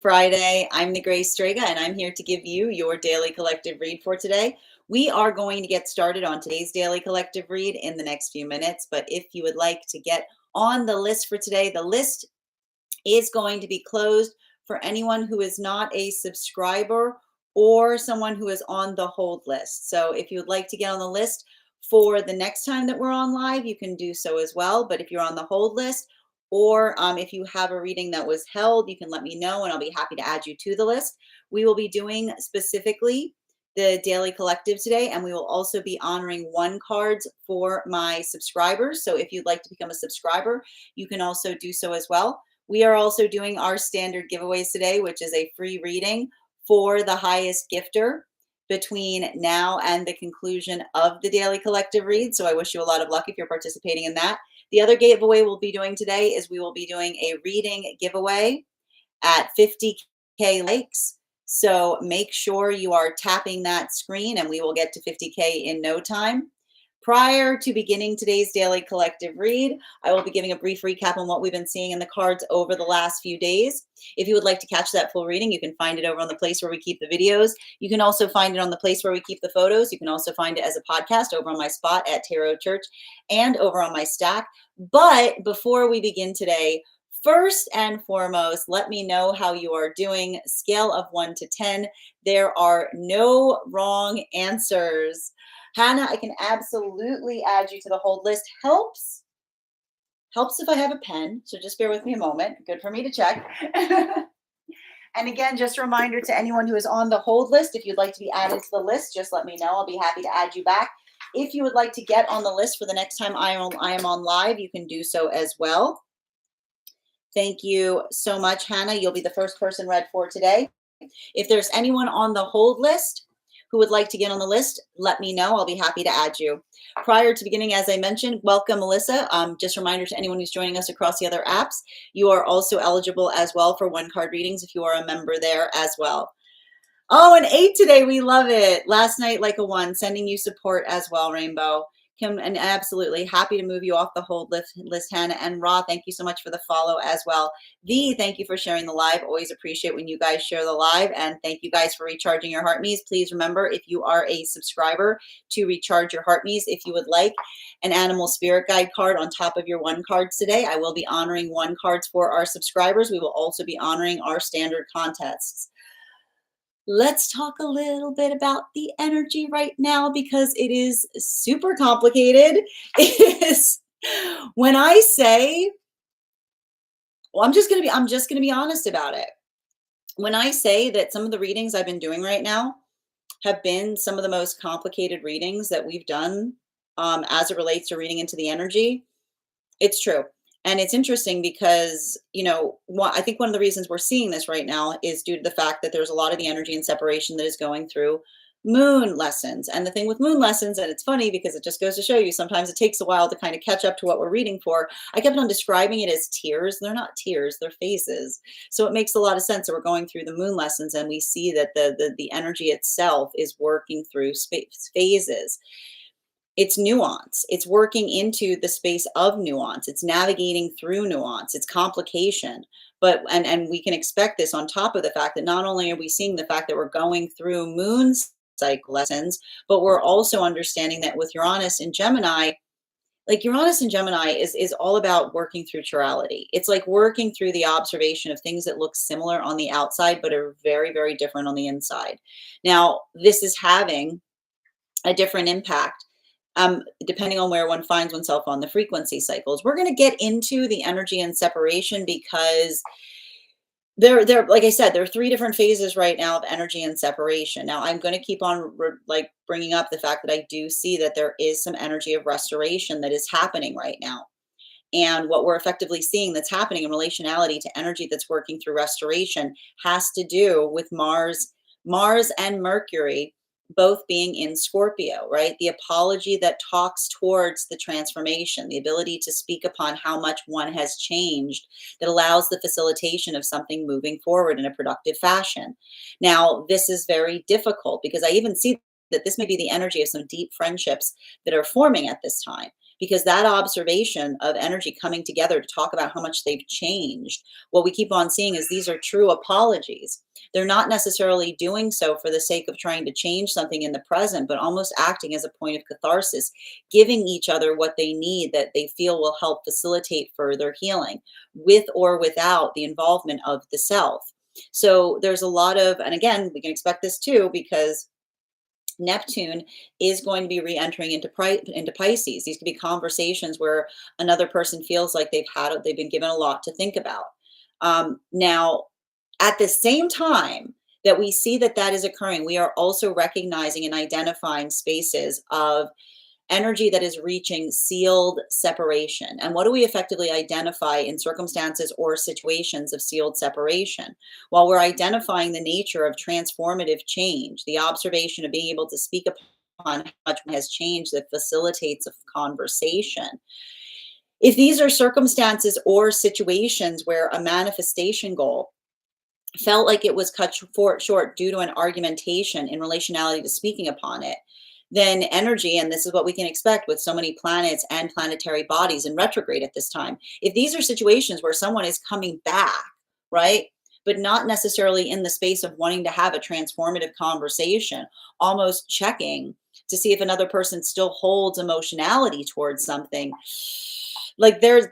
Friday. I'm the Grace Strega, and I'm here to give you your daily collective read for today. We are going to get started on today's daily collective read in the next few minutes, but if you would like to get on the list for today, the list is going to be closed for anyone who is not a subscriber or someone who is on the hold list. So if you would like to get on the list for the next time that we're on live, you can do so as well. But if you're on the hold list, or if you have a reading that was held, you can let me know and I'll be happy to add you to the list. We will be doing specifically the daily collective today, and we will also be honoring one cards for my subscribers. So if you'd like to become a subscriber, you can also do so as well. We are also doing our standard giveaways today, which is a free reading for the highest gifter between now and the conclusion of the daily collective read. So I wish you a lot of luck if you're participating in that. The other giveaway we'll be doing today is we will be doing a reading giveaway at 50K likes. So make sure you are tapping that screen and we will get to 50K in no time. Prior to beginning today's daily collective read, I will be giving a brief recap on what we've been seeing in the cards over the last few days. If you would like to catch that full reading, you can find it over on the place where we keep the videos. You can also find it on the place where we keep the photos. You can also find it as a podcast over on my spot at Tarot Church and over on my stack. But before we begin today, first and foremost, let me know how you are doing. Scale of 1 to 10. There are no wrong answers. Hannah, I can absolutely add you to the hold list. Helps if I have a pen, so just bear with me a moment. Good for me to check. And again, just a reminder to anyone who is on the hold list, if you'd like to be added to the list, just let me know. I'll be happy to add you back. If you would like to get on the list for the next time I am on live, you can do so as well. Thank you so much, Hannah. You'll be the first person read for today. If there's anyone on the hold list who would like to get on the list, let me know. I'll be happy to add you. Prior to beginning, as I mentioned, welcome, Melissa. Just a reminder to anyone who's joining us across the other apps, you are also eligible as well for one-card readings if you are a member there as well. Oh, an 8 today. We love it. Last night, like a 1, sending you support as well, Rainbow. Kim, and absolutely happy to move you off the hold list, Hannah. And Ra, thank you so much for the follow as well. V, thank you for sharing the live. Always appreciate when you guys share the live. And thank you guys for recharging your heart me's. Please remember, if you are a subscriber, to recharge your heart me's. If you would like an animal spirit guide card on top of your one cards today, I will be honoring one cards for our subscribers. We will also be honoring our standard contests. Let's talk a little bit about the energy right now because it is super complicated. It is, when I say, well, I'm just going to be honest about it. When I say that some of the readings I've been doing right now have been some of the most complicated readings that we've done as it relates to reading into the energy, it's true. And it's interesting because, I think one of the reasons we're seeing this right now is due to the fact that there's a lot of the energy and separation that is going through moon lessons. And the thing with moon lessons, and it's funny because it just goes to show you, sometimes it takes a while to kind of catch up to what we're reading for. I kept on describing it as tears. They're not tears, they're phases. So it makes a lot of sense that we're going through the moon lessons and we see that the energy itself is working through phases. It's nuance. It's working into the space of nuance. It's navigating through nuance. It's complication. But and we can expect this on top of the fact that not only are we seeing the fact that we're going through moon cycle lessons, but we're also understanding that with Uranus and Gemini, like Uranus and Gemini is all about working through chirality. It's like working through the observation of things that look similar on the outside, but are very, very different on the inside. Now, this is having a different impact depending on where one finds oneself on the frequency cycles. We're going to get into the energy and separation because there, like I said, there are 3 different phases right now of energy and separation. Now, I'm going to keep on bringing up the fact that I do see that there is some energy of restoration that is happening right now. And what we're effectively seeing that's happening in relationality to energy that's working through restoration has to do with Mars and Mercury both being in Scorpio, right? The apology that talks towards the transformation, the ability to speak upon how much one has changed, that allows the facilitation of something moving forward in a productive fashion. Now, this is very difficult because I even see that this may be the energy of some deep friendships that are forming at this time. because that observation of energy coming together to talk about how much they've changed, what we keep on seeing is these are true apologies. They're not necessarily doing so for the sake of trying to change something in the present, but almost acting as a point of catharsis, giving each other what they need that they feel will help facilitate further healing, with or without the involvement of the self. So there's a lot of, and again, we can expect this too, because Neptune is going to be re-entering into Pisces. These could be conversations where another person feels like they've been given a lot to think about. Now, at the same time that we see that that is occurring, we are also recognizing and identifying spaces of energy that is reaching sealed separation. And what do we effectively identify in circumstances or situations of sealed separation? While we're identifying the nature of transformative change, the observation of being able to speak upon how much has changed that facilitates a conversation. If these are circumstances or situations where a manifestation goal felt like it was cut short due to an argumentation in relationality to speaking upon it, then energy, and this is what we can expect with so many planets and planetary bodies in retrograde at this time. If these are situations where someone is coming back, right, but not necessarily in the space of wanting to have a transformative conversation, almost checking to see if another person still holds emotionality towards something, like there's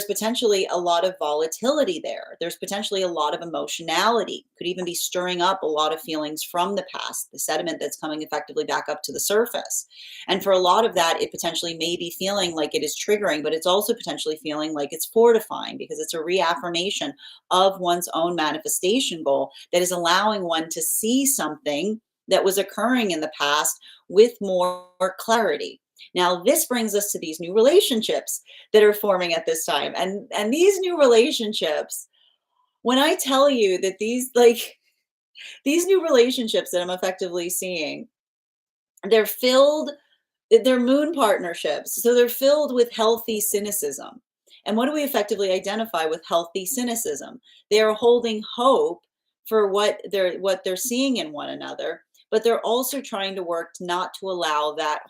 potentially a lot of volatility there. There's potentially a lot of emotionality. Could even be stirring up a lot of feelings from the past, the sediment that's coming effectively back up to the surface. And for a lot of that, it potentially may be feeling like it is triggering, but it's also potentially feeling like it's fortifying, because it's a reaffirmation of one's own manifestation goal that is allowing one to see something that was occurring in the past with more clarity. Now, this brings us to these new relationships that are forming at this time. And these new relationships, when I tell you that these new relationships that I'm effectively seeing, they're filled, they're moon partnerships. So they're filled with healthy cynicism. And what do we effectively identify with healthy cynicism? They are holding hope for what they're seeing in one another, but they're also trying to work not to allow that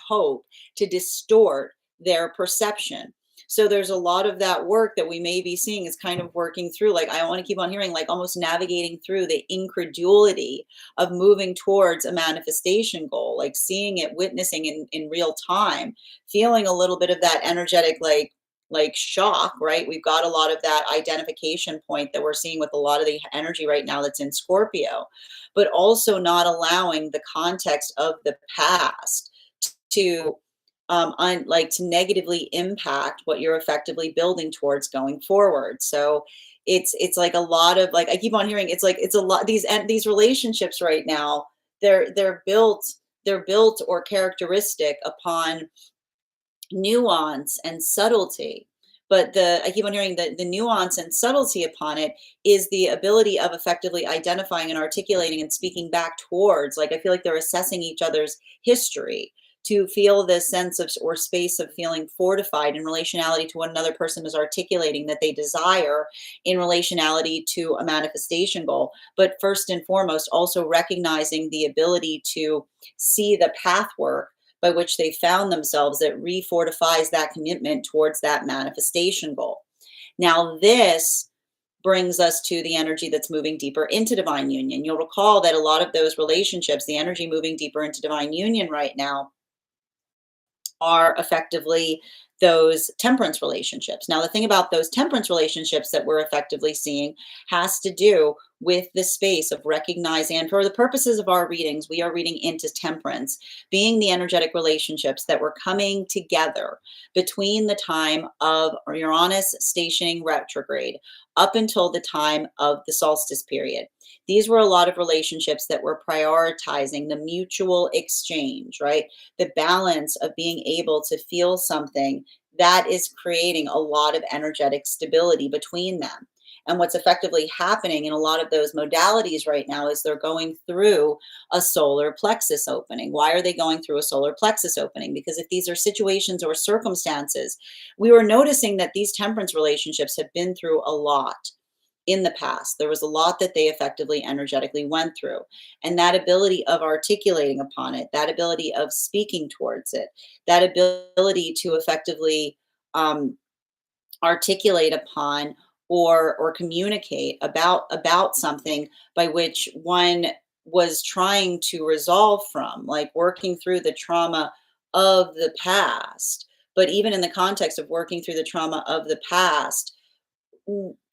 hope to distort their perception. So there's a lot of that work that we may be seeing is kind of working through, like I want to keep on hearing, like almost navigating through the incredulity of moving towards a manifestation goal, like seeing it, witnessing in real time, feeling a little bit of that energetic like shock, right? We've got a lot of that identification point that we're seeing with a lot of the energy right now that's in Scorpio, but also not allowing the context of the past to to negatively impact what you're effectively building towards going forward. So it's like a lot of, like I keep on hearing, it's like it's a lot, these relationships right now, they're built or characteristic upon nuance and subtlety. But I keep on hearing that the nuance and subtlety upon it is the ability of effectively identifying and articulating and speaking back towards, like I feel like they're assessing each other's history to feel this sense of or space of feeling fortified in relationality to what another person is articulating that they desire in relationality to a manifestation goal. But first and foremost, also recognizing the ability to see the pathwork by which they found themselves that refortifies that commitment towards that manifestation goal. Now, this brings us to the energy that's moving deeper into divine union. You'll recall that a lot of those relationships, the energy moving deeper into divine union right now, are effectively those temperance relationships. Now, the thing about those temperance relationships that we're effectively seeing has to do with the space of recognizing, and for the purposes of our readings, we are reading into temperance, being the energetic relationships that were coming together between the time of Uranus stationing retrograde up until the time of the solstice period. These were a lot of relationships that were prioritizing the mutual exchange, right? The balance of being able to feel something that is creating a lot of energetic stability between them. And what's effectively happening in a lot of those modalities right now is they're going through a solar plexus opening. Why are they going through a solar plexus opening? Because if these are situations or circumstances, we were noticing that these temperance relationships have been through a lot. in the past. There was a lot that they effectively energetically went through. And that ability of articulating upon it, that ability of speaking towards it, that ability to effectively um, articulate upon or communicate about something by which one was trying to resolve from, like working through the trauma of the past. But even in the context of working through the trauma of the past,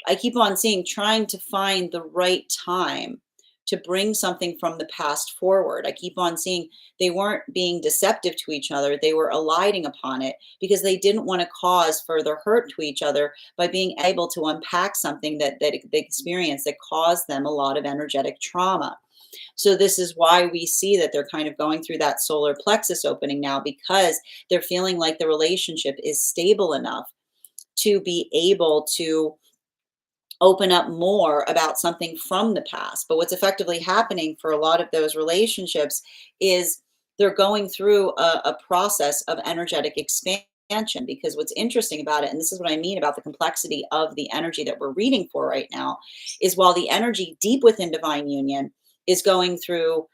I keep on seeing trying to find the right time to bring something from the past forward. I keep on seeing they weren't being deceptive to each other. They were eliding upon it because they didn't want to cause further hurt to each other by being able to unpack something that they experienced that caused them a lot of energetic trauma. So this is why we see that they're kind of going through that solar plexus opening now, because they're feeling like the relationship is stable enough to be able to open up more about something from the past. But what's effectively happening for a lot of those relationships is they're going through a process of energetic expansion. Because what's interesting about it, and this is what I mean about the complexity of the energy that we're reading for right now, is while the energy deep within divine union is going through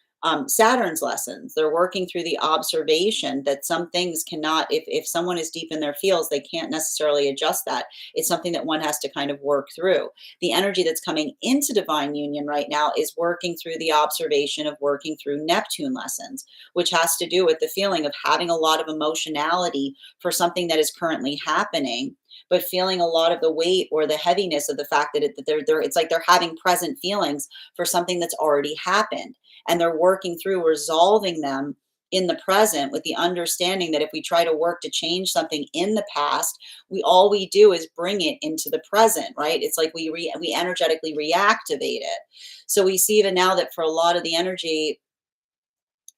Saturn's lessons, they're working through the observation that some things cannot, if someone is deep in their fields, they can't necessarily adjust that. It's something that one has to kind of work through. The energy that's coming into divine union right now is working through the observation of working through Neptune lessons, which has to do with the feeling of having a lot of emotionality for something that is currently happening, but feeling a lot of the weight or the heaviness of the fact that, it's like they're having present feelings for something that's already happened, and they're working through resolving them in the present with the understanding that if we try to work to change something in the past, we do is bring it into the present, right? It's like we energetically reactivate it. So we see even now that for a lot of the energy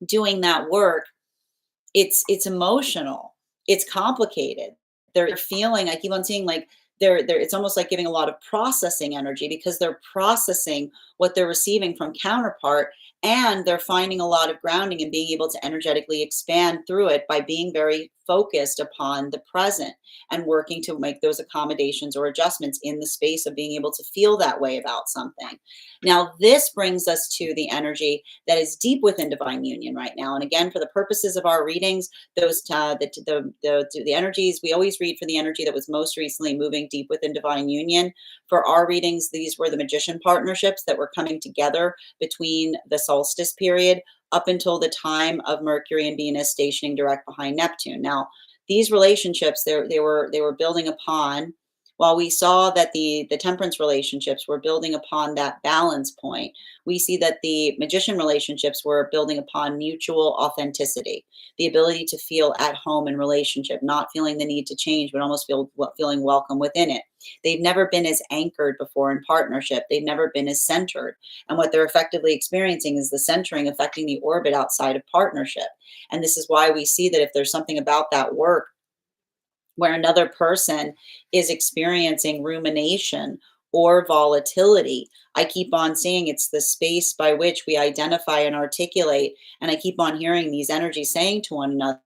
doing that work, it's emotional, it's complicated. They're feeling, I keep on seeing like they're it's almost like giving a lot of processing energy because they're processing what they're receiving from counterpart, and they're finding a lot of grounding and being able to energetically expand through it by being very focused upon the present and working to make those accommodations or adjustments in the space of being able to feel that way about something. Now, this brings us to the energy that is deep within divine union right now. And again, for the purposes of our readings, those the energies, we always read for the energy that was most recently moving deep within divine union. For our readings, these were the magician partnerships that were coming together between the solstice period up until the time of Mercury and Venus stationing direct behind Neptune. Now, these relationships, they were building upon, while we saw that the temperance relationships were building upon that balance point, we see that the magician relationships were building upon mutual authenticity, the ability to feel at home in relationship, not feeling the need to change, but almost feeling welcome within it. They've never been as anchored before in partnership. They've never been as centered. And what they're effectively experiencing is the centering affecting the orbit outside of partnership. And this is why we see that if there's something about that work where another person is experiencing rumination or volatility, I keep on seeing it's the space by which we identify and articulate. And I keep on hearing these energies saying to one another,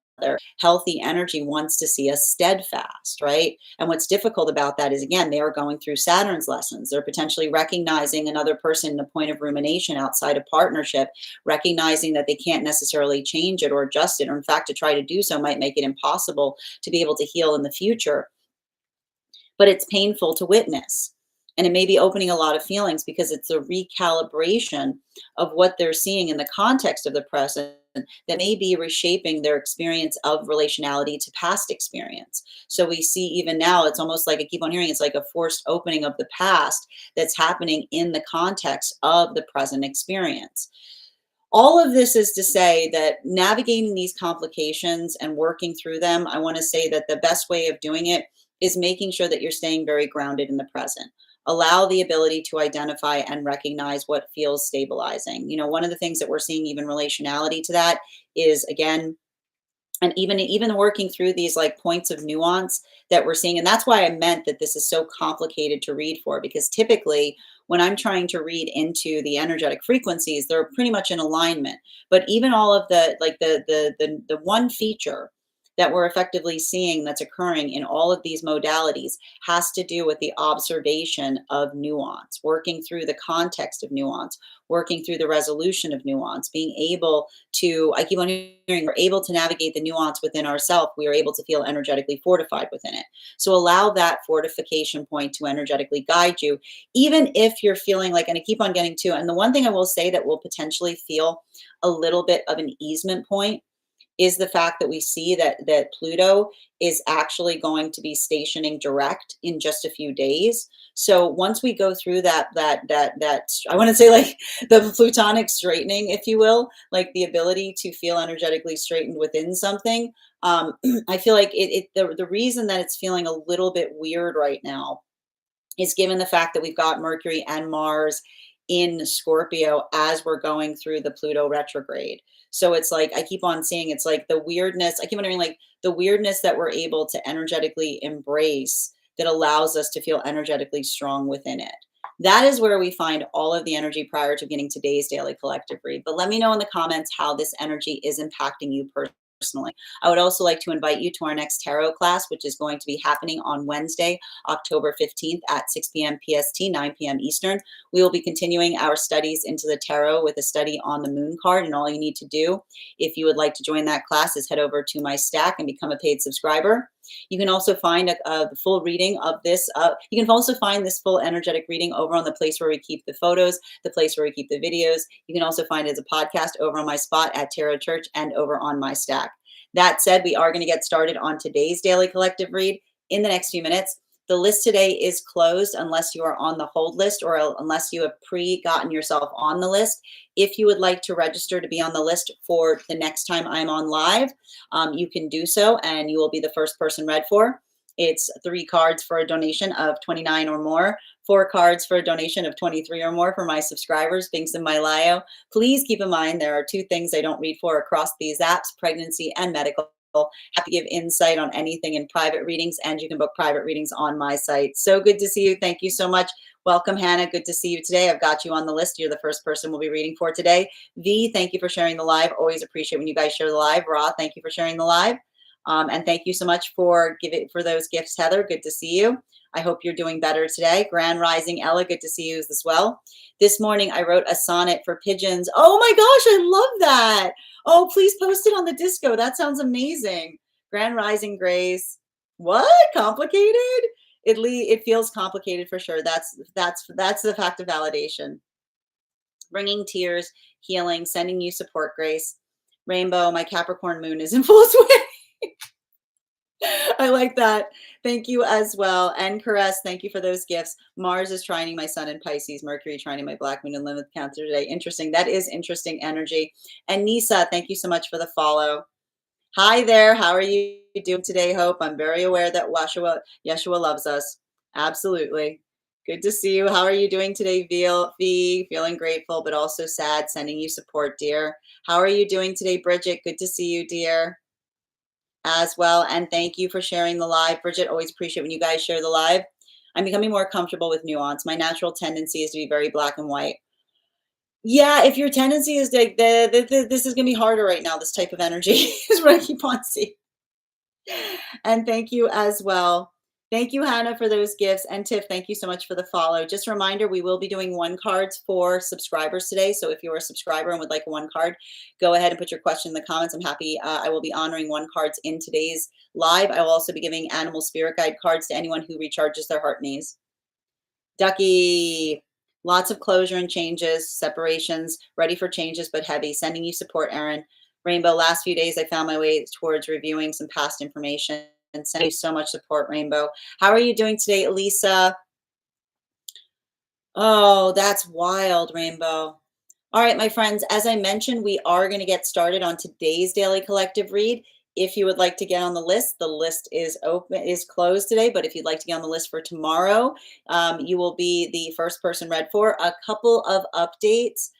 healthy energy wants to see us steadfast, right? And what's difficult about that is, again, they are going through Saturn's lessons. They're potentially recognizing another person in a point of rumination outside of partnership, recognizing that they can't necessarily change it or adjust it, or in fact, to try to do so might make it impossible to be able to heal in the future. But it's painful to witness. And it may be opening a lot of feelings because it's a recalibration of what they're seeing in the context of the present that may be reshaping their experience of relationality to past experience. So we see even now, it's almost like I keep on hearing, it's like a forced opening of the past that's happening in the context of the present experience. All of this is to say that navigating these complications and working through them, I want to say that the best way of doing it is making sure that you're staying very grounded in the present. Allow the ability to identify and recognize what feels stabilizing. You know, one of the things that we're seeing, even relationality to that, is again, and even working through these like points of nuance that we're seeing. And that's why I meant that this is so complicated to read for, because typically when I'm trying to read into the energetic frequencies, they're pretty much in alignment. But even all of the like the one feature that we're effectively seeing that's occurring in all of these modalities has to do with the observation of nuance, working through the context of nuance, working through the resolution of nuance, being able to, I keep on hearing, we're able to navigate the nuance within ourselves. We are able to feel energetically fortified within it. So allow that fortification point to energetically guide you, even if you're feeling like, and I keep on getting to, and the one thing I will say that will potentially feel a little bit of an easement point is the fact that we see that Pluto is actually going to be stationing direct in just a few days. So once we go through that I want to say like the plutonic straightening, if you will, like the ability to feel energetically straightened within something, I feel like the reason that it's feeling a little bit weird right now is given the fact that we've got Mercury and Mars in Scorpio as we're going through the Pluto retrograde. So it's like, I keep on seeing, it's like the weirdness, I keep wondering like the weirdness that we're able to energetically embrace that allows us to feel energetically strong within it. That is where we find all of the energy prior to beginning today's daily collective read. But let me know in the comments how this energy is impacting you personally. I would also like to invite you to our next tarot class, which is going to be happening on Wednesday, October 15th at 6 p.m. PST, 9 p.m. Eastern. We will be continuing our studies into the tarot with a study on the moon card. And all you need to do, if you would like to join that class, is head over to my stack and become a paid subscriber. You can also find the full reading of this. You can also find this full energetic reading over on the place where we keep the photos, the place where we keep the videos. You can also find it as a podcast over on my spot at Tarot Church and over on my stack. That said, we are going to get started on today's daily collective read in the next few minutes. The list today is closed unless you are on the hold list or unless you have pre-gotten yourself on the list. If you would like to register to be on the list for the next time I'm on live, you can do so and you will be the first person read for. It's 3 cards for a donation of $29 or more, 4 cards for a donation of $23 or more for my subscribers, things in my bio. Please keep in mind there are 2 things I don't read for across these apps, pregnancy and medical. Happy to give insight on anything in private readings, and you can book private readings on my site. So good to see you. Thank you so much. Welcome, Hannah. Good to see you today. I've got you on the list. You're the first person we'll be reading for today. V, thank you for sharing the live. Always appreciate when you guys share the live. Ra, thank you for sharing the live. And thank you so much for those gifts, Heather. Good to see you. I hope you're doing better today. Grand Rising Ella, good to see you as well. This morning I wrote a sonnet for pigeons. Oh my gosh, I love that. Oh, please post it on the disco. That sounds amazing. Grand Rising Grace. What? Complicated? It feels complicated for sure. That's the fact of validation. Bringing tears, healing, sending you support, Grace. Rainbow, my Capricorn moon is in full swing. I like that. Thank you as well. And Caress, thank you for those gifts. Mars is trining my sun in Pisces, Mercury trining my black moon in Lilith Cancer today. Interesting. That is interesting energy. And Nisa, thank you so much for the follow. Hi there. How are you doing today, Hope? I'm very aware that Yeshua loves us. Absolutely. Good to see you. How are you doing today, Fee? Feeling grateful, but also sad. Sending you support, dear. How are you doing today, Bridget? Good to see you, dear. As well. And thank you for sharing the live. Bridget, always appreciate when you guys share the live. I'm becoming more comfortable with nuance. My natural tendency is to be very black and white. Yeah, if your tendency is like, this is going to be harder right now, this type of energy is what I keep on seeing. And thank you as well. Thank you, Hannah, for those gifts. And Tiff, thank you so much for the follow. Just a reminder, we will be doing 1 cards for subscribers today. So if you're a subscriber and would like a 1 card, go ahead and put your question in the comments. I'm happy. I will be honoring 1 cards in today's live. I will also be giving animal spirit guide cards to anyone who recharges their heart needs. Ducky, lots of closure and changes, separations, ready for changes, but heavy. Sending you support, Erin. Rainbow, last few days, I found my way towards reviewing some past information. And send you so much support, Rainbow. How are you doing today, Elisa? Oh, that's wild, Rainbow. All right, my friends, as I mentioned, we are going to get started on today's daily collective read. If you would like to get on the list is closed today, but if you'd like to get on the list for tomorrow, you will be the first person read for. A couple of updates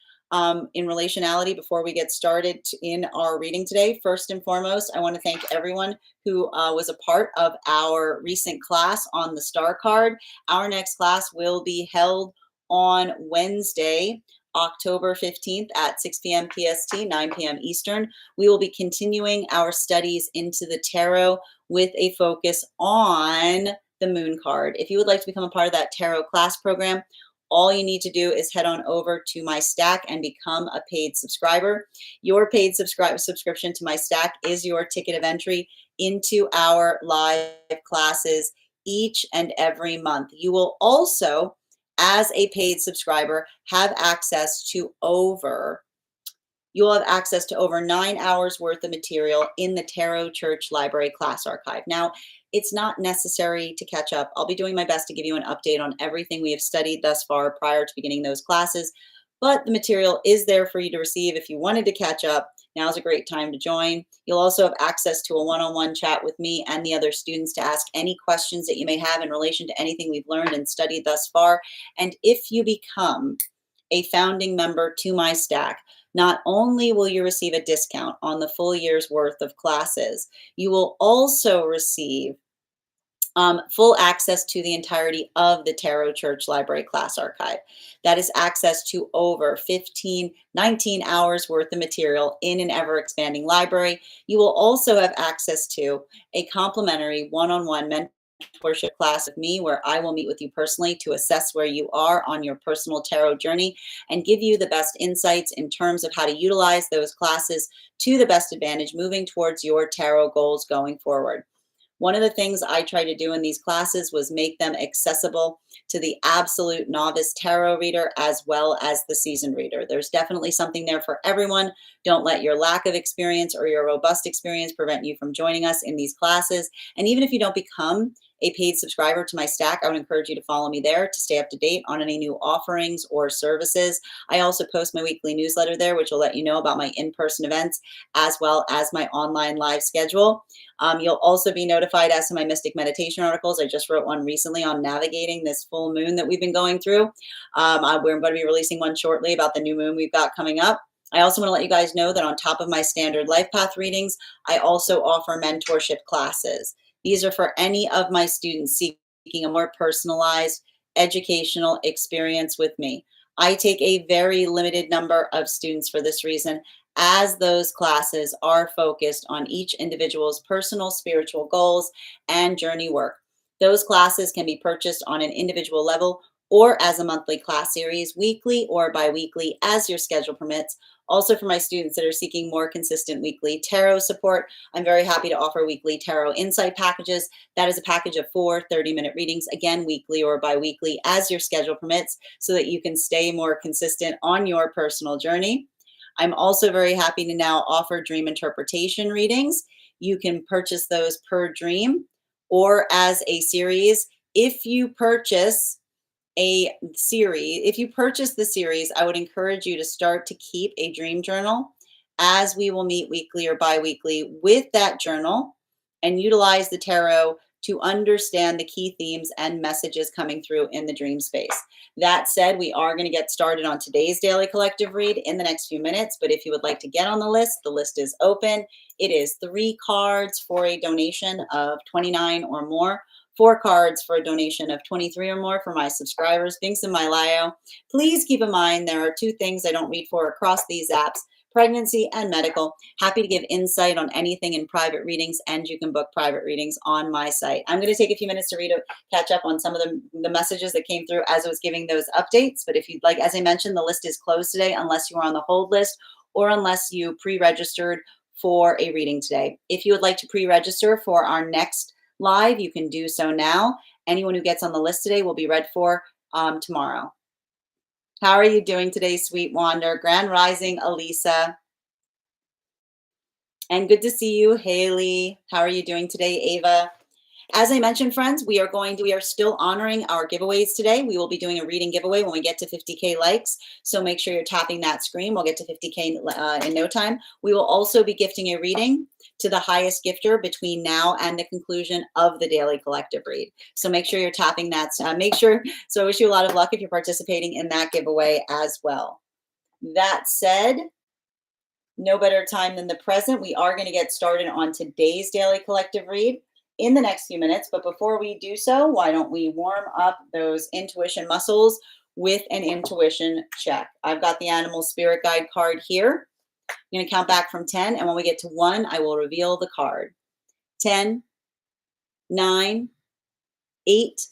in relationality before we get started in our reading today. First and foremost, I want to thank everyone who was a part of our recent class on the star card. Our next class will be held on Wednesday, October 15th at 6 p.m. PST, 9 p.m. Eastern, we will be continuing our studies into the tarot with a focus on the moon card. If you would like to become a part of that tarot class program, all you need to do is head on over to my stack and become a paid subscriber. Your paid subscription to my stack is your ticket of entry into our live classes each and every month. You will also, as a paid subscriber, have access to over you'll have access to over 9 hours worth of material in the Tarot Church Library class archive. Now, it's not necessary to catch up. I'll be doing my best to give you an update on everything we have studied thus far prior to beginning those classes, but the material is there for you to receive. If you wanted to catch up, now's a great time to join. You'll also have access to a one-on-one chat with me and the other students to ask any questions that you may have in relation to anything we've learned and studied thus far. And if you become a founding member to my stack, not only will you receive a discount on the full year's worth of classes, you will also receive full access to the entirety of the Tarot Church Library class archive. That is access to over 19 hours worth of material in an ever expanding library. You will also have access to a complimentary one-on-one mentorship class with me, where I will meet with you personally to assess where you are on your personal tarot journey and give you the best insights in terms of how to utilize those classes to the best advantage moving towards your tarot goals going forward. One of the things I try to do in these classes was make them accessible to the absolute novice tarot reader as well as the seasoned reader. There's definitely something there for everyone. Don't let your lack of experience or your robust experience prevent you from joining us in these classes. And even if you don't become a paid subscriber to my stack, I would encourage you to follow me there to stay up to date on any new offerings or services. I also post my weekly newsletter there, which will let you know about my in-person events as well as my online live schedule. You'll also be notified as to my mystic meditation articles. I just wrote one recently on navigating this full moon that we've been going through. We're going to be releasing one shortly about the new moon we've got coming up. I also want to let you guys know that on top of my standard life path readings, I also offer mentorship classes. These are for any of my students seeking a more personalized educational experience with me. I take a very limited number of students for this reason, as those classes are focused on each individual's personal spiritual goals and journey work. Those classes can be purchased on an individual level or as a monthly class series, weekly or bi-weekly, as your schedule permits. Also, for my students that are seeking more consistent weekly tarot support, I'm very happy to offer weekly tarot insight packages. That is a package of 4 30-minute readings, again, weekly or bi-weekly, as your schedule permits, so that you can stay more consistent on your personal journey. I'm also very happy to now offer dream interpretation readings. You can purchase those per dream or as a series. If you purchase the series, I would encourage you to start to keep a dream journal, as we will meet weekly or bi-weekly with that journal and utilize the tarot to understand the key themes and messages coming through in the dream space. That said, we are going to get started on today's daily collective read in the next few minutes, but if you would like to get on the list is open. It is 3 cards for a donation of $29 or more. 4 cards for a donation of $23 or more for my subscribers. Links in my bio. Please keep in mind there are 2 things I don't read for across these apps: pregnancy and medical. Happy to give insight on anything in private readings, and you can book private readings on my site. I'm going to take a few minutes to catch up on some of the messages that came through as I was giving those updates. But if you'd like, as I mentioned, the list is closed today unless you are on the hold list or unless you pre-registered for a reading today. If you would like to pre-register for our next live, you can do so now. Anyone who gets on the list today will be read for tomorrow. How are you doing today, Sweet Wander? Grand Rising, Elisa. And good to see you, Haley. How are you doing today, Ava? As I mentioned, friends, we are still honoring our giveaways today. We will be doing a reading giveaway when we get to 50K likes. So make sure you're tapping that screen. We'll get to 50K in no time. We will also be gifting a reading to the highest gifter between now and the conclusion of the daily collective read. So make sure you're tapping that. So I wish you a lot of luck if you're participating in that giveaway as well. That said, no better time than the present. We are going to get started on today's daily collective read in the next few minutes. But before we do so, why don't we warm up those intuition muscles with an intuition check. I've got the animal spirit guide card here. I'm going to count back from 10, and when we get to 1, I will reveal the card. 10, 9, 8,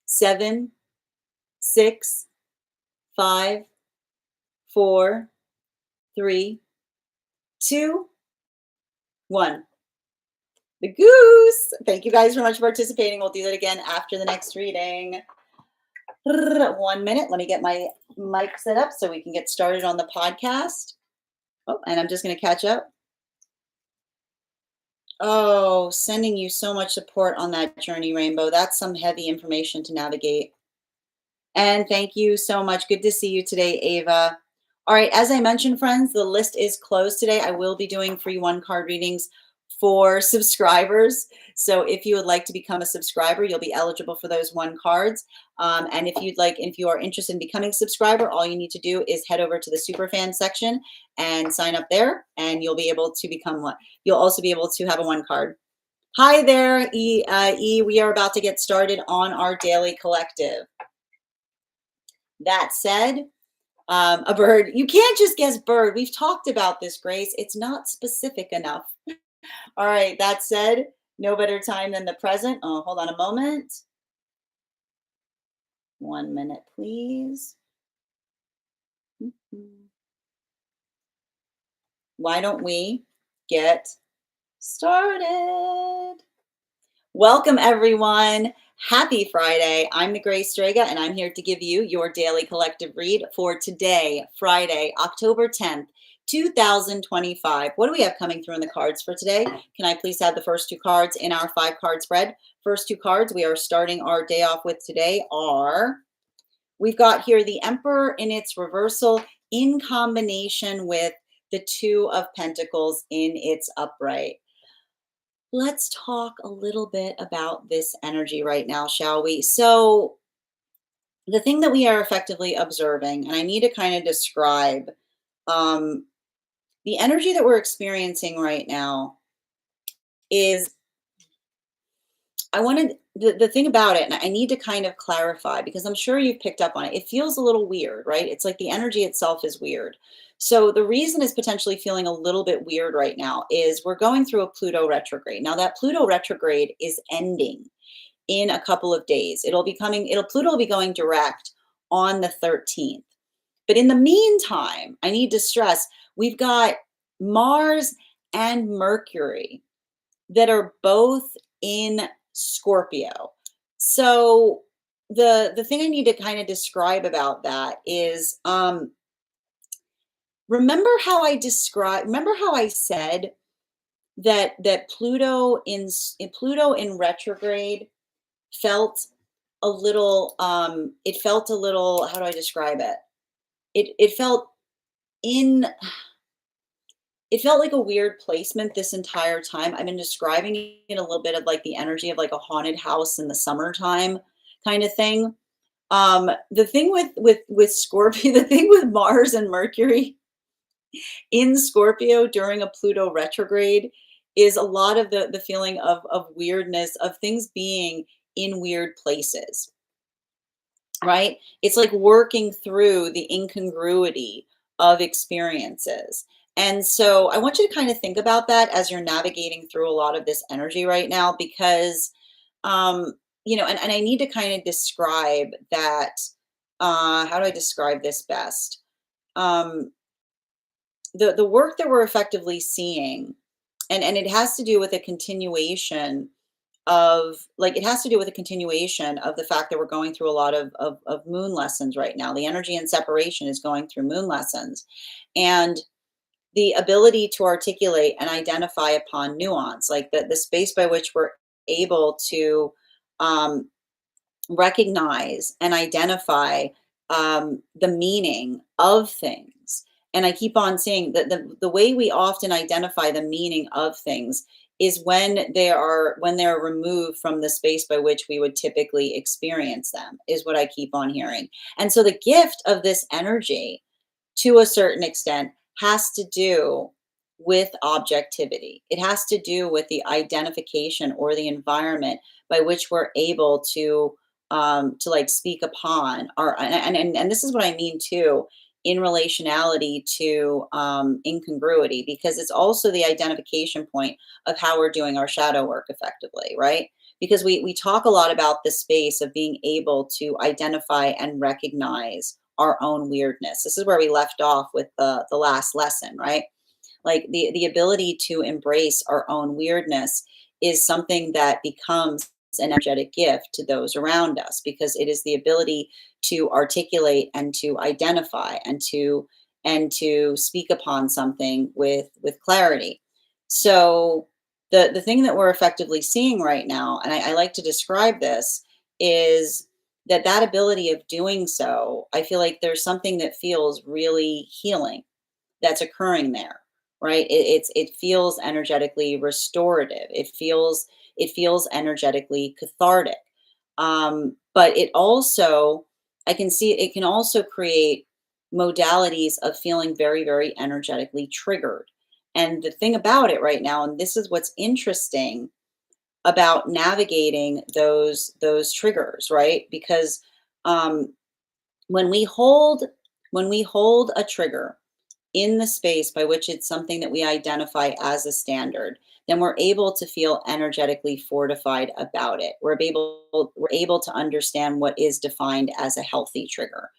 7, 6, 5, 4, 3, 2, 1. The goose. Thank you guys so much for participating. We'll do that again after the next reading. 1 minute. Let me get my mic set up so we can get started on the podcast. Oh, and I'm just going to catch up. Oh, sending you so much support on that journey, Rainbow. That's some heavy information to navigate. And thank you so much. Good to see you today, Ava. All right, as I mentioned, friends, the list is closed today. I will be doing free one-card readings for subscribers. So if you would like to become a subscriber, you'll be eligible for those one cards. And if you are interested in becoming a subscriber, all you need to do is head over to the Superfan section and sign up there, and you'll be able to become one. You'll also be able to have a one card. Hi there, E. We are about to get started on our daily collective. That said, a bird. You can't just guess bird. We've talked about this, Grace. It's not specific enough. All right, that said, no better time than the present. Oh, hold on a moment. 1 minute, please. Why don't we get started? Welcome, everyone. Happy Friday. I'm the Grace Strega, and I'm here to give you your daily collective read for today, Friday, October 10th, 2025. What do we have coming through in the cards for today? Can I please have the first 2 cards in our 5-card spread? First 2 cards we are starting our day off with today are, we've got here the Emperor in its reversal in combination with the 2 of Pentacles in its upright. Let's talk a little bit about this energy right now, shall we? So the thing that we are effectively observing, and I need to kind of describe the energy that we're experiencing right now is, the thing about it, and I need to kind of clarify because I'm sure you've picked up on it. It feels a little weird, right? It's like the energy itself is weird. So the reason it's potentially feeling a little bit weird right now is we're going through a Pluto retrograde. Now that Pluto retrograde is ending in a couple of days. Pluto will be going direct on the 13th. But in the meantime, I need to stress, we've got Mars and Mercury that are both in Scorpio. So the thing I need to kind of describe about that is, remember how I said that Pluto in retrograde felt a little, how do I describe it? It felt like a weird placement this entire time. I've been describing it a little bit of like the energy of like a haunted house in the summertime kind of thing. The thing with Scorpio, the thing with Mars and Mercury in Scorpio during a Pluto retrograde is a lot of the feeling of weirdness, of things being in weird places, right? It's like working through the incongruity of experiences. And so I want you to kind of think about that as you're navigating through a lot of this energy right now, because, and I need to kind of describe that. How do I describe this best? The work that we're effectively seeing, and it has to do with a continuation of the fact that we're going through a lot of moon lessons right now. The energy and separation is going through moon lessons, and the ability to articulate and identify upon nuance, like the space by which we're able to recognize and identify the meaning of things. And I keep on saying that the way we often identify the meaning of things is when they're removed from the space by which we would typically experience them, is what I keep on hearing. And so the gift of this energy, to a certain extent, has to do with objectivity. It has to do with the identification or the environment by which we're able to to like speak upon our, and this is what I mean too, in relationality to incongruity, because it's also the identification point of how we're doing our shadow work effectively, right? Because we talk a lot about the space of being able to identify and recognize our own weirdness. This is where we left off with the last lesson, right? Like the ability to embrace our own weirdness is something that becomes an energetic gift to those around us, because it is the ability to articulate and to identify and to speak upon something with clarity. So the thing that we're effectively seeing right now, and I like to describe this, is that ability of doing so, I feel like there's something that feels really healing that's occurring there, right? It feels energetically restorative. It feels energetically cathartic. But it also, I can see it can also create modalities of feeling very, very energetically triggered. And the thing about it right now, and this is what's interesting about navigating those triggers, right? Because um, when we hold when we hold a trigger in the space by which it's something that we identify as a standard, then we're able to feel energetically fortified about it. We're able to understand what is defined as a healthy trigger.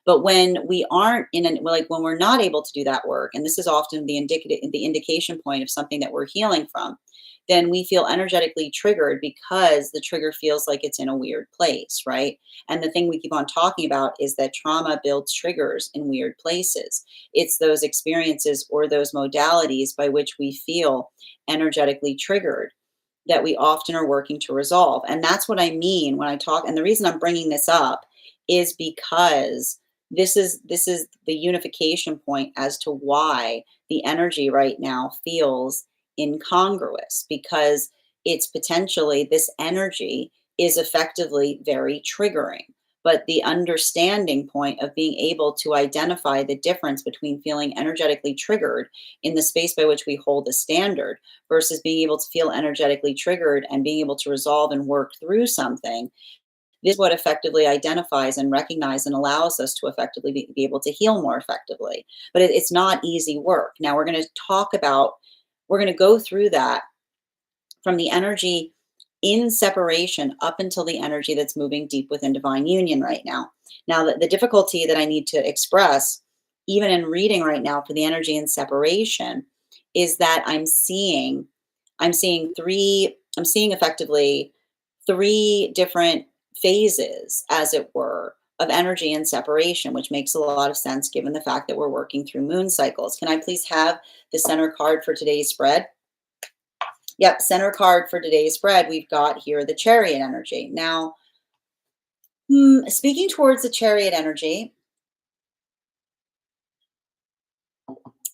But when we aren't in an like when we're not able to do that work, and this is often the indication point of something that we're healing from, then we feel energetically triggered because the trigger feels like it's in a weird place, right? And the thing we keep on talking about is that trauma builds triggers in weird places. It's those experiences or those modalities by which we feel energetically triggered that we often are working to resolve. And that's what I mean when I talk. And the reason I'm bringing this up is because this is the unification point as to why the energy right now feels incongruous, because it's potentially this energy is effectively very triggering. But the understanding point of being able to identify the difference between feeling energetically triggered in the space by which we hold a standard versus being able to feel energetically triggered and being able to resolve and work through something, this is what effectively identifies and recognizes and allows us to effectively be able to heal more effectively. But it's not easy work. Now we're going to go through that from the energy in separation up until the energy that's moving deep within divine union right now. Now, the difficulty that I need to express, even in reading right now for the energy in separation, is that I'm seeing effectively three different phases, as it were, of energy in separation, which makes a lot of sense given the fact that we're working through moon cycles. Can I please have the center card for today's spread? Yep, center card for today's spread, we've got here the Chariot energy. Now, speaking towards the Chariot energy,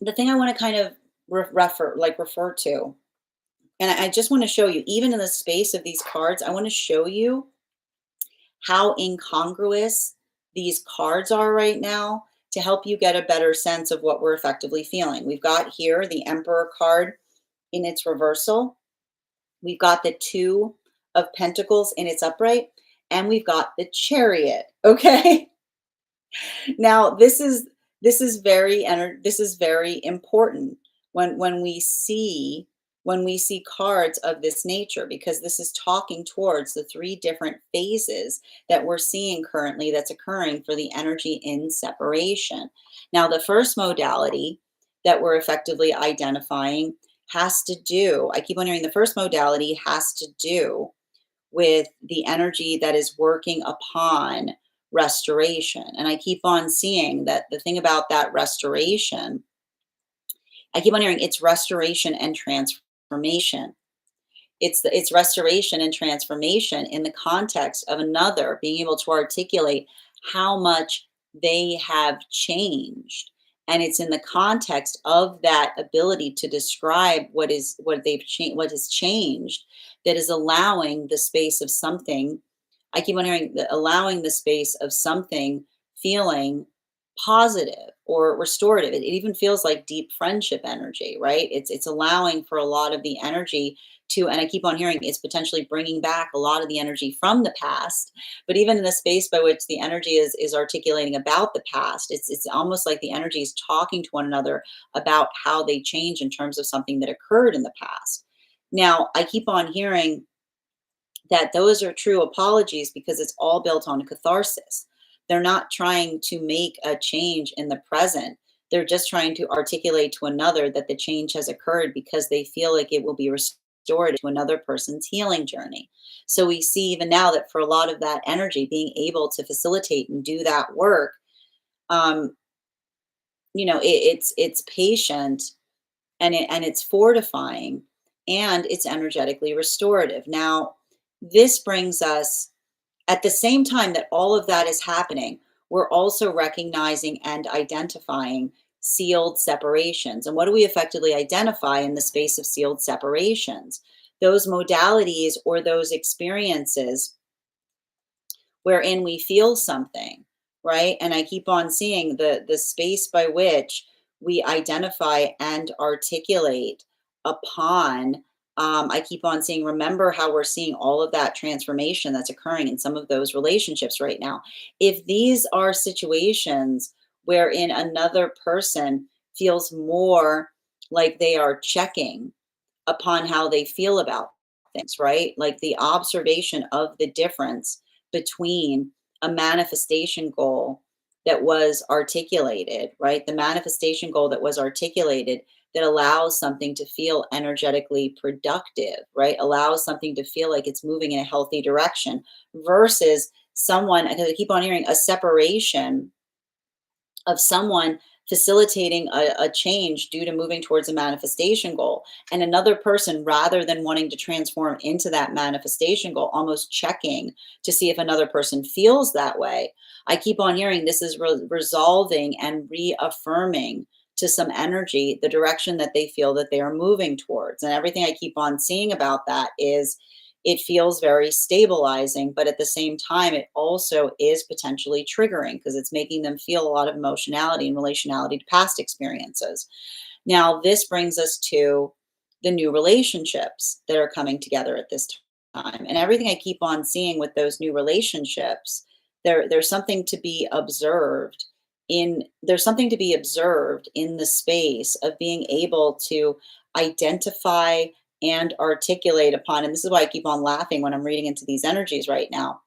the thing I want to kind of refer to, and I just want to show you, even in the space of these cards, I want to show you how incongruous these cards are right now to help you get a better sense of what we're effectively feeling. We've got here the Emperor card in its reversal. We've got the Two of Pentacles in its upright, and we've got the Chariot. Okay. Now this is very important when we see cards of this nature, because this is talking towards the three different phases that we're seeing currently that's occurring for the energy in separation. Now, the first modality that we're effectively identifying has to do, I keep on hearing the first modality has to do with the energy that is working upon restoration. And I keep on seeing that the thing about that restoration, I keep on hearing it's restoration and transformation. It's restoration and transformation in the context of another being able to articulate how much they have changed. And it's in the context of that ability to describe what has changed, that is allowing the space of something. I keep on hearing allowing the space of something feeling positive or restorative. It even feels like deep friendship energy, right? It's allowing for a lot of the energy to, and I keep on hearing it's potentially bringing back a lot of the energy from the past. But even in the space by which the energy is articulating about the past, it's almost like the energy is talking to one another about how they change in terms of something that occurred in the past. Now, I keep on hearing that those are true apologies because it's all built on catharsis. They're not trying to make a change in the present. They're just trying to articulate to another that the change has occurred because they feel like it will be restored to another person's healing journey. So we see even now that for a lot of that energy, being able to facilitate and do that work, um, it's patient, and it's fortifying, and it's energetically restorative. Now, this brings us, at the same time that all of that is happening, we're also recognizing and identifying sealed separations. And what do we effectively identify in the space of sealed separations? Those modalities or those experiences wherein we feel something, right? And I keep on seeing the space by which we identify and articulate upon. I keep on seeing, remember how we're seeing all of that transformation that's occurring in some of those relationships right now. If these are situations wherein another person feels more like they are checking upon how they feel about things, right? Like the observation of the difference between a manifestation goal that was articulated, right? The manifestation goal that was articulated that allows something to feel energetically productive, right? Allows something to feel like it's moving in a healthy direction versus someone, because I keep on hearing a separation of someone facilitating a change due to moving towards a manifestation goal, and another person, rather than wanting to transform into that manifestation goal, almost checking to see if another person feels that way. I keep on hearing this is resolving and reaffirming to some energy the direction that they feel that they are moving towards. And everything I keep on seeing about that is it feels very stabilizing, but at the same time, it also is potentially triggering because it's making them feel a lot of emotionality and relationality to past experiences. Now, this brings us to the new relationships that are coming together at this time. And everything I keep on seeing with those new relationships, there's something to be observed there's something to be observed in the space of being able to identify and articulate upon, and this is why I keep on laughing when I'm reading into these energies right now.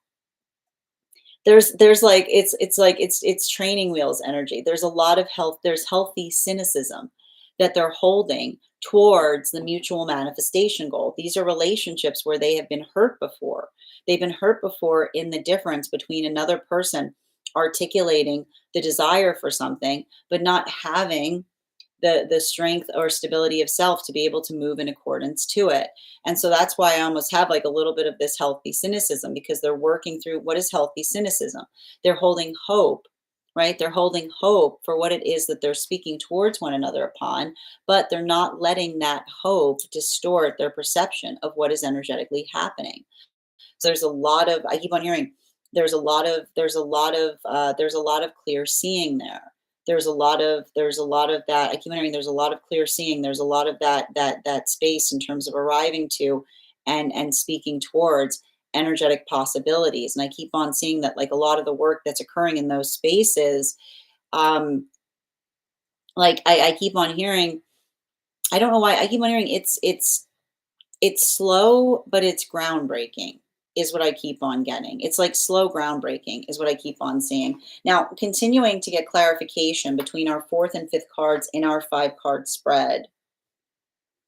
There's like it's training wheels energy. There's a lot of health, there's healthy cynicism that they're holding towards the mutual manifestation goal. These are relationships where they have been hurt before. They've been hurt before in the difference between another person articulating the desire for something, but not having the strength or stability of self to be able to move in accordance to it. And so that's why I almost have like a little bit of this healthy cynicism, because they're working through what is healthy cynicism. They're holding hope, right? They're holding hope for what it is that they're speaking towards one another upon, but they're not letting that hope distort their perception of what is energetically happening. So there's a lot of, I keep on hearing, there's a lot of clear seeing there. There's a lot of that. I keep on hearing there's a lot of clear seeing. There's a lot of that space in terms of arriving to and speaking towards energetic possibilities. And I keep on seeing that like a lot of the work that's occurring in those spaces, um, like I keep on hearing, I don't know why I keep on hearing it's slow, but it's groundbreaking, is what I keep on getting. It's like slow groundbreaking, is what I keep on seeing. Now, continuing to get clarification between our fourth and fifth cards in our 5 card spread,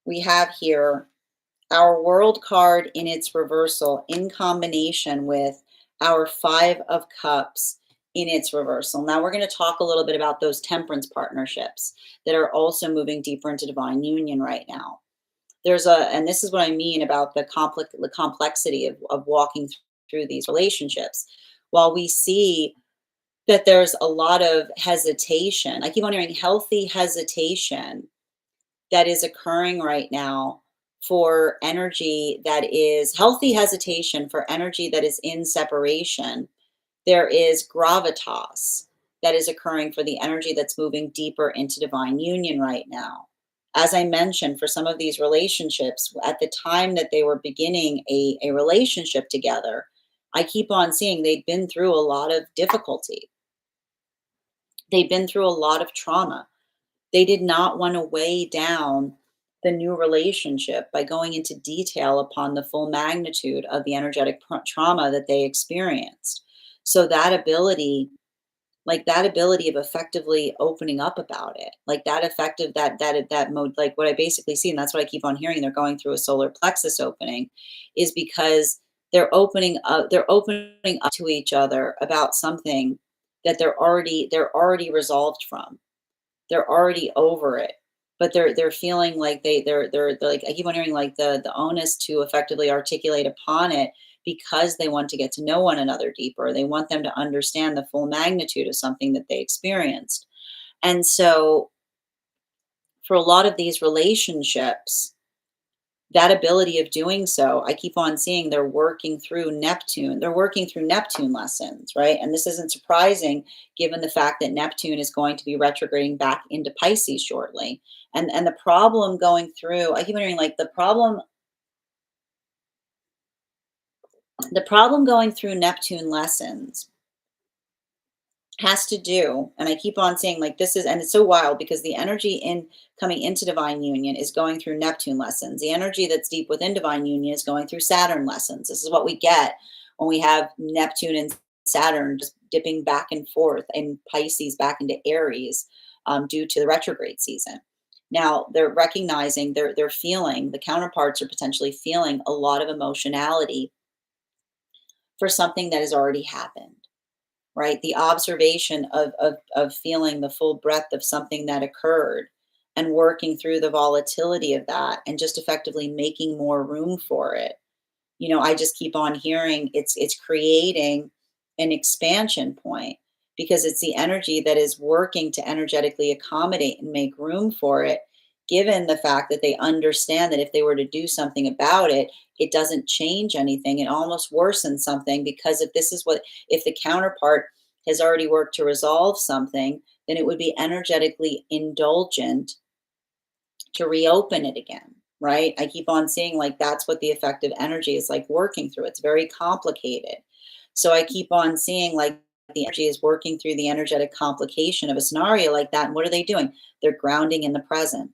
we have here our world card in its reversal in combination with our 5 of Cups in its reversal. Now, we're going to talk a little bit about those temperance partnerships that are also moving deeper into divine union right now. And this is what I mean about the complexity of walking through these relationships. While we see that there's a lot of hesitation, I keep on hearing healthy hesitation that is occurring right now for energy that is healthy hesitation for energy that is in separation. There is gravitas that is occurring for the energy that's moving deeper into divine union right now. As I mentioned, for some of these relationships, at the time that they were beginning a relationship together, I keep on seeing they'd been through a lot of difficulty. They'd been through a lot of trauma. They did not want to weigh down the new relationship by going into detail upon the full magnitude of the energetic trauma that they experienced. So that ability, like that ability of effectively opening up about it, like that effective that mode, like what I basically see, and that's what I keep on hearing, they're going through a solar plexus opening, is because they're opening up to each other about something that they're already resolved from. They're already over it, but they're feeling like they're like, I keep on hearing like the onus to effectively articulate upon it, because they want to get to know one another deeper. They want them to understand the full magnitude of something that they experienced. And so for a lot of these relationships, that ability of doing so, I keep on seeing they're working through Neptune. They're working through Neptune lessons, right? And this isn't surprising given the fact that Neptune is going to be retrograding back into Pisces shortly. And the problem going through, I keep wondering, like the problem going through Neptune lessons has to do, and I keep on saying like this is, and it's so wild because the energy in coming into divine union is going through Neptune lessons. The energy that's deep within divine union is going through Saturn lessons. This is what we get when we have Neptune and Saturn just dipping back and forth in Pisces back into Aries, due to the retrograde season. Now they're recognizing, they're feeling, the counterparts are potentially feeling a lot of emotionality for something that has already happened, right? The observation of feeling the full breadth of something that occurred and working through the volatility of that and just effectively making more room for it. I just keep on hearing it's creating an expansion point, because it's the energy that is working to energetically accommodate and make room for it, given the fact that they understand that if they were to do something about it, it doesn't change anything. It almost worsens something, because if the counterpart has already worked to resolve something, then it would be energetically indulgent to reopen it again, right? I keep on seeing like that's what the effective energy is like working through. It's very complicated. So I keep on seeing like the energy is working through the energetic complication of a scenario like that. And what are they doing? They're grounding in the present,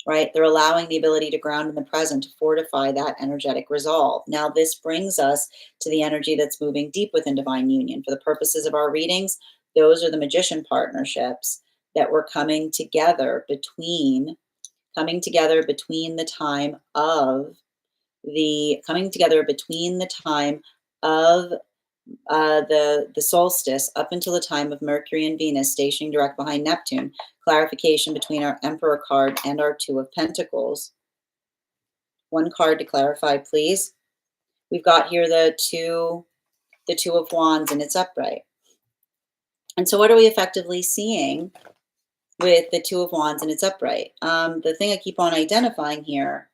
right? They're allowing the ability to ground in the present to fortify that energetic resolve. Now, this brings us to the energy that's moving deep within divine union. For the purposes of our readings, those are the magician partnerships that were coming together between the time of the solstice up until the time of Mercury and Venus stationing direct behind Neptune. Clarification between our Emperor card and our Two of Pentacles. One card to clarify, please. We've got here the Two of Wands, and it's upright. And so what are we effectively seeing with the Two of Wands and it's upright? The thing I keep on identifying here,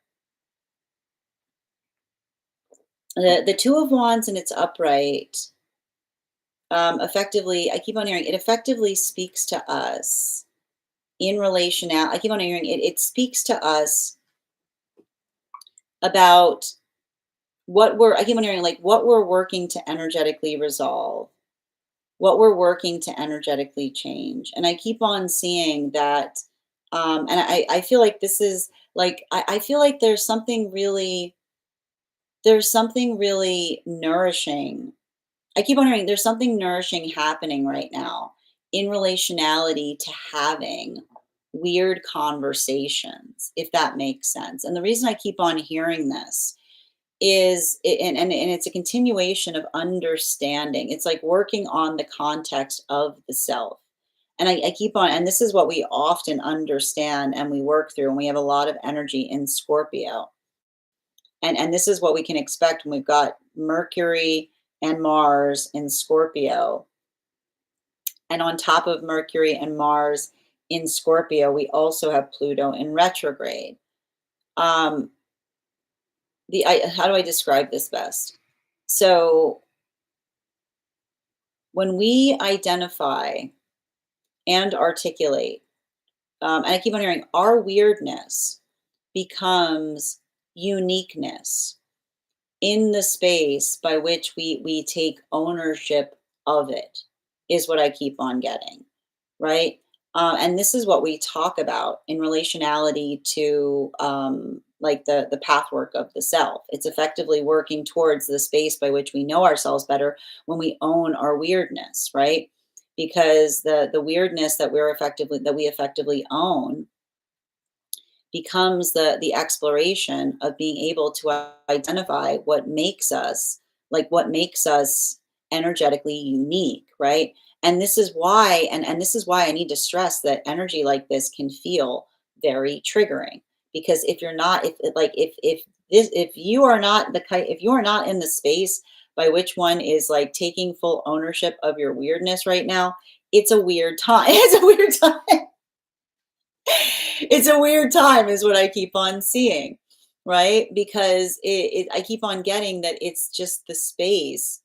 the Two of Wands and it's upright, effectively, I keep on hearing it effectively speaks to us in relation now. I keep on hearing it speaks to us about I keep on hearing like what we're working to energetically resolve, what we're working to energetically change. And I keep on seeing that, and I feel like this is like, I feel like there's something really nourishing. I keep on hearing there's something nourishing happening right now in relationality to having weird conversations, if that makes sense. And the reason I keep on hearing this and it's a continuation of understanding. It's like working on the context of the self. And I keep on, and this is what we often understand and we work through, and we have a lot of energy in Scorpio. And this is what we can expect when we've got Mercury and Mars in Scorpio. And on top of Mercury and Mars in Scorpio, we also have Pluto in retrograde. Um, how do I describe this best? So when we identify and articulate, and I keep on hearing, our weirdness becomes uniqueness in the space by which we take ownership of it, is what I keep on getting, right? And this is what we talk about in relationality to like the pathwork of the self. It's effectively working towards the space by which we know ourselves better when we own our weirdness, right? Because the weirdness that we effectively own becomes the exploration of being able to identify what makes us energetically unique, right? And this is why, and this is why I need to stress that energy like this can feel very triggering, because if you're not if you are not if you are not in the space by which one is like taking full ownership of your weirdness right now, it's a weird time. It's a weird time. It's a weird time is what I keep on seeing, right? Because I keep on getting that it's just the space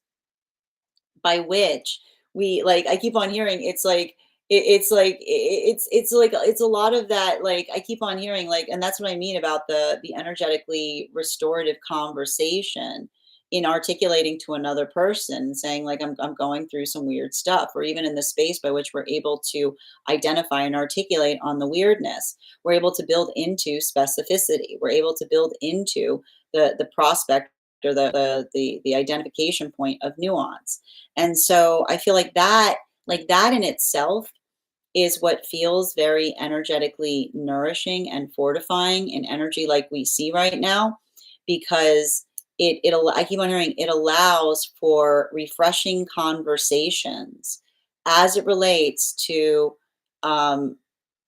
by which we like I keep on hearing it's like it's like it's a lot of that, like I keep on hearing like, and that's what I mean about the energetically restorative conversation in articulating to another person, saying like I'm going through some weird stuff, or even in the space by which we're able to identify and articulate on the weirdness, we're able to build into specificity, we're able to build into the prospect, or the identification point of nuance. And so I feel like that in itself is what feels very energetically nourishing and fortifying in energy like we see right now, because I keep on hearing it allows for refreshing conversations as it relates to um,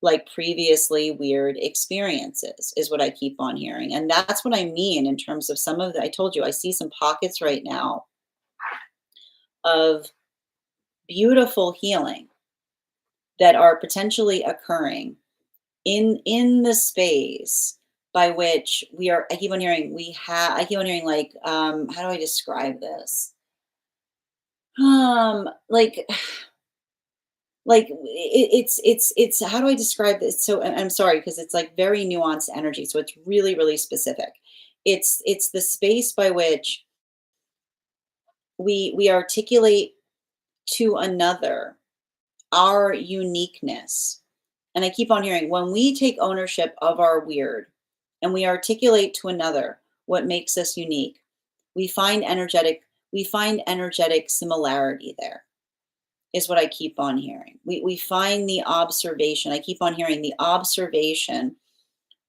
like previously weird experiences, is what I keep on hearing. And that's what I mean in terms of some of the, I told you, I see some pockets right now of beautiful healing that are potentially occurring in the space by which we are. I keep on hearing I keep on hearing like, how do I describe this? Like it's how do I describe this? So I'm sorry, because it's like very nuanced energy, so it's really really specific. It's the space by which we articulate to another our uniqueness. And I keep on hearing, when we take ownership of our weird and we articulate to another what makes us unique, we find energetic similarity there, is what I keep on hearing. We find the observation. I keep on hearing the observation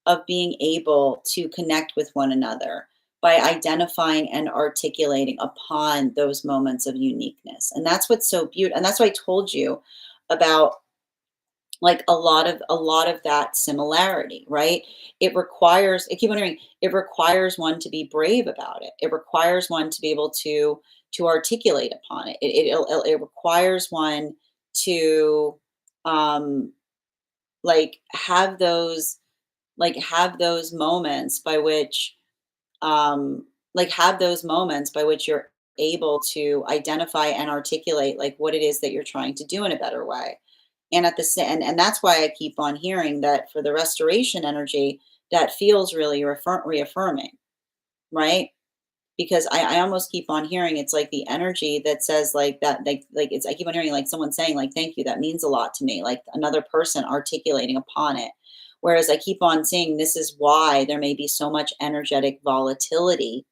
of being able to connect with one another by identifying and articulating upon those moments of uniqueness. And that's what's so beautiful. And that's why I told you about like a lot of that similarity, right? It requires, I keep on hearing, it requires one to be brave about it. It requires one to be able to articulate upon it. It requires one to um like have those moments by which have those moments by which you're able to identify and articulate like what it is that you're trying to do in a better way. And at the same and that's why I keep on hearing that for the restoration energy, that feels really reaffirming, right? Because I almost keep on hearing it's like the energy that says like that, like it's, I keep on hearing like someone saying like thank you, that means a lot to me, like another person articulating upon it. Whereas I keep on seeing this is why there may be so much energetic volatility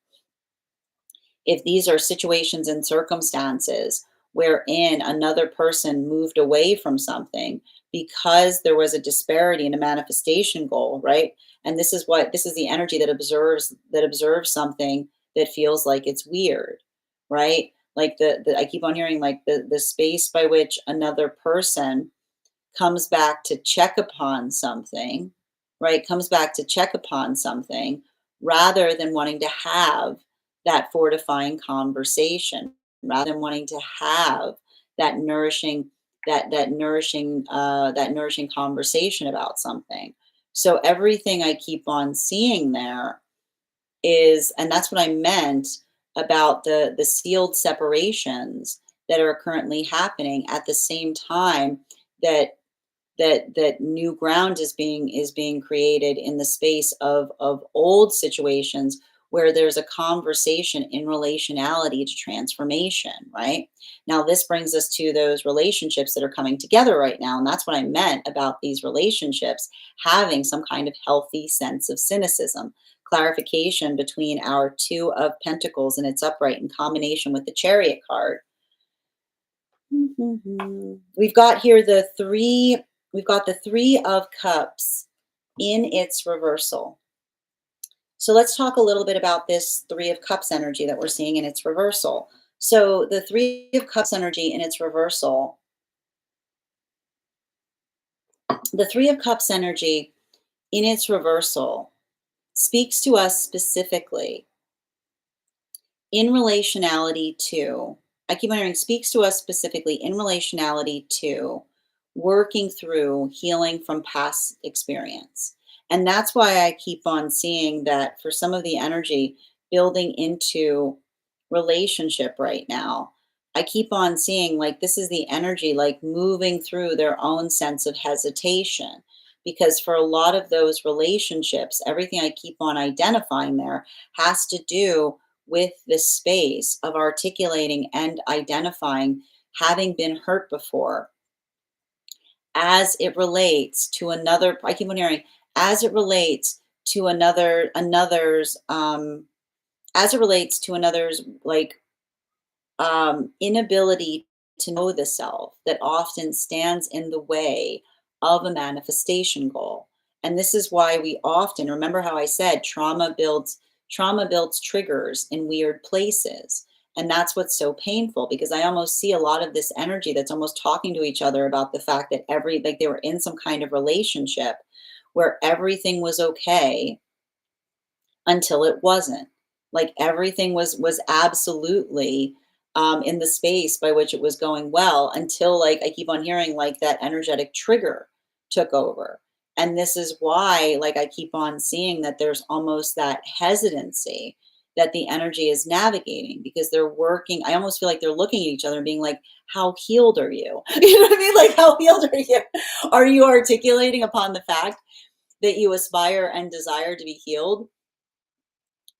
if these are situations and circumstances wherein another person moved away from something because there was a disparity in a manifestation goal, right? And this is the energy that observes something that feels like it's weird, right? Like the I keep on hearing like the space by which another person comes back to check upon something, right? Comes back to check upon something rather than wanting to have that fortifying conversation, rather than wanting to have that nourishing, that nourishing conversation about something. So everything I keep on seeing there is, and that's what I meant about the sealed separations that are currently happening at the same time that that new ground is being created in the space of old situations where there's a conversation in relationality to transformation, right? Now this brings us to those relationships that are coming together right now, and that's what I meant about these relationships having some kind of healthy sense of cynicism, clarification between our two of pentacles and its upright in combination with the chariot card. We've got here we've got the 3 of Cups in its reversal. So let's talk a little bit about this 3 of Cups energy that we're seeing in its reversal. So the 3 of Cups energy in its reversal, the 3 of Cups energy in its reversal speaks to us specifically in relationality to, I keep on hearing, speaks to us specifically in relationality to working through healing from past experience. And that's why I keep on seeing that for some of the energy building into relationship right now, I keep on seeing like this is the energy like moving through their own sense of hesitation. Because for a lot of those relationships, everything I keep on identifying there has to do with this space of articulating and identifying having been hurt before as it relates to another. I keep on hearing as it relates to as it relates to another's like inability to know the self that often stands in the way of a manifestation goal. And this is why we often remember how I said trauma builds triggers in weird places. And that's what's so painful because I almost see a lot of this energy that's almost talking to each other about the fact that like they were in some kind of relationship where everything was okay until it wasn't. Like everything was absolutely in the space by which it was going well until like I keep on hearing like that energetic trigger took over. And this is why like I keep on seeing that there's almost that hesitancy that the energy is navigating because they're working. I almost feel like they're looking at each other and being like, how healed are you? You know what I mean? Like, how healed are you? Are you articulating upon the fact that you aspire and desire to be healed?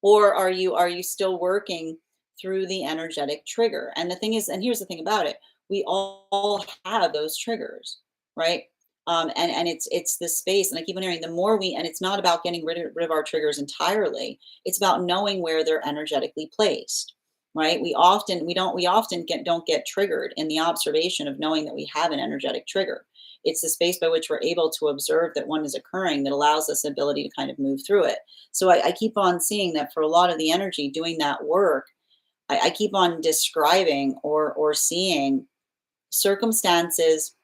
Or are you still working through the energetic trigger? And the thing is, and here's the thing about it, we all have those triggers, right? And it's this space, and I keep on hearing the more we, and it's not about getting rid of our triggers entirely, it's about knowing where they're energetically placed, right? We often don't get triggered in the observation of knowing that we have an energetic trigger. It's the space by which we're able to observe that one is occurring that allows us the ability to kind of move through it. So I keep on seeing that for a lot of the energy doing that work, I keep on describing or seeing circumstances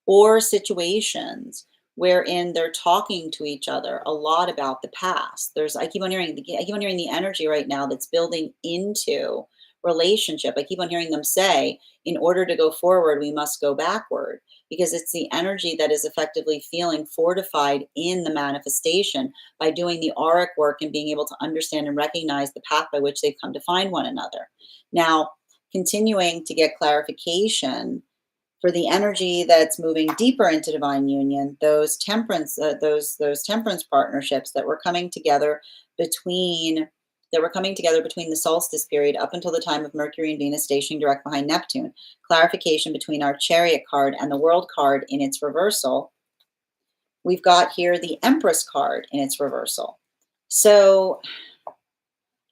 or situations wherein they're talking to each other a lot about the past. I keep on hearing the energy right now that's building into relationship. I keep on hearing them say, in order to go forward, we must go backward because it's the energy that is effectively feeling fortified in the manifestation by doing the auric work and being able to understand and recognize the path by which they've come to find one another. Now, continuing to get clarification for the energy that's moving deeper into divine union, those temperance partnerships that were coming together between the solstice period up until the time of Mercury and Venus stationing direct behind Neptune. Clarification between our chariot card and the world card in its reversal. We've got here the Empress card in its reversal. So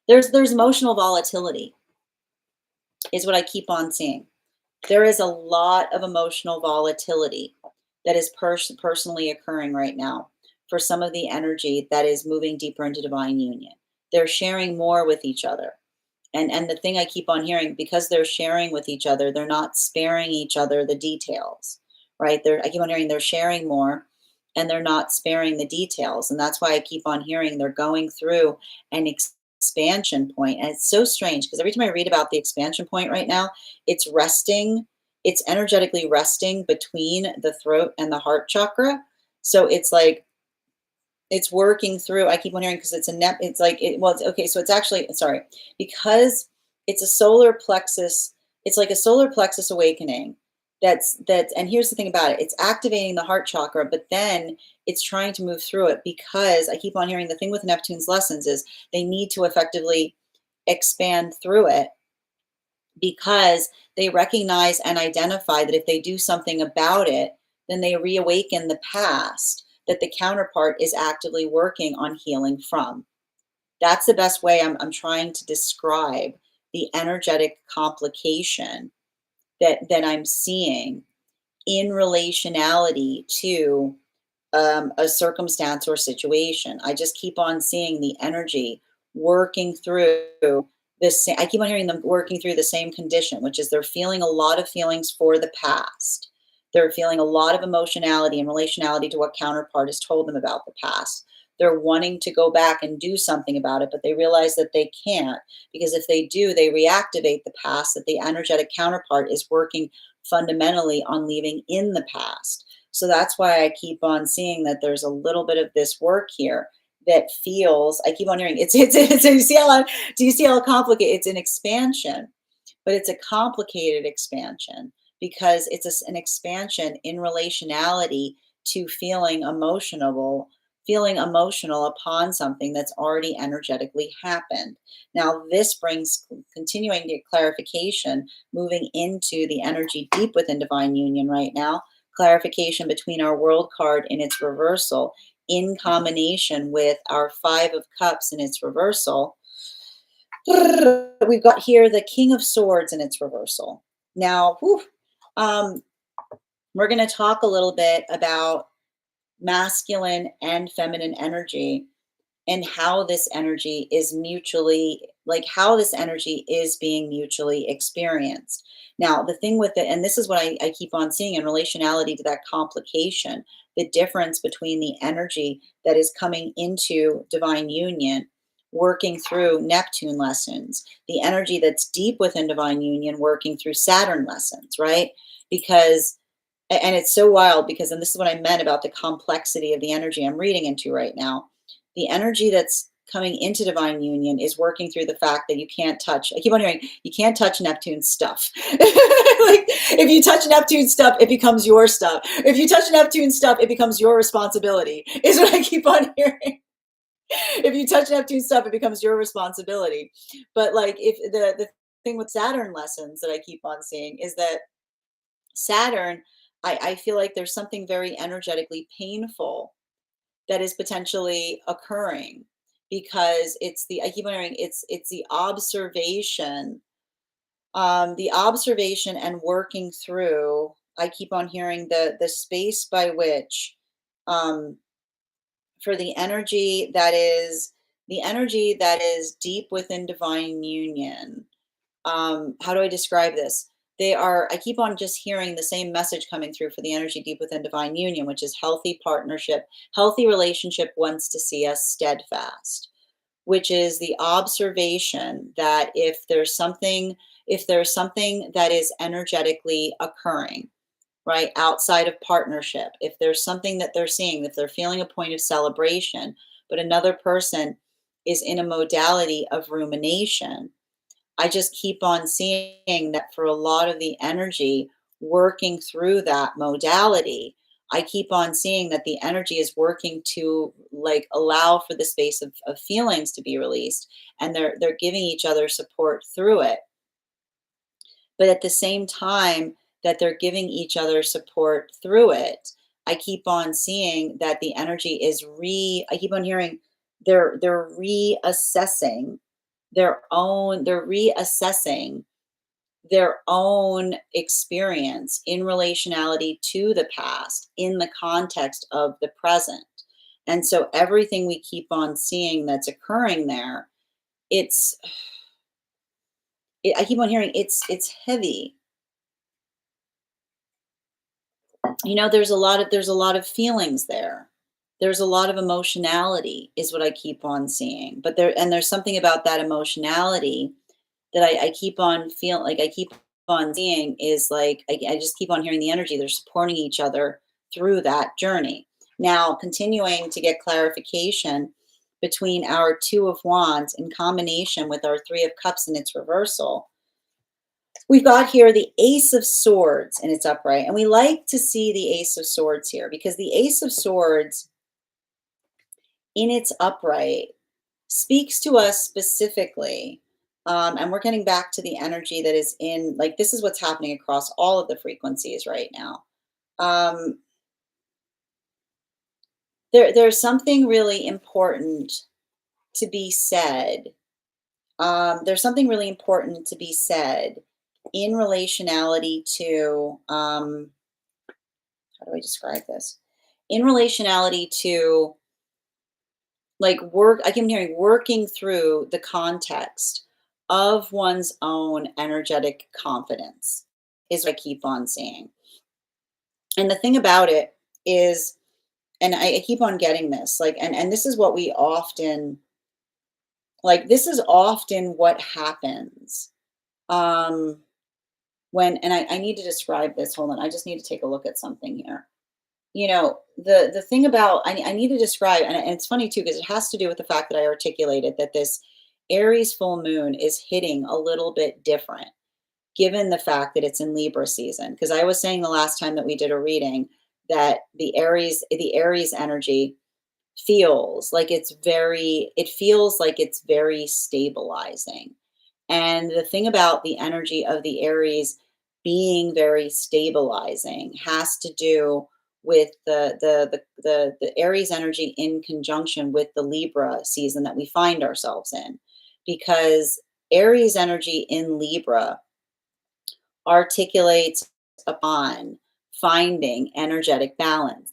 there's emotional volatility is what I keep on seeing. There is a lot of emotional volatility that is personally occurring right now for some of the energy that is moving deeper into divine union. They're sharing more with each other. And the thing I keep on hearing, because they're sharing with each other, they're not sparing each other the details, right? I keep on hearing they're sharing more and they're not sparing the details. And that's why I keep on hearing they're going through an expansion point. And it's so strange because every time I read about the expansion point right now, it's resting, it's energetically resting between the throat and the heart chakra. So it's like, it's working through. I keep on hearing because it's like, well, it's okay. So it's actually, sorry, because it's a solar plexus It's like a solar plexus awakening. That's and here's the thing about it. It's activating the heart chakra, but then it's trying to move through it because I keep on hearing the thing with Neptune's lessons is they need to effectively expand through it because they recognize and identify that if they do something about it, then they reawaken the past that the counterpart is actively working on healing from. That's the best way I'm trying to describe the energetic complication that I'm seeing in relationality to a circumstance or situation. I just keep on seeing the energy working through the same. I keep on hearing them working through the same condition, which is they're feeling a lot of feelings for the past. They're feeling a lot of emotionality and relationality to what counterpart has told them about the past. They're wanting to go back and do something about it, but they realize that they can't because if they do, they reactivate the past that the energetic counterpart is working fundamentally on leaving in the past. So that's why I keep on seeing that there's a little bit of this work here that feels, I keep on hearing it's do you see how complicated it's an expansion, but it's a complicated expansion because it's an expansion in relationality to feeling emotional upon something that's already energetically happened. Now, this brings continuing to clarification, moving into the energy deep within divine union right now, clarification between our world card in its reversal in combination with our five of cups in its reversal. We've got here the King of Swords in its reversal. Now, we're going to talk a little bit about masculine and feminine energy and how this energy is how this energy is being mutually experienced. Now, the thing with it, and this is what I keep on seeing in relationality to that complication, the difference between the energy that is coming into divine union, working through Neptune lessons, the energy that's deep within divine union, working through Saturn lessons, right? Because and it's so wild because, and this is what I meant about the complexity of the energy I'm reading into right now. The energy that's coming into divine union is working through the fact that you can't touch. I keep on hearing you can't touch Neptune's stuff. Like if you touch Neptune's stuff, it becomes your stuff. If you touch Neptune's stuff, it becomes your responsibility. Is what I keep on hearing. If you touch Neptune's stuff, it becomes your responsibility. But like if the thing with Saturn lessons that I keep on seeing is that Saturn, I feel like there's something very energetically painful that is potentially occurring because I keep on hearing it's the observation and working through. I keep on hearing the space by which um, for the energy that is deep within divine union. How do I describe this? I keep on just hearing the same message coming through for the energy deep within divine union, which is healthy partnership, healthy relationship wants to see us steadfast, which is the observation that if there's something that is energetically occurring, right, outside of partnership, if there's something that they're seeing, if they're feeling a point of celebration, but another person is in a modality of rumination, I just keep on seeing that for a lot of the energy working through that modality, I keep on seeing that the energy is working to like allow for the space of feelings to be released and they're giving each other support through it. But at the same time that they're giving each other support through it, I keep on seeing that the energy is I keep on hearing they're reassessing they're reassessing their own experience in relationality to the past in the context of the present. And so everything we keep on seeing that's occurring there, it's I keep on hearing it's heavy. There's a lot of feelings there. There's a lot of emotionality is what I keep on seeing. But there's something about that emotionality that I keep on feeling like I keep on seeing is like I just keep on hearing the energy. They're supporting each other through that journey. Now, continuing to get clarification between our Two of Wands in combination with our Three of Cups in its reversal. We've got here the Ace of Swords and it's upright. And we like to see the Ace of Swords here because the Ace of Swords in its upright speaks to us specifically. And we're getting back to the energy that is in, like, this is what's happening across all of the frequencies right now. Um, there's something really important to be said. There's something really important to be said in relationality to, how do I describe this? In relationality to, like, work, I keep hearing working through the context of one's own energetic confidence is what I keep on seeing. And the thing about it is, and I keep on getting this, like, and this is what we often, like, this is often what happens. When, and I need to describe this. Hold on, I just need to take a look at something here. The thing about, I need to describe, and it's funny too, because it has to do with the fact that I articulated that this Aries full moon is hitting a little bit different, given the fact that it's in Libra season. Because I was saying the last time that we did a reading that the Aries energy feels like it's very, it feels like it's very stabilizing. And the thing about the energy of the Aries being very stabilizing has to do with the Aries energy in conjunction with the Libra season that we find ourselves in. Because Aries energy in Libra articulates upon finding energetic balance.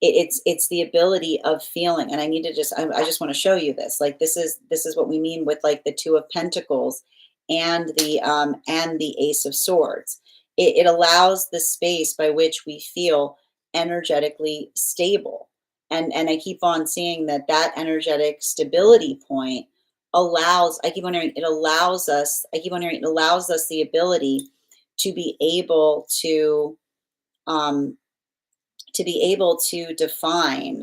It's the ability of feeling, and I need to just, I just want to show you this. Like, this is what we mean with, like, the Two of Pentacles and the Ace of Swords. It allows the space by which we feel energetically stable, and I keep on seeing that that energetic stability point allows, I keep on hearing, it allows us, I keep on hearing, it allows us the ability to be able um to be able to define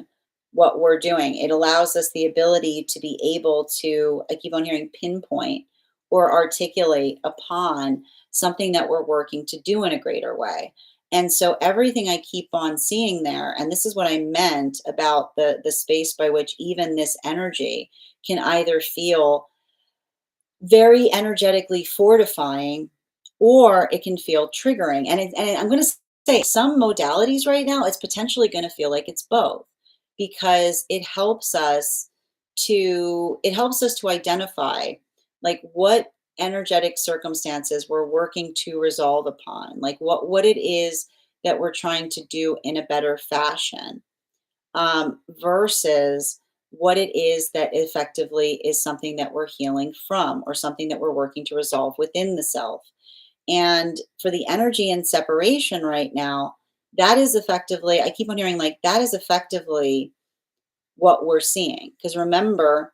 what we're doing. It allows us the ability to be able to, I keep on hearing, pinpoint or articulate upon something that we're working to do in a greater way. And so everything I keep on seeing there, and this is what I meant about the space by which even this energy can either feel very energetically fortifying or it can feel triggering. And I'm going to say some modalities right now, it's potentially going to feel like it's both because it helps us to identify, like, what energetic circumstances we're working to resolve upon, like what it is that we're trying to do in a better fashion, versus what it is that effectively is something that we're healing from or something that we're working to resolve within the self. And for the energy and separation right now, that is effectively, I keep on hearing, like, that is effectively what we're seeing. Because remember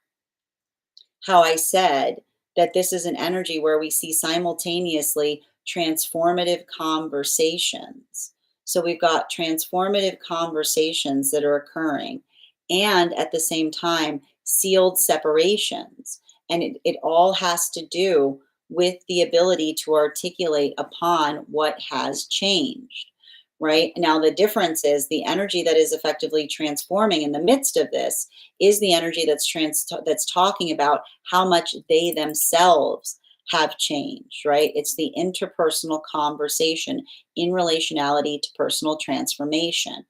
how I said that this is an energy where we see simultaneously transformative conversations. So we've got transformative conversations that are occurring, and at the same time, sealed separations. And it all has to do with the ability to articulate upon what has changed. Right now, the difference is the energy that is effectively transforming in the midst of this is the energy that's talking about how much they themselves have changed, right? It's the interpersonal conversation in relationality to personal transformation.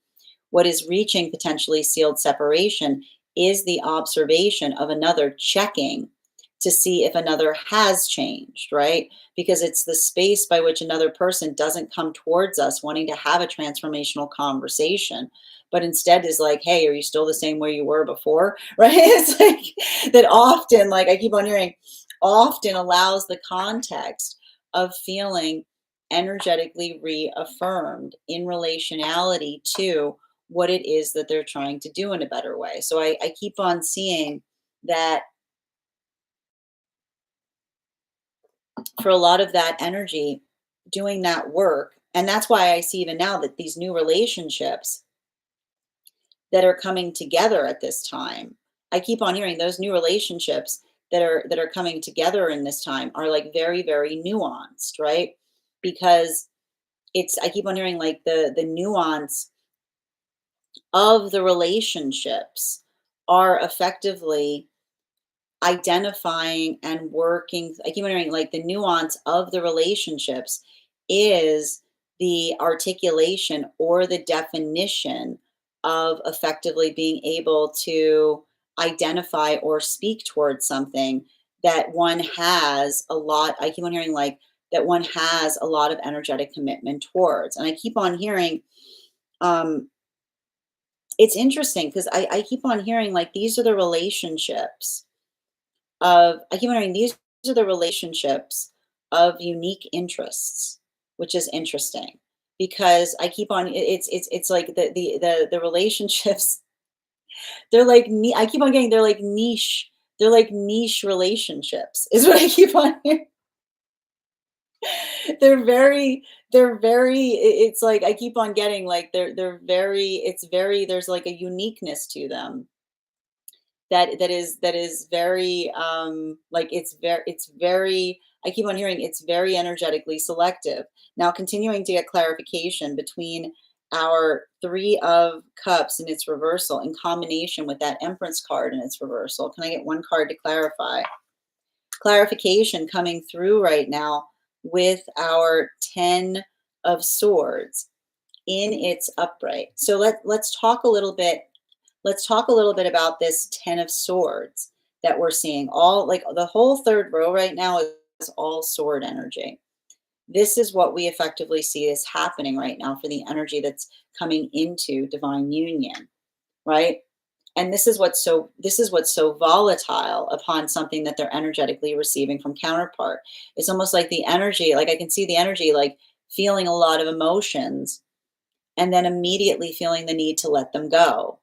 What is reaching potentially sealed separation is the observation of another checking to see if another has changed, right? Because it's the space by which another person doesn't come towards us wanting to have a transformational conversation, but instead is like, hey, are you still the same way you were before? Right? It's like that often, like I keep on hearing, often allows the context of feeling energetically reaffirmed in relationality to what it is that they're trying to do in a better way. So I keep on seeing that for a lot of that energy, doing that work. And that's why I see even now that these new relationships that are coming together at this time, I keep on hearing those new relationships that are coming together in this time are like very, very nuanced, right? because I keep on hearing like the nuance of the relationships are effectively identifying and working. I keep wondering, like, the nuance of the relationships is the articulation or the definition of effectively being able to identify or speak towards something that one has a lot. I keep on hearing like that one has a lot of energetic commitment towards. And I keep on hearing, um, it's interesting because I keep on hearing like these are the relationships of I keep wondering, these are the relationships of unique interests, which is interesting because I keep on it's like the relationships they're like I keep on getting they're like niche relationships is what I keep on hearing. It's like I keep on getting like they're very it's very there's like a uniqueness to them that is very like it's very I keep on hearing it's very energetically selective. Now continuing to get clarification between our 3 of Cups in its reversal in combination with that Empress card in its reversal. Can I get one card to clarify? Clarification coming through right now with our 10 of Swords in its upright. So let's talk a little bit about this 10 of Swords that we're seeing. All like the whole third row right now is all sword energy. This is what we effectively see is happening right now for the energy that's coming into divine union, right? And this is what's so volatile upon something that they're energetically receiving from counterpart. It's almost like the energy, like I can see the energy like feeling a lot of emotions and then immediately feeling the need to let them go,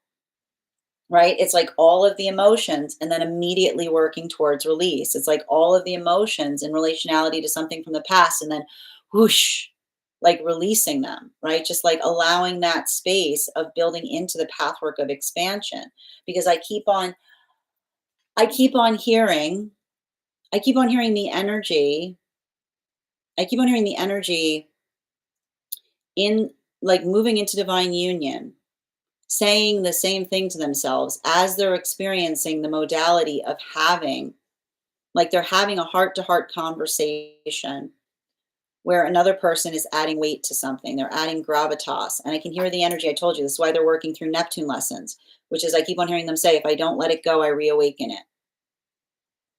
right? It's like all of the emotions and then immediately working towards release. It's like all of the emotions in relationality to something from the past and then whoosh, like releasing them, right? Just like allowing that space of building into the pathwork of expansion. Because I keep on hearing, I keep on hearing the energy, I keep on hearing the energy in like moving into divine union saying the same thing to themselves as they're experiencing the modality of having, like they're having a heart to heart conversation where another person is adding weight to something. They're adding gravitas. And I can hear the energy. I told you this is why they're working through Neptune lessons, which is I keep on hearing them say, if I don't let it go, I reawaken it.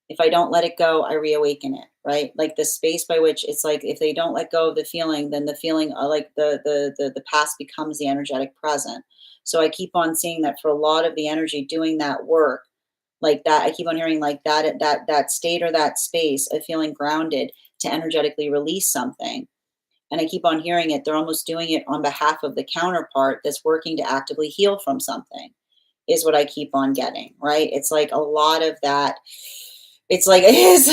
If I don't let it go, I reawaken it, right? Like the space by which it's like if they don't let go of the feeling, then the feeling like the past becomes the energetic present. So I keep on seeing that for a lot of the energy doing that work, like that, I keep on hearing like that state or that space of feeling grounded to energetically release something. And I keep on hearing it, they're almost doing it on behalf of the counterpart that's working to actively heal from something, is what I keep on getting, right? It's like a lot of that it's like it's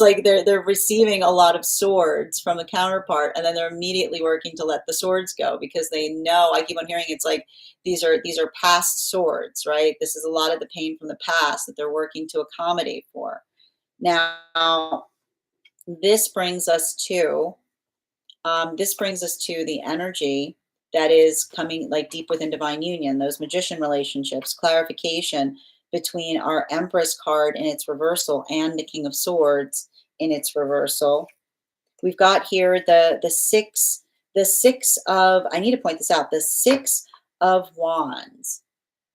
like they're receiving a lot of swords from the counterpart, and then they're immediately working to let the swords go because they know. I keep on hearing it's like these are past swords, right? This is a lot of the pain from the past that they're working to accommodate for. Now, this brings us to the energy that is coming like deep within divine union, those magician relationships, clarification between our Empress card in its reversal and the King of Swords in its reversal. We've got here the six of, I need to point this out, the 6 of Wands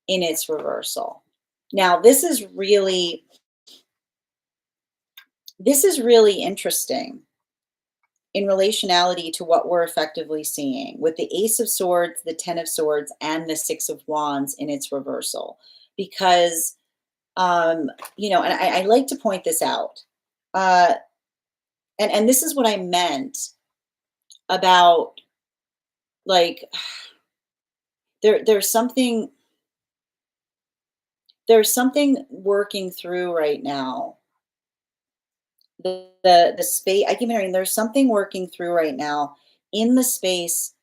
in its reversal. Now, this is really interesting in relationality to what we're effectively seeing with the Ace of Swords, the 10 of Swords, and the 6 of Wands in its reversal. Because, and I like to point this out. Uh, and this is what I meant about like there's something working through right now. The space I keep hearing there's something working through right now in the space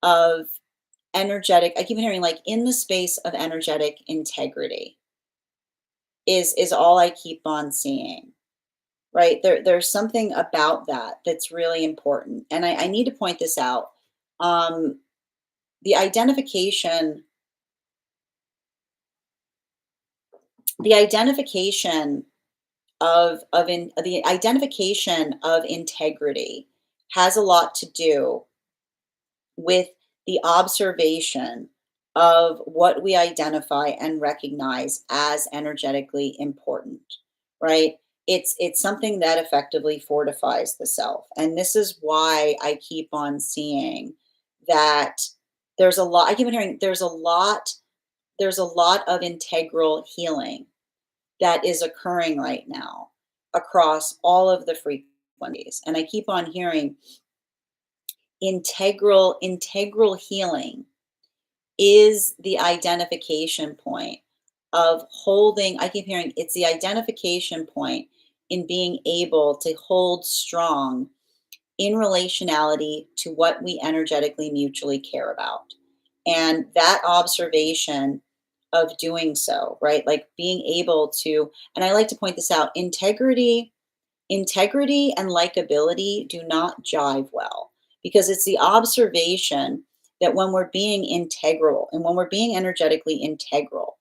of energetic. I keep hearing like in the space of energetic integrity is all I keep on seeing, right? There's something about that that's really important. And I need to point this out. Um, the identification, the identification the identification of integrity has a lot to do with the observation of what we identify and recognize as energetically important, right? It's something that effectively fortifies the self. And this is why I keep on seeing that there's a lot I keep on hearing there's a lot of integral healing that is occurring right now across all of the frequencies. And I keep on hearing integral healing is the identification point of holding. I keep hearing it's the identification point in being able to hold strong in relationality to what we energetically mutually care about. And that observation of doing so, right? Like being able to, and I like to point this out, integrity and likability do not jive well, because it's the observation that when we're being integral and when we're being energetically integral,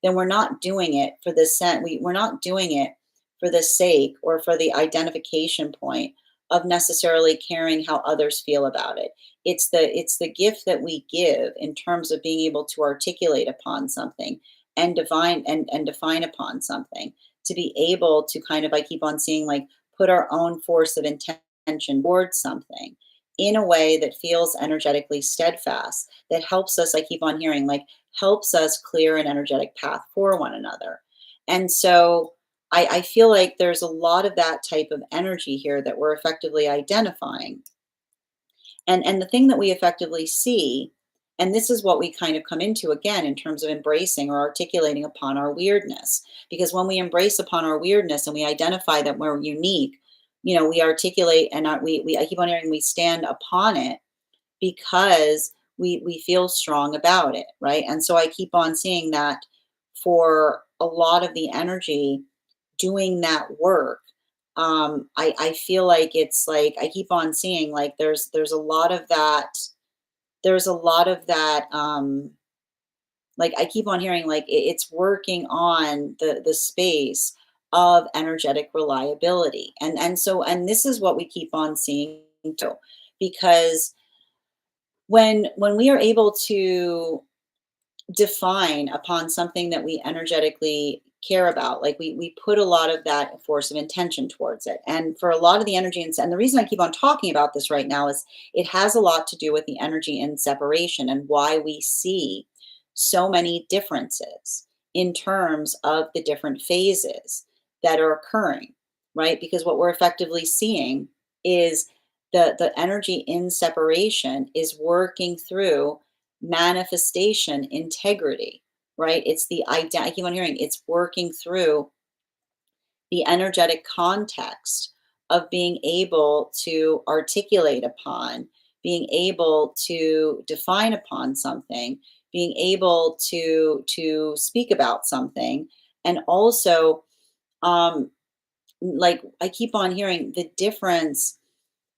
then we're not doing it for the we're not doing it for the sake or for the identification point of necessarily caring how others feel about it. It's the gift that we give in terms of being able to articulate upon something and define upon something, to be able to kind of, I keep on seeing, like, put our own force of intention towards something in a way that feels energetically steadfast, that helps us, I keep on hearing, like, helps us clear an energetic path for one another. And so I feel like there's a lot of that type of energy here that we're effectively identifying. And the thing that we effectively see, and this is what we kind of come into again in terms of embracing or articulating upon our weirdness. Because when we embrace upon our weirdness and we identify that we're unique, we articulate and I keep on hearing, we stand upon it because we feel strong about it, right? And so I keep on seeing that for a lot of the energy doing that work. I feel like it's like I keep on seeing, like, there's a lot of that. There's a lot of that. Like, I keep on hearing, like, it's working on the space of energetic reliability, and this is what we keep on seeing too, because when we are able to define upon something that we energetically care about, like, we put a lot of that force of intention towards it. And for a lot of the energy, and the reason I keep on talking about this right now is it has a lot to do with the energy in separation and why we see so many differences in terms of the different phases that are occurring, right? Because what we're effectively seeing is the energy in separation is working through manifestation integrity, right? It's the idea. I keep on hearing it's working through the energetic context of being able to articulate upon, being able to define upon something, being able to speak about something, and also, um, like, I keep on hearing the difference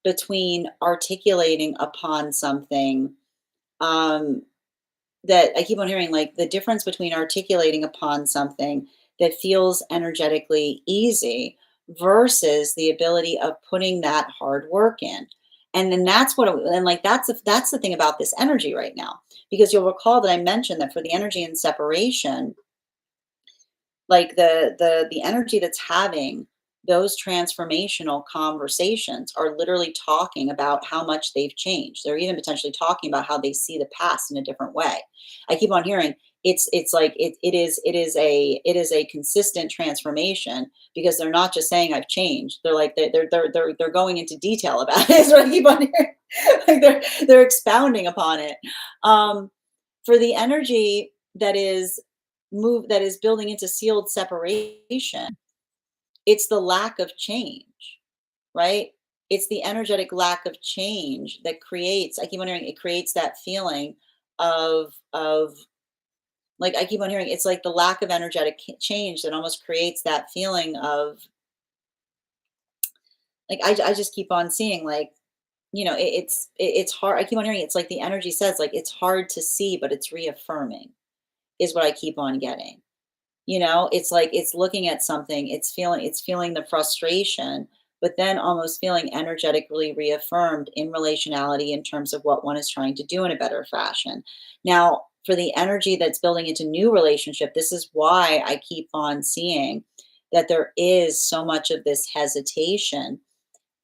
between articulating upon something, um, that I keep on hearing, like, the difference between articulating upon something that feels energetically easy versus the ability of putting that hard work in. And then like, that's the thing about this energy right now, because you'll recall that I mentioned that for the energy in separation, like, the energy that's having those transformational conversations are literally talking about how much they've changed. They're even potentially talking about how they see the past in a different way. I keep on hearing it's like it is a consistent transformation, because they're not just saying I've changed. They're like they're going into detail about it. So I keep on hearing, like, they're expounding upon it. For the energy that is building into sealed separation, it's the lack of change, right? It's the energetic lack of change that creates, I keep wondering, it creates that feeling of like, I keep on hearing it's like the lack of energetic change that almost creates that feeling of Like I just keep on seeing like, it's hard. I keep on hearing it's like the energy says like it's hard to see, but it's reaffirming is what I keep on getting. It's like it's looking at something, it's feeling the frustration, but then almost feeling energetically reaffirmed in relationality in terms of what one is trying to do in a better fashion. Now, for the energy that's building into new relationship, this is why I keep on seeing that there is so much of this hesitation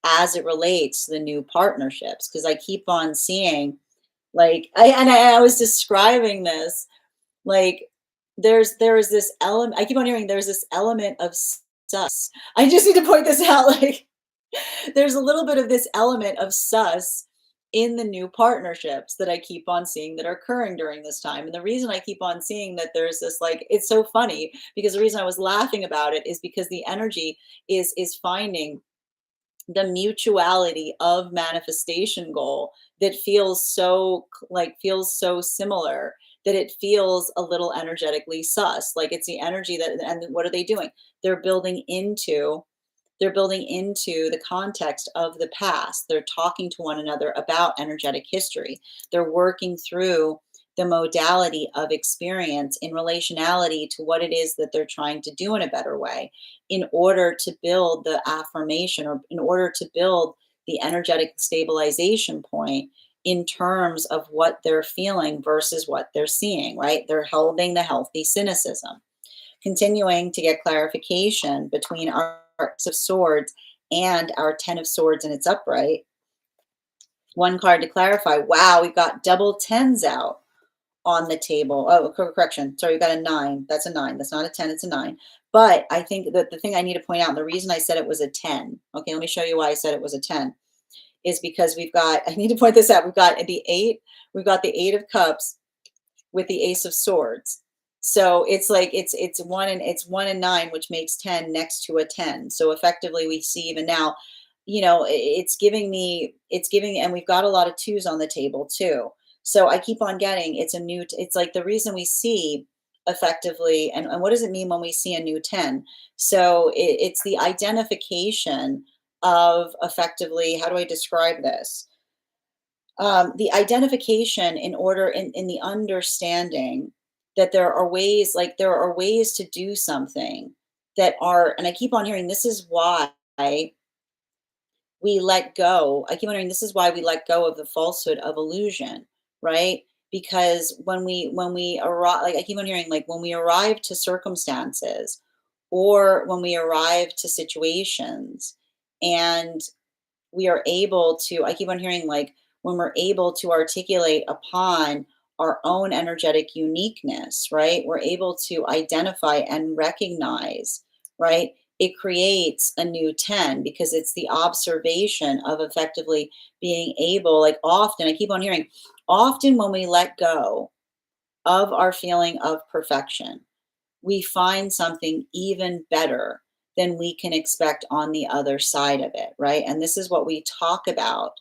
as it relates to the new partnerships because I keep on seeing like I was describing this like, there is this element I keep on hearing there's this element of sus. I just need to point this out, like, there's a little bit of this element of sus in the new partnerships that I keep on seeing that are occurring during this time. And the reason I keep on seeing that there's this like it's so funny because the reason I was laughing about it is because the energy is finding the mutuality of manifestation goal that feels so feels so similar that it feels a little energetically sus like it's the energy that and what are they doing they're building into they're building into the context of the past. They're talking to one another about energetic history. They're working through the modality of experience in relationality to what it is that they're trying to do in a better way in order to build the affirmation or in order to build the energetic stabilization point in terms of what they're feeling versus what they're seeing, right? They're holding the healthy cynicism continuing to get clarification between our Ace of Swords and our Ten of Swords in its upright. One card to clarify. Wow, we've got double tens out on the table. Oh, correction. Sorry, we got a nine. That's a nine. That's not a 10, it's a nine. But I think that the thing I need to point out, and the reason I said it was a 10, okay, let me show you why I said it was a 10, is because I need to point this out. We've got the Eight of Cups with the Ace of Swords. So it's like it's one and nine, which makes 10 next to a 10. So effectively we see even now, it's giving, and we've got a lot of twos on the table too. So I keep on getting it's like the reason we see effectively, and what does it mean when we see a new 10? So it's the identification of effectively, how do I describe this? The identification in the understanding that there are ways to do something that are, and I keep on hearing this is why we let go. I keep wondering this is why we let go of the falsehood of illusion, right? Because when we arrive, like I keep on hearing, like when we arrive to circumstances or when we arrive to situations and we are able to, I keep on hearing like when we're able to articulate upon our own energetic uniqueness, right? We're able to identify and recognize, right? It creates a new 10 because it's the observation of effectively being able, like often, I keep on hearing, often when we let go of our feeling of perfection, we find something even better than we can expect on the other side of it, right? And this is what we talk about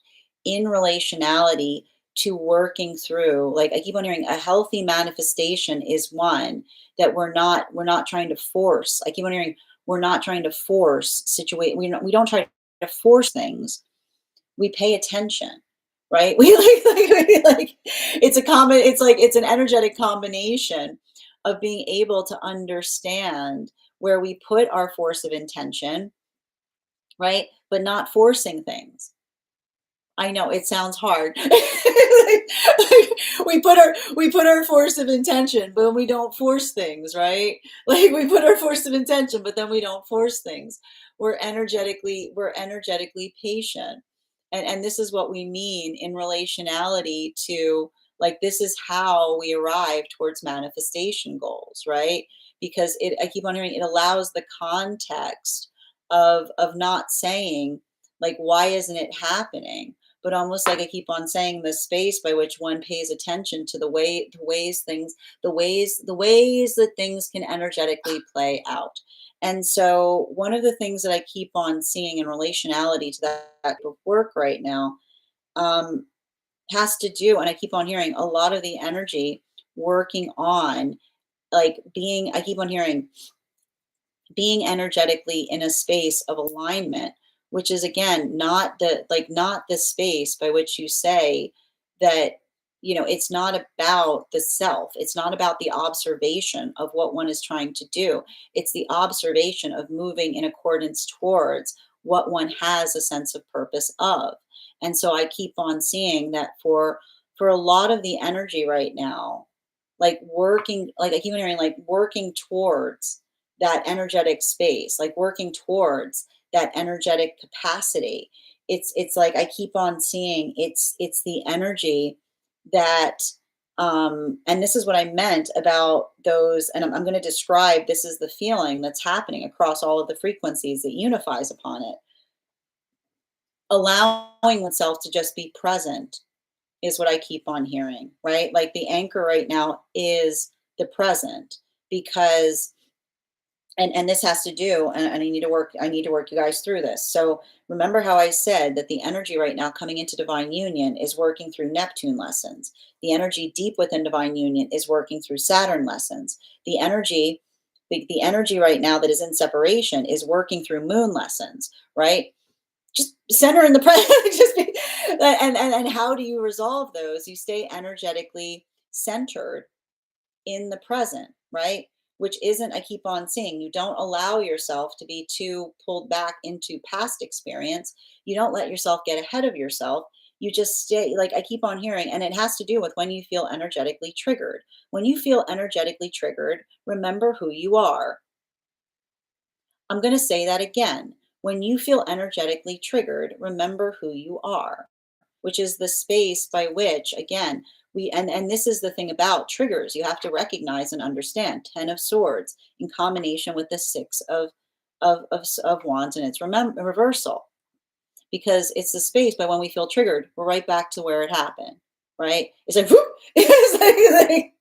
in relationality to working through. Like I keep on hearing a healthy manifestation is one that we're not trying to force. I keep on hearing we're not trying to force situate we don't try to force things. We pay attention, right? We like it's an energetic combination of being able to understand where we put our force of intention, right? But not forcing things. I know it sounds hard. We put our force of intention, but we don't force things, right? Like we put our force of intention, but then we don't force things. We're energetically patient. And this is what we mean in relationality to like this is how we arrive towards manifestation goals, right? Because I keep on hearing it allows the context of not saying like why isn't it happening? But almost like I keep on saying, the space by which one pays attention to the ways that things can energetically play out. And so one of the things that I keep on seeing in relationality to that work right now um, has to do, and I keep on hearing a lot of the energy working on I keep on hearing being energetically in a space of alignment which is again not the space by which you say that, it's not about the self, it's not about the observation of what one is trying to do, it's the observation of moving in accordance towards what one has a sense of purpose of. And so I keep on seeing that for a lot of the energy right now, like I keep on hearing like working towards that energetic space, like working towards that energetic capacity. It's like I keep on seeing it's the energy that and this is what I meant about those, and I'm going to describe this is the feeling that's happening across all of the frequencies that unifies upon it. Allowing oneself to just be present is what I keep on hearing, right? Like the anchor right now is the present, because and this has to do, and I need to work you guys through this. So remember how I said that the energy right now coming into divine union is working through Neptune lessons. The energy deep within divine union is working through Saturn lessons. The energy right now that is in separation is working through moon lessons, right? Just center in the present. Just be, and how do you resolve those? You stay energetically centered in the present, right? Which isn't, I keep on saying, you don't allow yourself to be too pulled back into past experience. You don't let yourself get ahead of yourself. You just stay, like I keep on hearing, and it has to do with when you feel energetically triggered. When you feel energetically triggered, remember who you are. I'm going to say that again. When you feel energetically triggered, remember who you are, which is the space by which, again, and this is the thing about triggers. You have to recognize and understand 10 of swords in combination with the six of wands, and it's reversal, because it's the space by when we feel triggered, we're right back to where it happened, right? It's like, whoop, it's like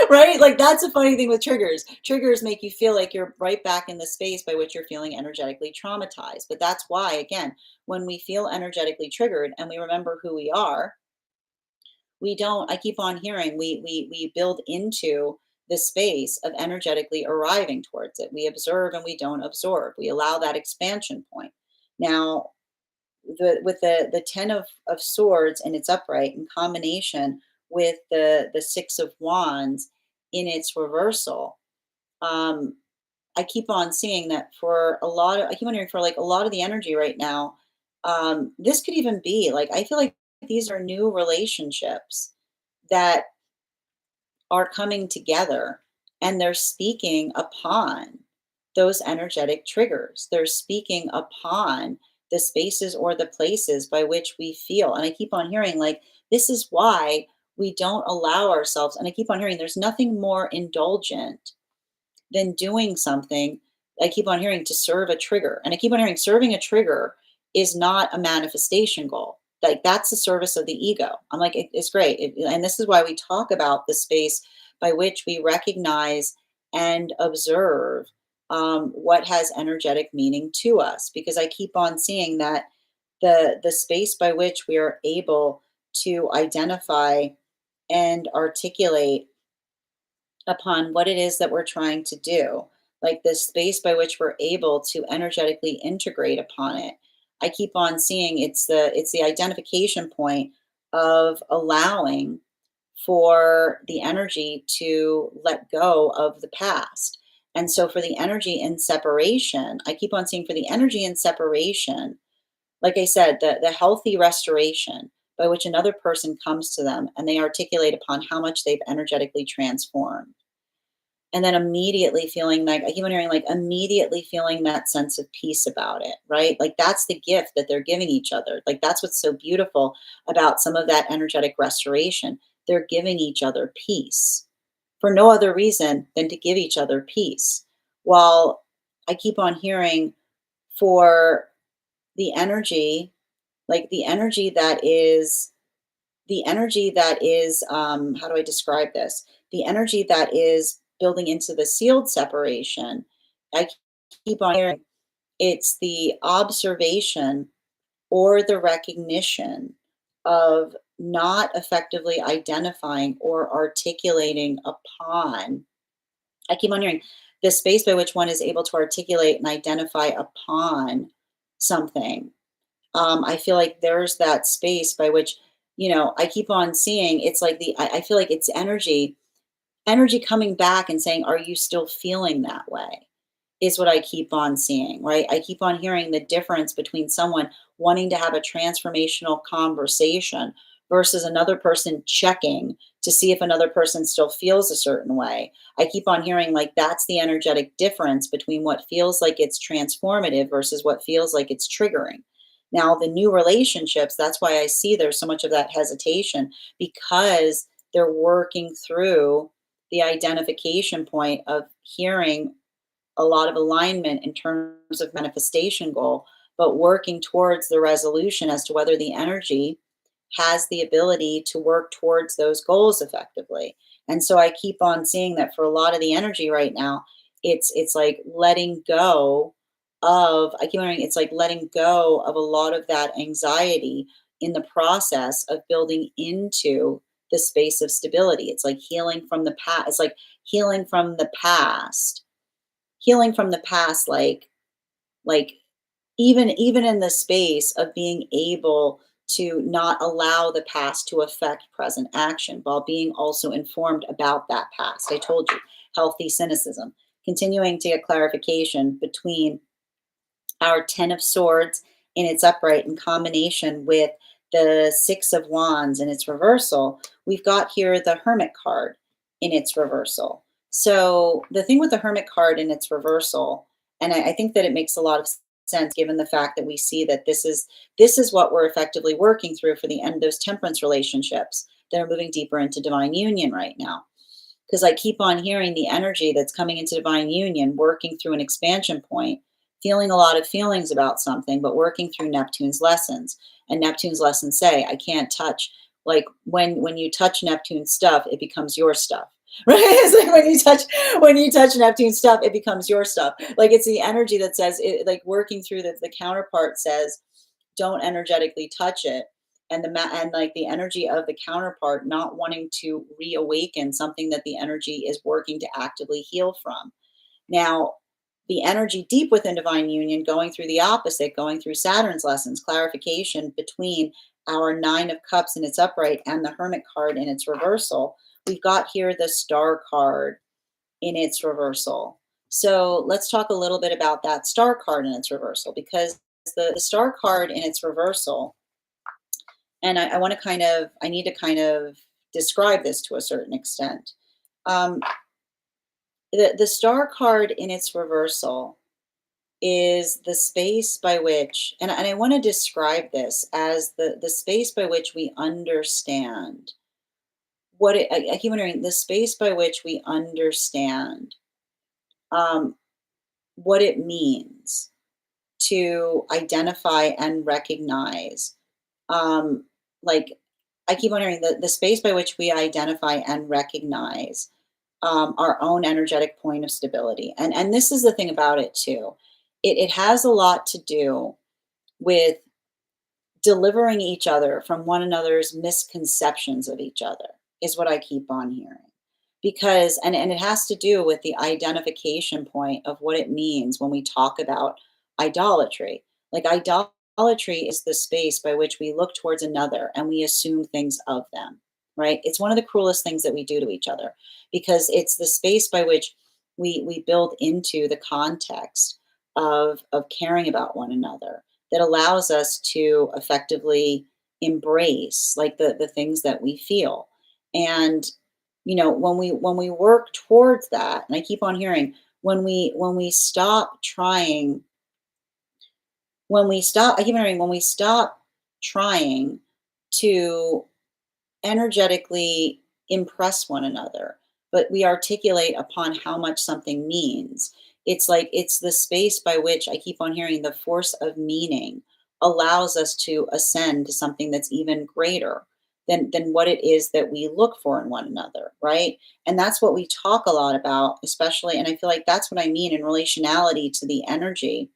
right? Like that's a funny thing with triggers. Triggers make you feel like you're right back in the space by which you're feeling energetically traumatized. But that's why, again, when we feel energetically triggered and we remember who we are, we don't, I keep on hearing, we build into the space of energetically arriving towards it. We observe and we don't absorb. We allow that expansion point. Now, with the 10 of swords in its upright in combination with the six of wands in its reversal, um I keep on seeing that for a lot of, I keep on hearing for like a lot of the energy right now, this could even be like, I feel like these are new relationships that are coming together, and they're speaking upon those energetic triggers. They're speaking upon the spaces or the places by which we feel. And I keep on hearing, like, this is why we don't allow ourselves. And I keep on hearing there's nothing more indulgent than doing something. I keep on hearing to serve a trigger. And I keep on hearing serving a trigger is not a manifestation goal. Like that's the service of the ego. I'm like, it's great. And this is why we talk about the space by which we recognize and observe what has energetic meaning to us. Because I keep on seeing that the space by which we are able to identify and articulate upon what it is that we're trying to do, like the space by which we're able to energetically integrate upon it. I keep on seeing it's the identification point of allowing for the energy to let go of the past. And so for the energy in separation, I keep on seeing for the energy in separation, like I said, the healthy restoration by which another person comes to them and they articulate upon how much they've energetically transformed, and then immediately feeling like, I keep on hearing like immediately feeling that sense of peace about it, right? Like that's the gift that they're giving each other. Like that's what's so beautiful about some of that energetic restoration. They're giving each other peace for no other reason than to give each other peace. While I keep on hearing for the energy, like the energy that is, how do I describe this? The energy that is building into the sealed separation. I keep on hearing it's the observation or the recognition of not effectively identifying or articulating upon. I keep on hearing the space by which one is able to articulate and identify upon something. I feel like there's that space by which, I keep on seeing it's like I feel like it's energy coming back and saying, are you still feeling that way? Is what I keep on seeing, right? I keep on hearing the difference between someone wanting to have a transformational conversation versus another person checking to see if another person still feels a certain way. I keep on hearing like that's the energetic difference between what feels like it's transformative versus what feels like it's triggering. Now, the new relationships, that's why I see there's so much of that hesitation because they're working through the identification point of hearing a lot of alignment in terms of manifestation goal, but working towards the resolution as to whether the energy has the ability to work towards those goals effectively. And so I keep on seeing that for a lot of the energy right now, it's like letting go of I keep wondering it's like letting go of a lot of that anxiety in the process of building into the space of stability. It's like healing from the past. It's like healing from the past like even in the space of being able to not allow the past to affect present action while being also informed about that past. I told you, healthy cynicism, continuing to get clarification between our 10 of swords in its upright in combination with the 6 of wands in its reversal. We've got here the hermit card in its reversal. So the thing with the hermit card in its reversal, and I think that it makes a lot of sense given the fact that we see that this is what we're effectively working through for the end of those temperance relationships that are moving deeper into divine union right now, because I keep on hearing the energy that's coming into divine union, working through an expansion point, feeling a lot of feelings about something, but working through Neptune's lessons. And Neptune's lessons say, I can't touch. Like when you touch Neptune's stuff, it becomes your stuff. Right? It's like when you touch Neptune stuff, it becomes your stuff. Like it's the energy that says it, like working through the counterpart says, don't energetically touch it, and and like the energy of the counterpart not wanting to reawaken something that the energy is working to actively heal from. Now, the energy deep within divine union going through the opposite, going through Saturn's lessons, clarification between our 9 of cups in its upright and the hermit card in its reversal. We've got here the star card in its reversal. So let's talk a little bit about that star card in its reversal, because the star card in its reversal, and I want to I need to kind of describe this to a certain extent. Um, the star card in its reversal is the space by which, and I want to describe this as the space by which we understand I keep wondering the space by which we understand um, what it means to identify and recognize. Um, like, I keep wondering the space by which we identify and recognize our own energetic point of stability. And this is the thing about it too. It has a lot to do with delivering each other from one another's misconceptions of each other, is what I keep on hearing. Because, and it has to do with the identification point of what it means when we talk about idolatry. Like, idolatry is the space by which we look towards another and we assume things of them, right? It's one of the cruelest things that we do to each other, because it's the space by which we build into the context of caring about one another that allows us to effectively embrace like the things that we feel. And when we work towards that, and I keep on hearing, when we stop trying, I keep on hearing, when we stop trying to energetically impress one another, but we articulate upon how much something means. It's like it's the space by which I keep on hearing the force of meaning allows us to ascend to something that's even greater than what it is that we look for in one another, right? And that's what we talk a lot about, especially, and I feel like that's what I mean in relationality to the energy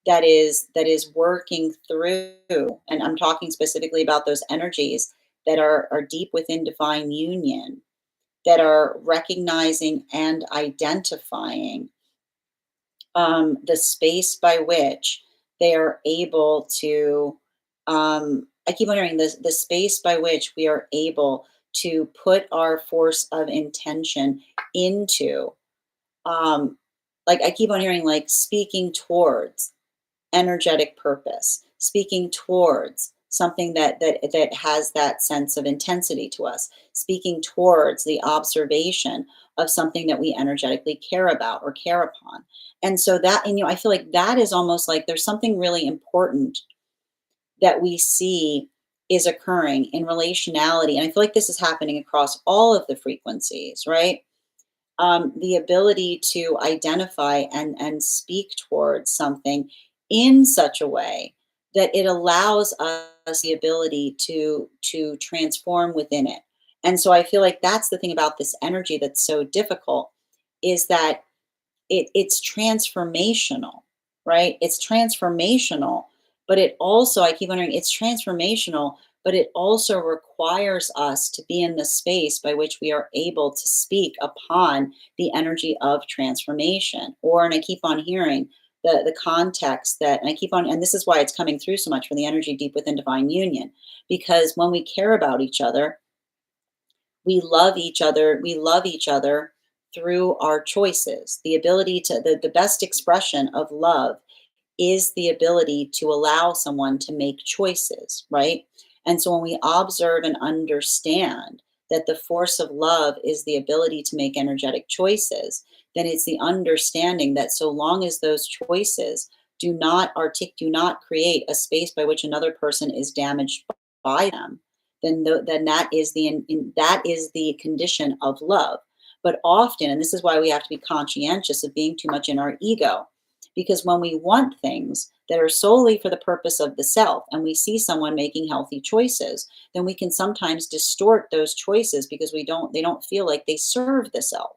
that is working through, and I'm talking specifically about those energies that are deep within divine union, that are recognizing and identifying the space by which they are able to, I keep on hearing this, the space by which we are able to put our force of intention into, um, like I keep on hearing, like speaking towards energetic purpose, speaking towards something that has that sense of intensity to us, speaking towards the observation of something that we energetically care about or care upon. And so that, and I feel like that is almost like there's something really important that we see is occurring in relationality. And I feel like this is happening across all of the frequencies, right? The ability to identify and speak towards something in such a way that it allows us the ability to transform within it. And so I feel like that's the thing about this energy that's so difficult, is that it's transformational, right? It's transformational, but it also, I keep wondering, it's transformational, but it also requires us to be in the space by which we are able to speak upon the energy of transformation. Or, and I keep on hearing the context that, and I keep on, and this is why it's coming through so much for the energy deep within divine union, because when we care about each other, we love each other through our choices. The ability to, the best expression of love is the ability to allow someone to make choices, right? And so when we observe and understand that the force of love is the ability to make energetic choices, then it's the understanding that so long as those choices do not create a space by which another person is damaged by them, then then that is that is the condition of love. But often, and this is why we have to be conscientious of being too much in our ego, because when we want things that are solely for the purpose of the self and we see someone making healthy choices, then we can sometimes distort those choices because they don't feel like they serve the self,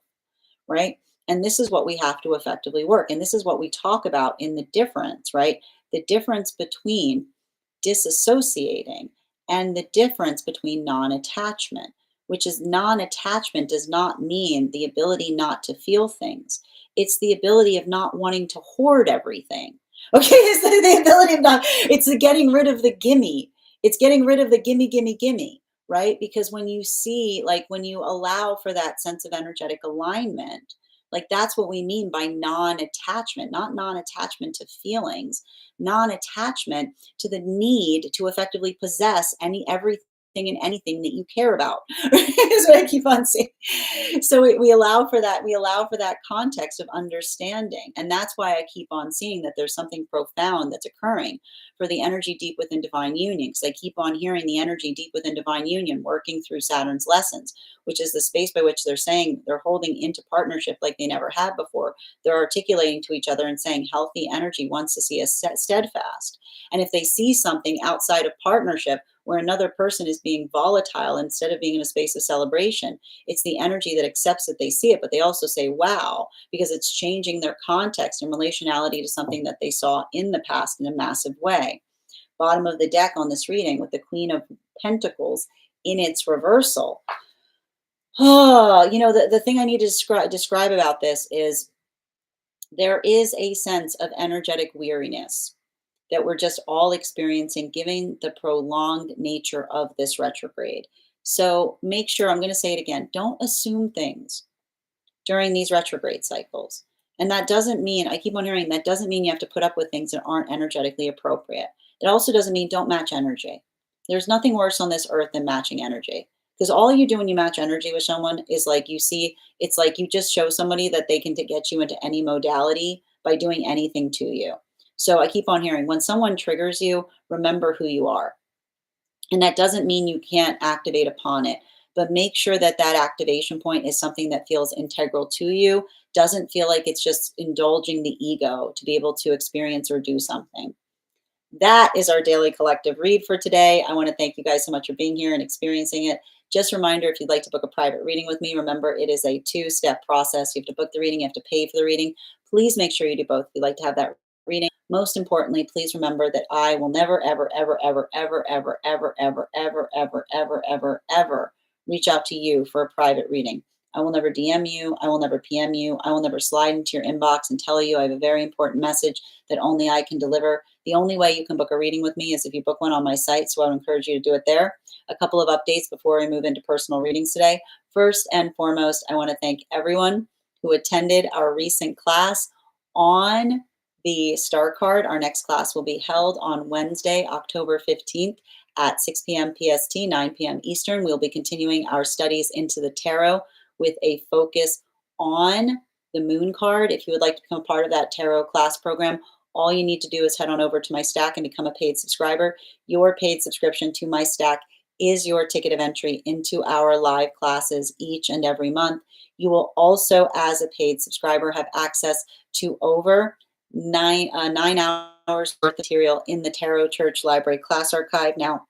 right? And this is what we have to effectively work. And this is what we talk about in the difference, right? The difference between disassociating and the difference between non attachment, which is non attachment does not mean the ability not to feel things. It's the ability of not wanting to hoard everything. Okay, it's the ability of not, it's the getting rid of the gimme. It's getting rid of the gimme, gimme, gimme, right? Because when you see, like when you allow for that sense of energetic alignment, like that's what we mean by non-attachment, not non-attachment to feelings, non-attachment to the need to effectively possess everything and anything that you care about. Is what I keep on saying. So we allow for that. We allow for that context of understanding, and that's why I keep on seeing that there's something profound that's occurring for the energy deep within divine union. Because I keep on hearing the energy deep within divine union working through Saturn's lessons, which is the space by which they're saying they're holding into partnership like they never had before. They're articulating to each other and saying healthy energy wants to see us steadfast. And if they see something outside of partnership where another person is being volatile instead of being in a space of celebration, it's the energy that accepts that they see it, but they also say, wow, because it's changing their context and relationality to something that they saw in the past in a massive way. Bottom of the deck on this reading with the Queen of Pentacles in its reversal. Oh, the thing I need to describe about this is there is a sense of energetic weariness that we're just all experiencing, given the prolonged nature of this retrograde. So make sure, I'm going to say it again, don't assume things during these retrograde cycles. And that doesn't mean, I keep on hearing, that doesn't mean you have to put up with things that aren't energetically appropriate. It also doesn't mean don't match energy. There's nothing worse on this earth than matching energy. Because all you do when you match energy with someone is like you see, it's like you just show somebody that they can to get you into any modality by doing anything to you. So I keep on hearing when someone triggers you, remember who you are. And that doesn't mean you can't activate upon it, but make sure that that activation point is something that feels integral to you, doesn't feel like it's just indulging the ego to be able to experience or do something. That is our daily collective read for today. I want to thank you guys so much for being here and experiencing it. Just a reminder, if you'd like to book a private reading with me, remember it is a two-step process. You have to book the reading, you have to pay for the reading. Please make sure you do both if you'd like to have that reading. Most importantly, please remember that I will never, ever, ever, ever, ever, ever, ever, ever, ever, ever, ever, ever, ever reach out to you for a private reading. I will never DM you. I will never PM you. I will never slide into your inbox and tell you I have a very important message that only I can deliver. The only way you can book a reading with me is if you book one on my site. So I would encourage you to do it there. A couple of updates before we move into personal readings today. First and foremost, I want to thank everyone who attended our recent class on the Star Card. Our next class will be held on Wednesday, October 15th at 6 p.m. PST, 9 p.m. Eastern. We'll be continuing our studies into the tarot with a focus on the moon card. If you would like to become part of that tarot class program, all you need to do is head on over to my stack and become a paid subscriber. Your paid subscription to my stack is your ticket of entry into our live classes each and every month. You will also, as a paid subscriber, have access to over nine hours worth of material in the Tarot Church Library class archive. Now,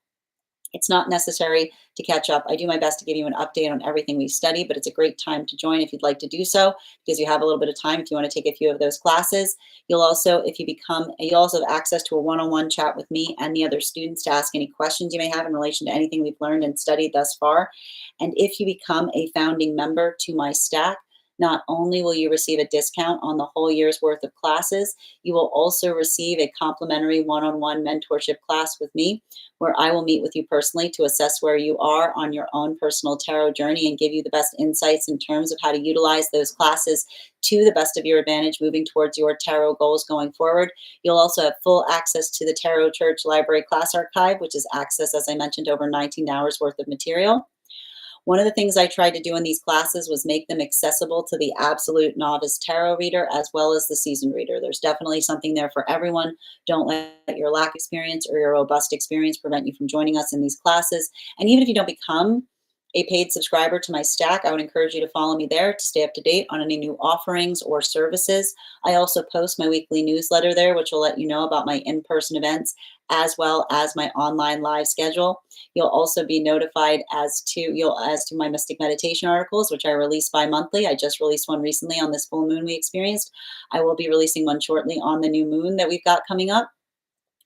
it's not necessary to catch up. I do my best to give you an update on everything we study, but it's a great time to join if you'd like to do so, because you have a little bit of time if you want to take a few of those classes. You'll also, you also have access to a one-on-one chat with me and the other students to ask any questions you may have in relation to anything we've learned and studied thus far. And if you become a founding member to my stack, not only will you receive a discount on the whole year's worth of classes, you will also receive a complimentary one-on-one mentorship class with me, where I will meet with you personally to assess where you are on your own personal tarot journey and give you the best insights in terms of how to utilize those classes to the best of your advantage moving towards your tarot goals going forward. You'll also have full access to the Tarot Church Library class archive, which is access, as I mentioned, over 19 hours worth of material. One of the things I tried to do in these classes was make them accessible to the absolute novice tarot reader as well as the seasoned reader. There's definitely something there for everyone. Don't let your lack of experience or your robust experience prevent you from joining us in these classes. And even if you don't become a paid subscriber to my stack, I would encourage you to follow me there to stay up to date on any new offerings or services. I also post my weekly newsletter there, which will let you know about my in-person events as well as my online live schedule. You'll also be notified as to my mystic meditation articles, which I release bi-monthly. I just released one recently on this full moon we experienced. I will be releasing one shortly on the new moon that we've got coming up.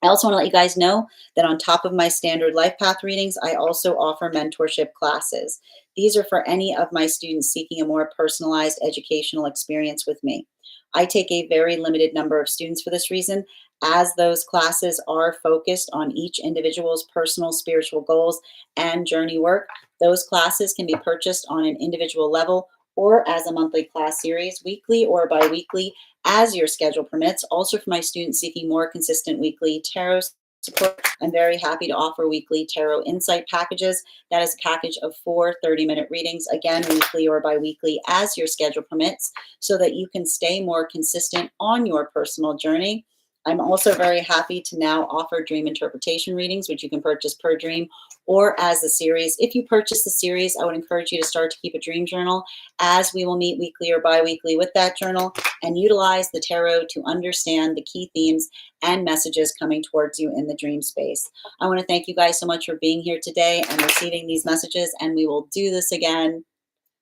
I also want to let you guys know that on top of my standard life path readings, I also offer mentorship classes. These are for any of my students seeking a more personalized educational experience with me. I take a very limited number of students for this reason, as those classes are focused on each individual's personal spiritual goals and journey work. Those classes can be purchased on an individual level or as a monthly class series, weekly or bi-weekly, as your schedule permits. Also, for my students seeking more consistent weekly tarot support, I'm very happy to offer weekly tarot insight packages. That is a package of 4 30-minute readings, again, weekly or bi-weekly, as your schedule permits, so that you can stay more consistent on your personal journey. I'm also very happy to now offer dream interpretation readings, which you can purchase per dream or as a series. If you purchase the series, I would encourage you to start to keep a dream journal, as we will meet weekly or bi-weekly with that journal and utilize the tarot to understand the key themes and messages coming towards you in the dream space. I want to thank you guys so much for being here today and receiving these messages, and we will do this again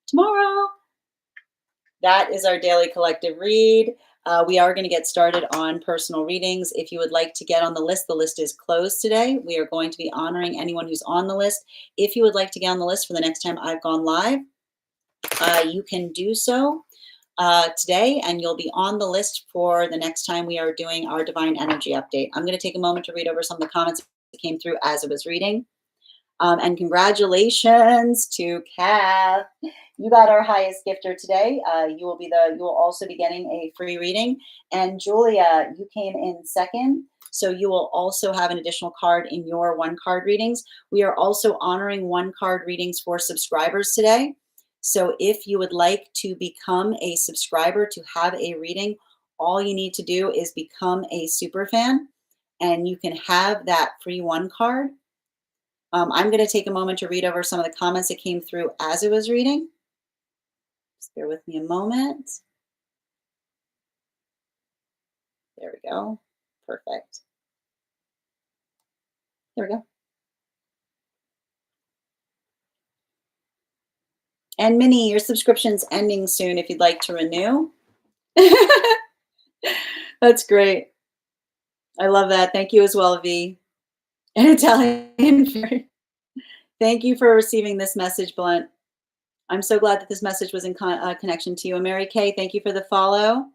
tomorrow. That is our daily collective read. We are going to get started on personal readings. If you would like to get on the list is closed today. We are going to be honoring anyone who's on the list. If you would like to get on the list for the next time I've gone live, you can do so today, and you'll be on the list for the next time we are doing our divine energy update. I'm going to take a moment to read over some of the comments that came through as I was reading. And congratulations to Kath. You got our highest gifter today. You will also be getting a free reading. And Julia, you came in second, so you will also have an additional card in your one card readings. We are also honoring one card readings for subscribers today. So if you would like to become a subscriber to have a reading, all you need to do is become a super fan, and you can have that free one card. I'm going to take a moment to read over some of the comments that came through as I was reading. Just bear with me a moment. There we go. Perfect. There we go. And Minnie, your subscription's ending soon if you'd like to renew. That's great. I love that. Thank you as well, V. And Italian. Thank you for receiving this message, Blunt. I'm so glad that this message was in connection to you. And Mary Kay, thank you for the follow.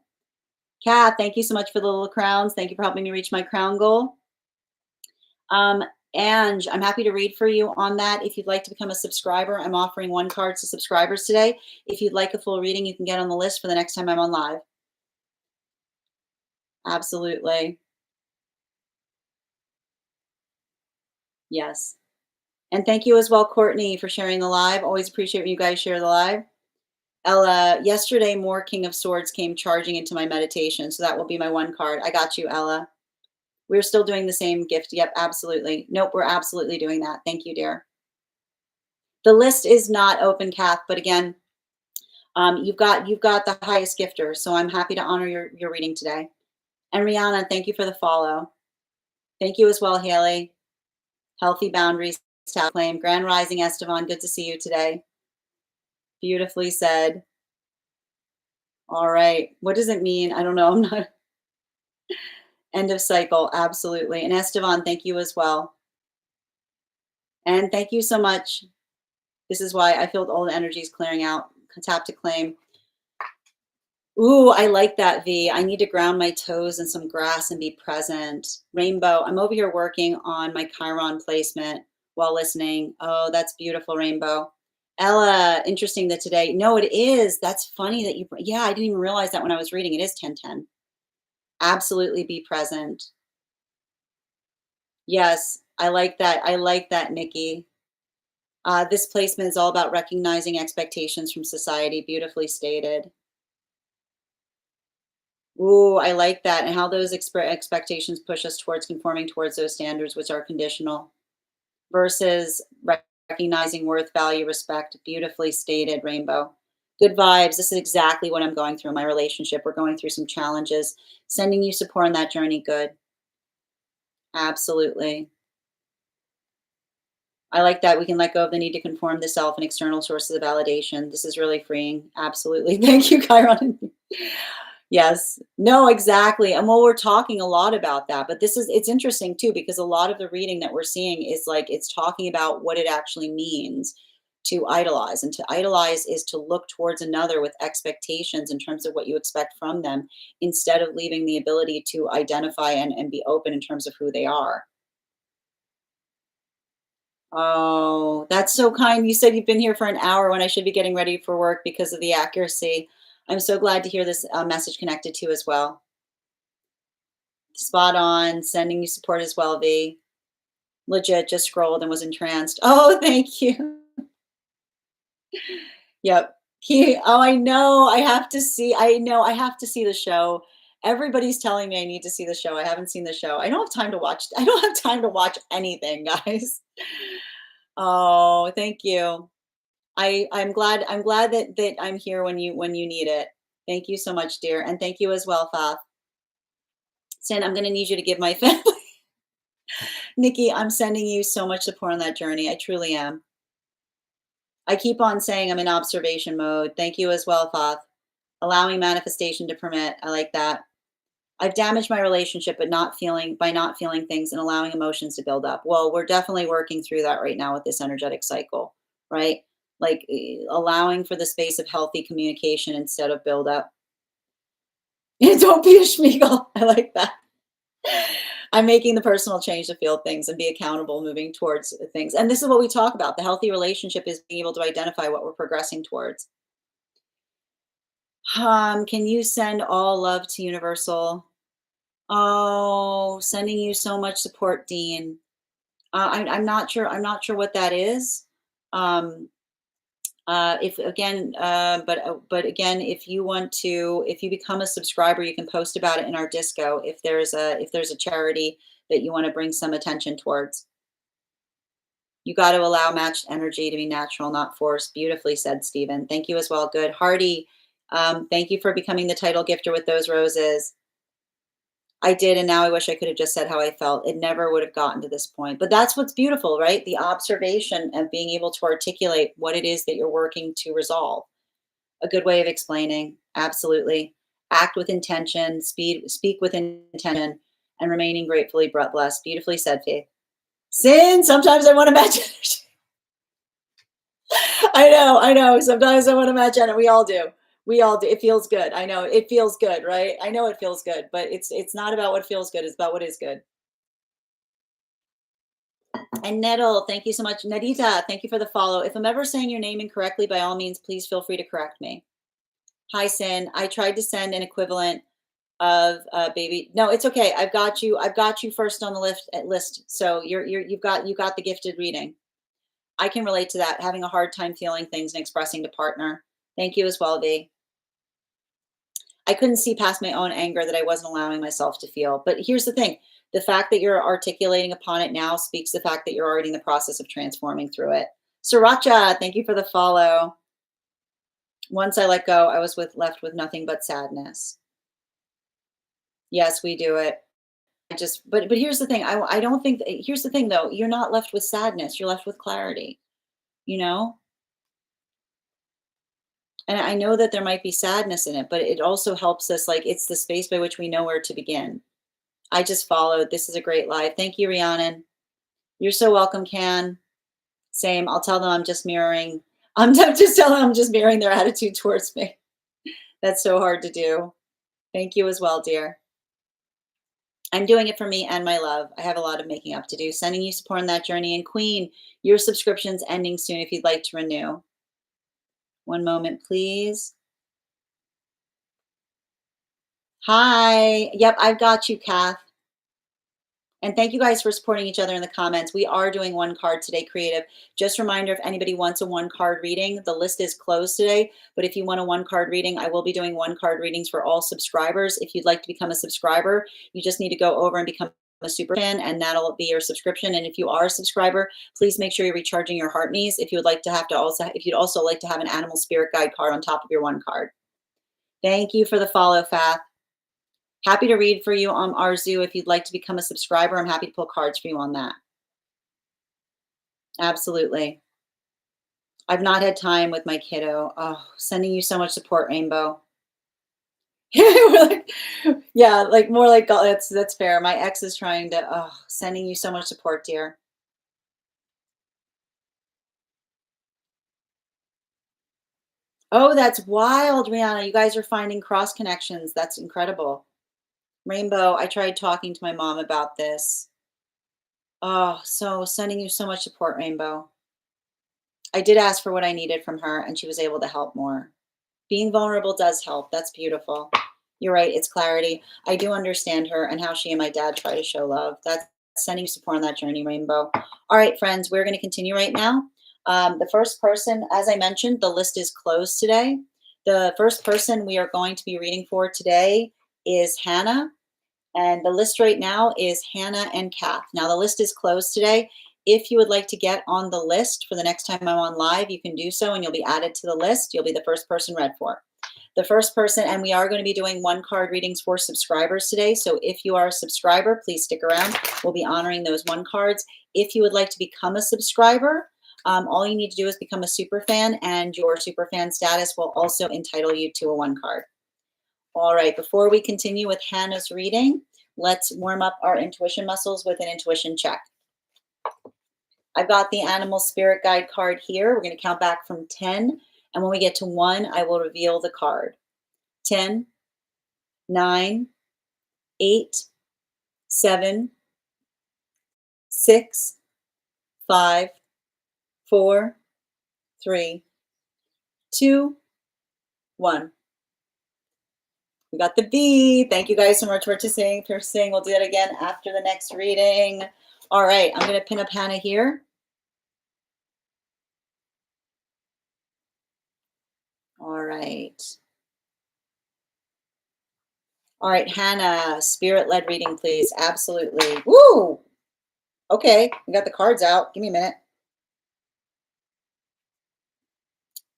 Kat, thank you so much for the little crowns. Thank you for helping me reach my crown goal. Um, Ange, I'm happy to read for you on that. If you'd like to become a subscriber, I'm offering 1 card to subscribers today. If you'd like a full reading, you can get on the list for the next time I'm on live. Absolutely. Yes. And thank you as well, Courtney, for sharing the live. Always appreciate when you guys share the live. Ella, yesterday more King of Swords came charging into my meditation. So that will be my 1 card. I got you, Ella. We're still doing the same gift. Yep, absolutely. Nope, we're absolutely doing that. Thank you, dear. The list is not open, Kath, but again, you've got the highest gifter. So I'm happy to honor your reading today. And Rihanna, thank you for the follow. Thank you as well, Haley. Healthy boundaries, claim. Grand Rising, Estevan, good to see you today. Beautifully said. All right. What does it mean? I don't know. I'm not. End of cycle. Absolutely. And Estevan, thank you as well. And thank you so much. This is why I feel all the energies clearing out. Tap to claim. Ooh, I like that, V. I need to ground my toes in some grass and be present. Rainbow, I'm over here working on my Chiron placement while listening. Oh, that's beautiful, Rainbow. Ella, interesting that today. No, it is. That's funny that you, yeah, I didn't even realize that when I was reading. It is 10:10. Absolutely be present. Yes, I like that. I like that, Nikki. This placement is all about recognizing expectations from society. Beautifully stated. Ooh, I like that. And how those expectations push us towards conforming towards those standards, which are conditional, versus recognizing worth, value, respect. Beautifully stated, Rainbow. Good vibes. This is exactly what I'm going through in my relationship. We're going through some challenges. Sending you support on that journey. Good. Absolutely. I like that we can let go of the need to conform to self and external sources of validation. This is really freeing. Absolutely. Thank you, Chiron. Yes. No, exactly. And well, we're talking a lot about that, but it's interesting too, because a lot of the reading that we're seeing is like, it's talking about what it actually means to idolize. And to idolize is to look towards another with expectations in terms of what you expect from them, instead of leaving the ability to identify and be open in terms of who they are. Oh, that's so kind. You said you've been here for an hour when I should be getting ready for work because of the accuracy. I'm so glad to hear this message connected to you as well. Spot on. Sending you support as well, V. Legit, just scrolled and was entranced. Oh, thank you. Yep. Oh, I know. I know. I have to see the show. Everybody's telling me I need to see the show. I haven't seen the show. I don't have time to watch. I don't have time to watch anything, guys. Oh, thank you. I'm glad that I'm here when you need it. Thank you so much, dear. And thank you as well, Fath. Sin, I'm gonna need you to give my family. Nikki, I'm sending you so much support on that journey. I truly am. I keep on saying I'm in observation mode. Thank you as well, Fath. Allowing manifestation to permit. I like that. I've damaged my relationship, but by not feeling things and allowing emotions to build up. Well, we're definitely working through that right now with this energetic cycle, right? Like allowing for the space of healthy communication instead of build up. Don't be a Schmiegel. I like that. I'm making the personal change to feel things and be accountable moving towards things. And this is what we talk about. The healthy relationship is being able to identify what we're progressing towards. Can you send all love to Universal? Oh, sending you so much support, Dean. I'm not sure. I'm not sure what that is. If again, but again, if you become a subscriber, you can post about it in our disco. If there's a charity that you want to bring some attention towards, you got to allow matched energy to be natural, not forced. Beautifully said, Stephen. Thank you as well. Good, Hardy. Thank you for becoming the title gifter with those roses. I did, and now I wish I could have just said how I felt. It never would have gotten to this point. But that's what's beautiful, right? The observation of being able to articulate what it is that you're working to resolve. A good way of explaining. Absolutely. Act with intention, speak with intention, and remaining gratefully blessed. Beautifully said, Faith. Sin, sometimes I want to imagine. I know. Sometimes I want to match and we all do. We all do. It feels good. I know it feels good, right? I know it feels good, but it's not about what feels good. It's about what is good. And Nettle, thank you so much. Nadita, thank you for the follow. If I'm ever saying your name incorrectly, by all means, please feel free to correct me. Hi, Sin. I tried to send an equivalent of baby. No, it's okay. I've got you. I've got you first on the list. So you've got the gifted reading. I can relate to that, having a hard time feeling things and expressing to partner. Thank you as well, V. I couldn't see past my own anger that I wasn't allowing myself to feel. But here's the thing. The fact that you're articulating upon it now speaks the fact that you're already in the process of transforming through it. Sriracha, thank you for the follow. Once I let go, I was left with nothing but sadness. Yes, we do it. But here's the thing. I don't think, here's the thing though. You're not left with sadness. You're left with clarity, you know? And I know that there might be sadness in it, but it also helps us, like, it's the space by which we know where to begin. I just followed. This is a great live. Thank you, Rhiannon. You're so welcome, Can. Same. I'll tell them I'm just mirroring. Just telling them I'm just mirroring their attitude towards me. That's so hard to do. Thank you as well, dear. I'm doing it for me and my love. I have a lot of making up to do. Sending you support on that journey. And Queen, your subscription's ending soon if you'd like to renew. One moment, please. Hi. Yep, I've got you, Kath. And thank you guys for supporting each other in the comments. We are doing one card today, creative. Just a reminder, if anybody wants a one card reading, the list is closed today. But if you want a one card reading, I will be doing one card readings for all subscribers. If you'd like to become a subscriber, you just need to go over and become a super fan, and that'll be your subscription. And if you are a subscriber, please make sure you're recharging your heart knees. If you'd also like to have an animal spirit guide card on top of your one card. Thank you for the follow, Fath. Happy to read for you on Arzu. If you'd like to become a subscriber, I'm happy to pull cards for you on that. Absolutely. I've not had time with my kiddo. Oh, sending you so much support, Rainbow. Yeah, like more like that's fair. My ex is trying to, sending you so much support, dear. Oh, that's wild, Rihanna. You guys are finding cross connections. That's incredible. Rainbow, I tried talking to my mom about this. Oh, so sending you so much support, Rainbow. I did ask for what I needed from her, and she was able to help more. Being vulnerable does help. That's beautiful. You're right. It's clarity. I do understand her and how she and my dad try to show love. That's sending you support on that journey, Rainbow. All right, friends, we're going to continue right now. The first person, as I mentioned, the list is closed today. The first person we are going to be reading for today is Hannah. And the list right now is Hannah and Kath. Now, the list is closed today. If you would like to get on the list for the next time I'm on live, you can do so and you'll be added to the list. You'll be the first person read for. The first person, and we are going to be doing one card readings for subscribers today. So if you are a subscriber, please stick around. We'll be honoring those one cards. If you would like to become a subscriber, all you need to do is become a super fan, and your super fan status will also entitle you to a one card. All right, before we continue with Hannah's reading, let's warm up our intuition muscles with an intuition check. I've got the animal spirit guide card here. We're going to count back from 10. And when we get to 1, I will reveal the card. 10, 9, 8, 7, 6, 5, 4, 3, 2, 1. We got the B. Thank you guys so much for participating. We'll do that again after the next reading. All right, I'm going to pin up Hannah here. All right. All right, Hannah, spirit-led reading, please. Absolutely. Woo! Okay, we got the cards out. Give me a minute.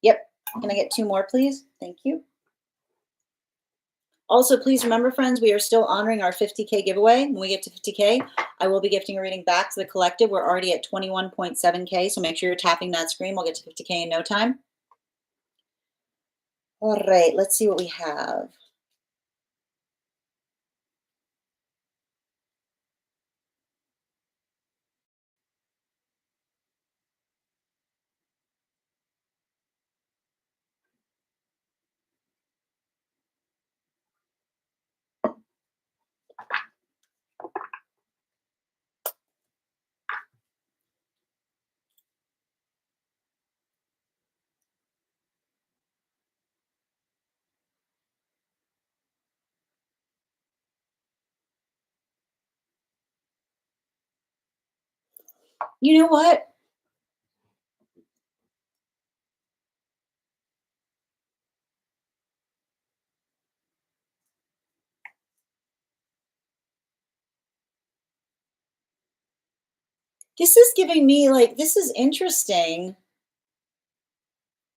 Yep. Can I get 2 more, please? Thank you. Also, please remember, friends, we are still honoring our 50K giveaway. When we get to 50K, I will be gifting a reading back to the collective. We're already at 21.7K, so make sure you're tapping that screen. We'll get to 50K in no time. All right, let's see what we have. You know what? This is giving me like, this is interesting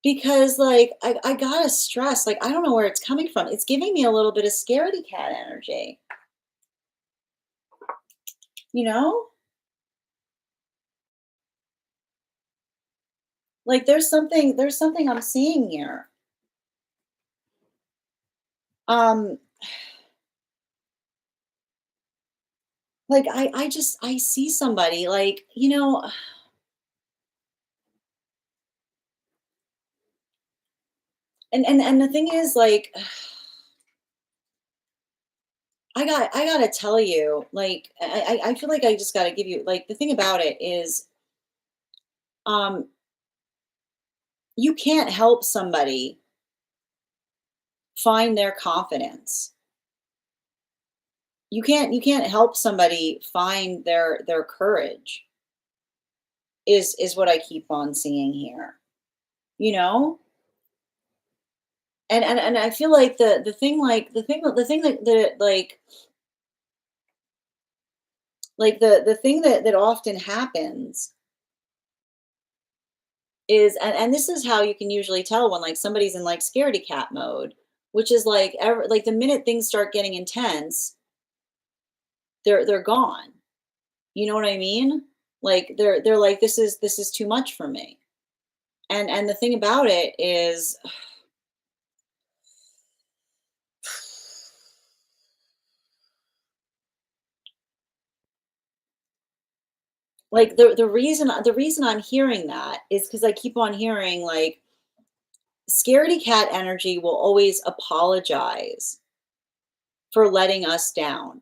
because like I gotta stress, like I don't know where it's coming from. It's giving me a little bit of scaredy cat energy, you know? Like there's something I'm seeing here. Um like I see somebody like, and the thing is like I gotta tell you, like I feel like I just gotta give you like the thing about it is um you can't help somebody find their confidence. You can't help somebody find their courage is what I keep on seeing here. You know? And I feel like the thing that like the thing that often happens is and this is how you can usually tell when like somebody's in like scaredy cat mode, which is like like the minute things start getting intense, they're gone. You know what I mean? Like they're like this is too much for me. And the thing about it is like the reason I'm hearing that is because I keep on hearing like scaredy cat energy will always apologize for letting us down,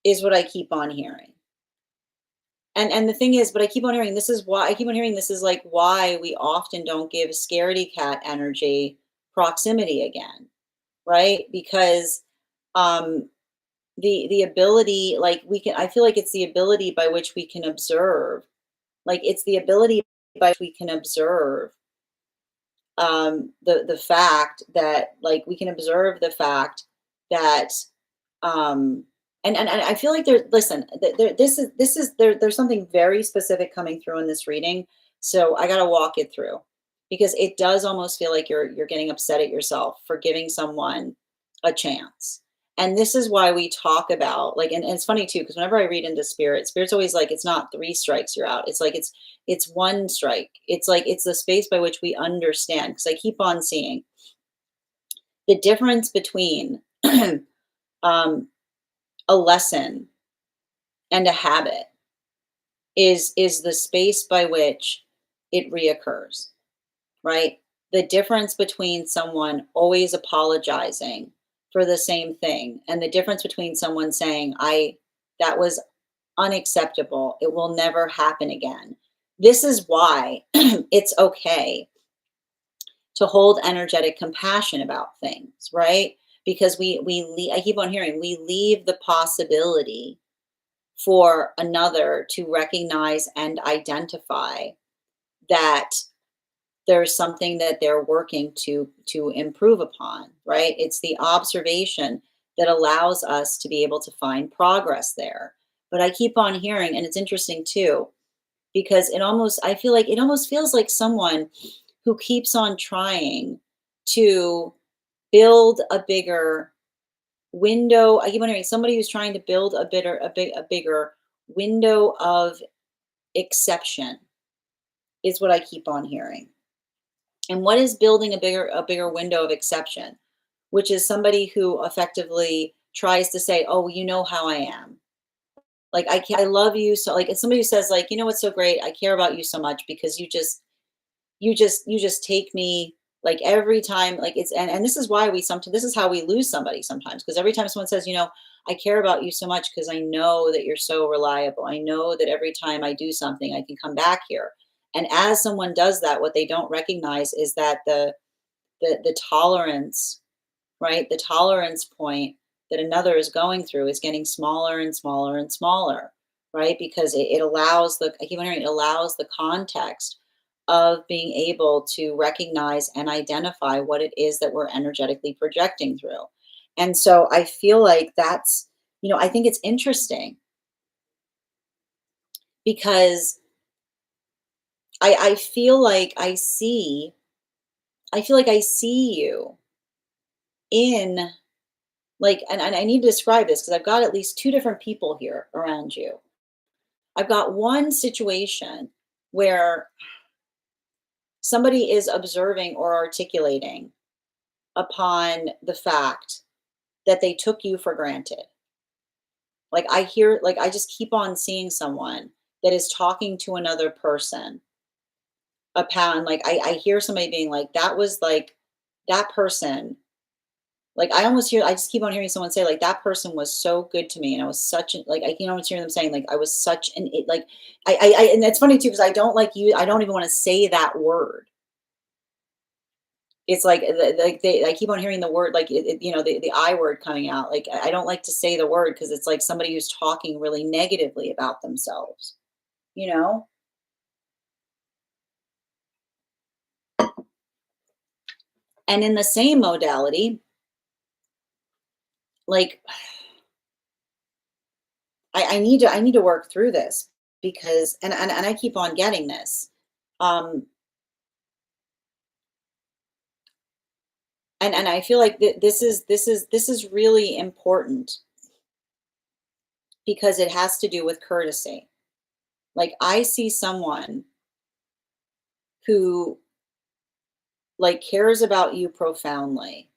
is what I keep on hearing. And the thing is, but I keep on hearing this is why I keep on hearing this is like why we often don't give scaredy cat energy proximity again, right? Because um the ability like we can I feel like it's the ability by which we can observe. Like it's the ability by which we can observe the fact that like we can observe the fact that um and I feel like there's listen this is there's something very specific coming through in this reading, so I got to walk it through because it does almost feel like you're getting upset at yourself for giving someone a chance. And this is why we talk about like and it's funny too because whenever I read into spirit's always like it's not three strikes you're out, it's like it's one strike, it's like it's the space by which we understand because I keep on seeing the difference between um a lesson and a habit is the space by which it reoccurs, right? The difference between someone always apologizing for the same thing and the difference between someone saying I that was unacceptable, it will never happen again. This is why it's okay to hold energetic compassion about things, right? Because I keep on hearing we leave the possibility for another to recognize and identify that there's something that they're working to improve upon, right? It's the observation that allows us to be able to find progress there. But I keep on hearing and it's interesting too because I feel like it almost feels like someone who keeps on trying to build a bigger window. I keep wondering somebody who's trying to build a bigger window of exception is what I keep on hearing. And what is building a bigger window of exception, which is somebody who effectively tries to say, "Oh, you know how I am. Like I love you so." Like it's somebody who says, like, "You know what's so great? I care about you so much because you just take me like every time like it's and this is why we sometimes this is how we lose somebody sometimes because every time someone says I care about you so much because I know that you're so reliable, I know that every time I do something I can come back here. And as someone does that, what they don't recognize is that the tolerance, right, the tolerance point that another is going through is getting smaller and smaller and smaller. right? Because it allows I keep wondering, it allows the context of being able to recognize and identify what it is that we're energetically projecting through. And so I feel like that's, I think it's interesting because I feel like I feel like I see you in and I need to describe this because I've got at least two different people here around you. I've got one situation where somebody is observing or articulating upon the fact that they took you for granted. I just keep on seeing someone that is talking to another person upon, I hear somebody being like, that was like, that person, I just keep on hearing someone say, like, that person was so good to me. And I was such an, I can almost hear them saying, like, I was such an, and that's funny too, because I don't even want to say that word. It's like I keep on hearing the word, the I word coming out. Like I don't like to say the word because it's like somebody who's talking really negatively about themselves, you know? And in the same modality, like I need to work through this because and I keep on getting this. Um and I feel like this is really important because it has to do with courtesy. Like I see someone who cares about you profoundly,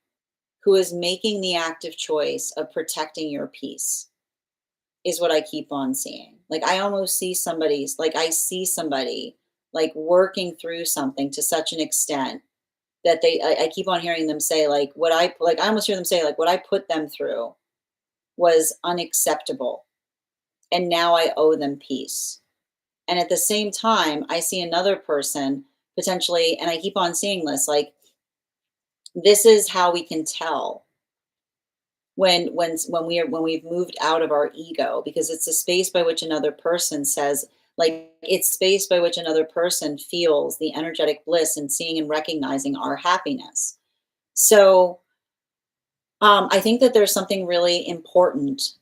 who is making the active choice of protecting your peace, is what I keep on seeing. Like I almost see I see somebody working through something to such an extent that I keep on hearing them say I almost hear them say what I put them through was unacceptable and now I owe them peace. And at the same time, I see another person potentially, and I keep on seeing this, this is how we can tell when we've moved out of our ego, because it's a space by which another person says, it's space by which another person feels the energetic bliss and seeing and recognizing our happiness. So I think that there's something really important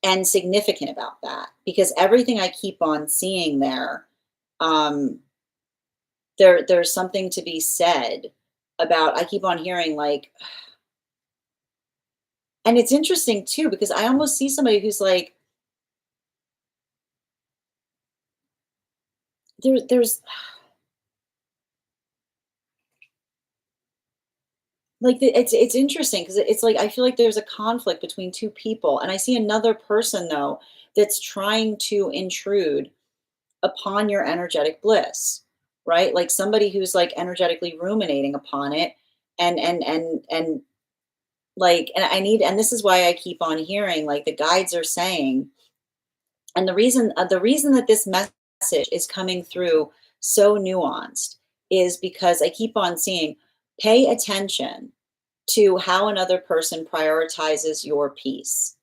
and significant about that, because everything I keep on seeing there, um there's something to be said about. I keep on hearing and it's interesting too because I almost see somebody who's there's it's interesting because it's like I feel like there's a conflict between two people, and I see another person though that's trying to intrude upon your energetic bliss, right? Like somebody who's energetically ruminating upon it, and and and this is why I keep on hearing the guides are saying, and the reason that this message is coming through so nuanced is because I keep on seeing, pay attention to how another person prioritizes your peace,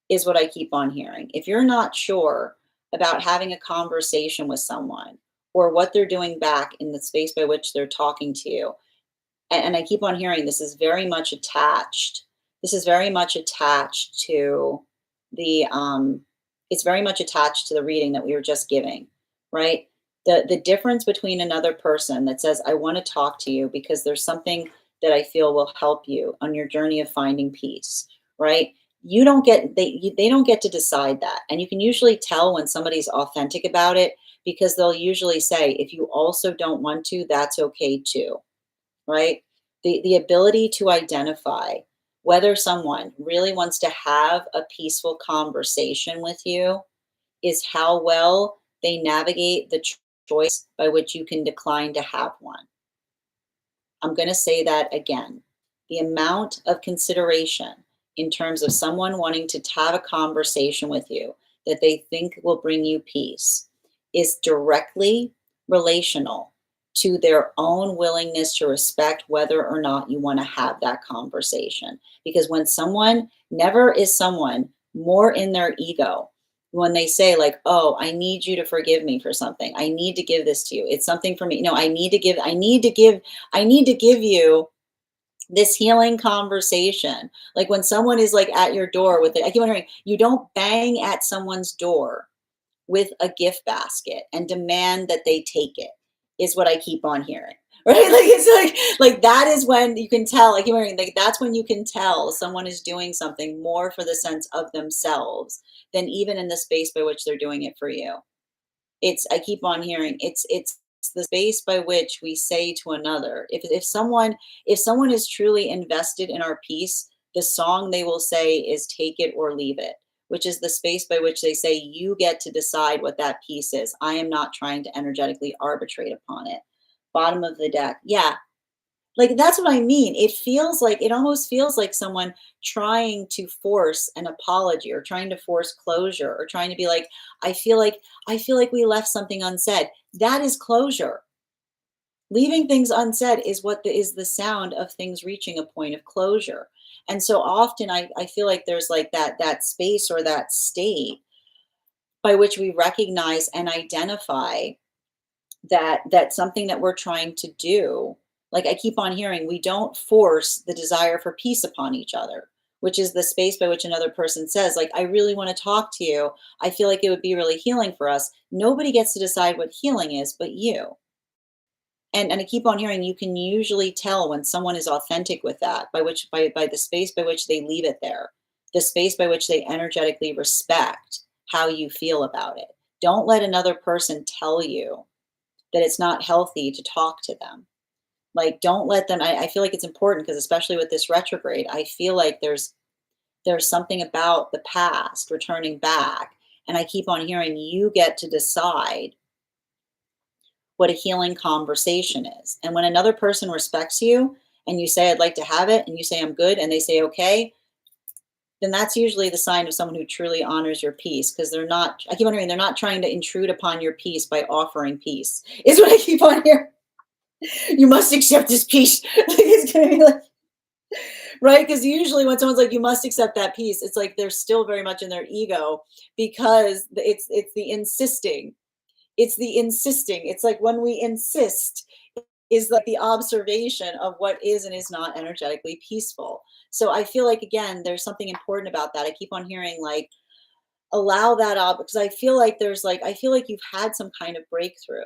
is what I keep on hearing. If you're not sure about having a conversation with someone or what they're doing back in the space by which they're talking to you, and I keep on hearing this is very much attached. This is very much attached to the it's very much attached to the reading that we were just giving, right? The difference between another person that says, I want to talk to you because there's something that I feel will help you on your journey of finding peace, right? You don't get they don't get to decide that. And you can usually tell when somebody's authentic about it because they'll usually say, if you also don't want to, that's okay too, right? The ability to identify whether someone really wants to have a peaceful conversation with you is how well they navigate the choice by which you can decline to have one. I'm going to say that again. The amount of consideration in terms of someone wanting to have a conversation with you that they think will bring you peace is directly relational to their own willingness to respect whether or not you want to have that conversation. Because when someone never is someone more in their ego when they say like, oh, I need you to forgive me for something. I need to give this to you. It's something for me. No, I need to give you this healing conversation. Like when someone is like at your door with it, I keep wondering, you don't bang at someone's door with a gift basket and demand that they take it, is what I keep on hearing. Right? Like it's like that is when you can tell, like you're like that's when you can tell someone is doing something more for the sense of themselves than even in the space by which they're doing it for you. It's I keep on hearing it's the space by which we say to another. If someone is truly invested in our peace, the song they will say is take it or leave it, which is the space by which they say you get to decide what that piece is. I am not trying to energetically arbitrate upon it. Bottom of the deck. Yeah, like, that's what I mean. It almost feels like someone trying to force an apology or trying to force closure or trying to be like, I feel like we left something unsaid. That is closure. Leaving things unsaid is is the sound of things reaching a point of closure. And so often I feel like there's like that space or that state by which we recognize and identify that's something that we're trying to do. Like I keep on hearing, we don't force the desire for peace upon each other, which is the space by which another person says like, I really want to talk to you. I feel like it would be really healing for us. Nobody gets to decide what healing is but you. And I keep on hearing, you can usually tell when someone is authentic with that, by the space by which they leave it there, the space by which they energetically respect how you feel about it. Don't let another person tell you that it's not healthy to talk to them. Like, don't let them. I feel like it's important because, especially with this retrograde, I feel like there's something about the past returning back, and I keep on hearing you get to decide what a healing conversation is. And when another person respects you, and you say, "I'd like to have it," and you say, "I'm good," and they say, "Okay," then that's usually the sign of someone who truly honors your peace because they're not. I keep on hearing they're not trying to intrude upon your peace by offering peace. Is what I keep on hearing. You must accept this piece. Like, it's gonna be like, right? Because usually when someone's like, you must accept that piece, it's like they're still very much in their ego because it's the insisting. It's the insisting. It's like when we insist is like the observation of what is and is not energetically peaceful. So I feel like again, there's something important about that. I keep on hearing like allow that up because I feel like you've had some kind of breakthrough.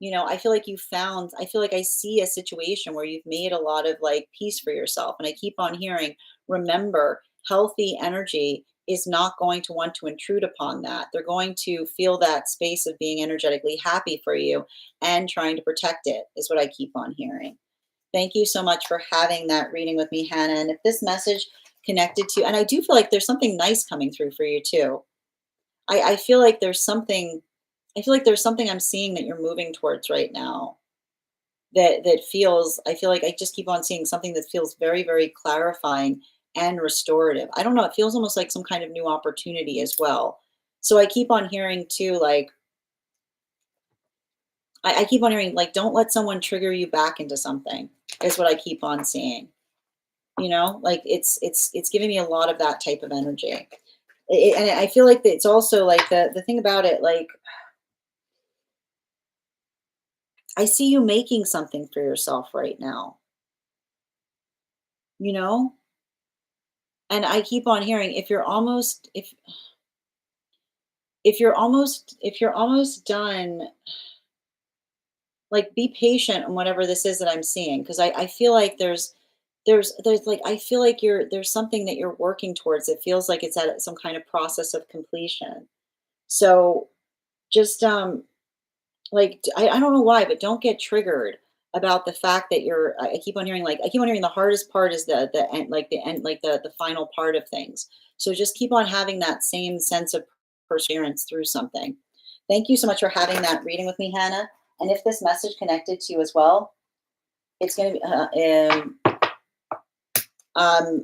I feel like I feel like I see a situation where you've made a lot of like peace for yourself. And I keep on hearing, remember, healthy energy is not going to want to intrude upon that. They're going to feel that space of being energetically happy for you and trying to protect it, is what I keep on hearing. Thank you so much for having that reading with me, Hannah. And if this message connected to, and I do feel like there's something nice coming through for you too. I feel like there's something I feel like there's something I'm seeing that you're moving towards right now that feels I feel like I just keep on seeing something that feels very, very clarifying and restorative. I don't know, it feels almost like some kind of new opportunity as well. So I keep on hearing too, like I keep on hearing like don't let someone trigger you back into something is what I keep on seeing. Like it's giving me a lot of that type of energy. And I feel like it's also like the thing about it, like I see you making something for yourself right now, you know? And I keep on hearing if you're almost done, like be patient on whatever this is that I'm seeing. Cause I feel like there's like I feel like there's something that you're working towards. It feels like it's at some kind of process of completion. So just like I don't know why, but don't get triggered about the fact that I keep on hearing the hardest part is the end, like the final part of things. So just keep on having that same sense of perseverance through something. Thank you so much for having that reading with me, Hannah. And if this message connected to you as well, it's going to be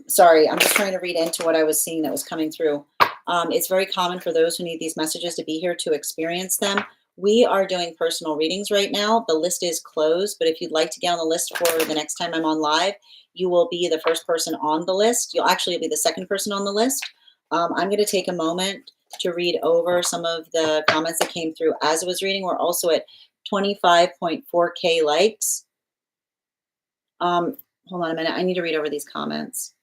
sorry, I'm just trying to read into what I was seeing that was coming through. It's very common for those who need these messages to be here to experience them. We are doing personal readings right now. The list is closed, but if you'd like to get on the list for the next time I'm on live, you will be the first person on the list. You'll actually be the second person on the list. I'm going to take a moment to read over some of the comments that came through as I was reading. We're also at 25.4K likes. Hold on a minute. I need to read over these comments.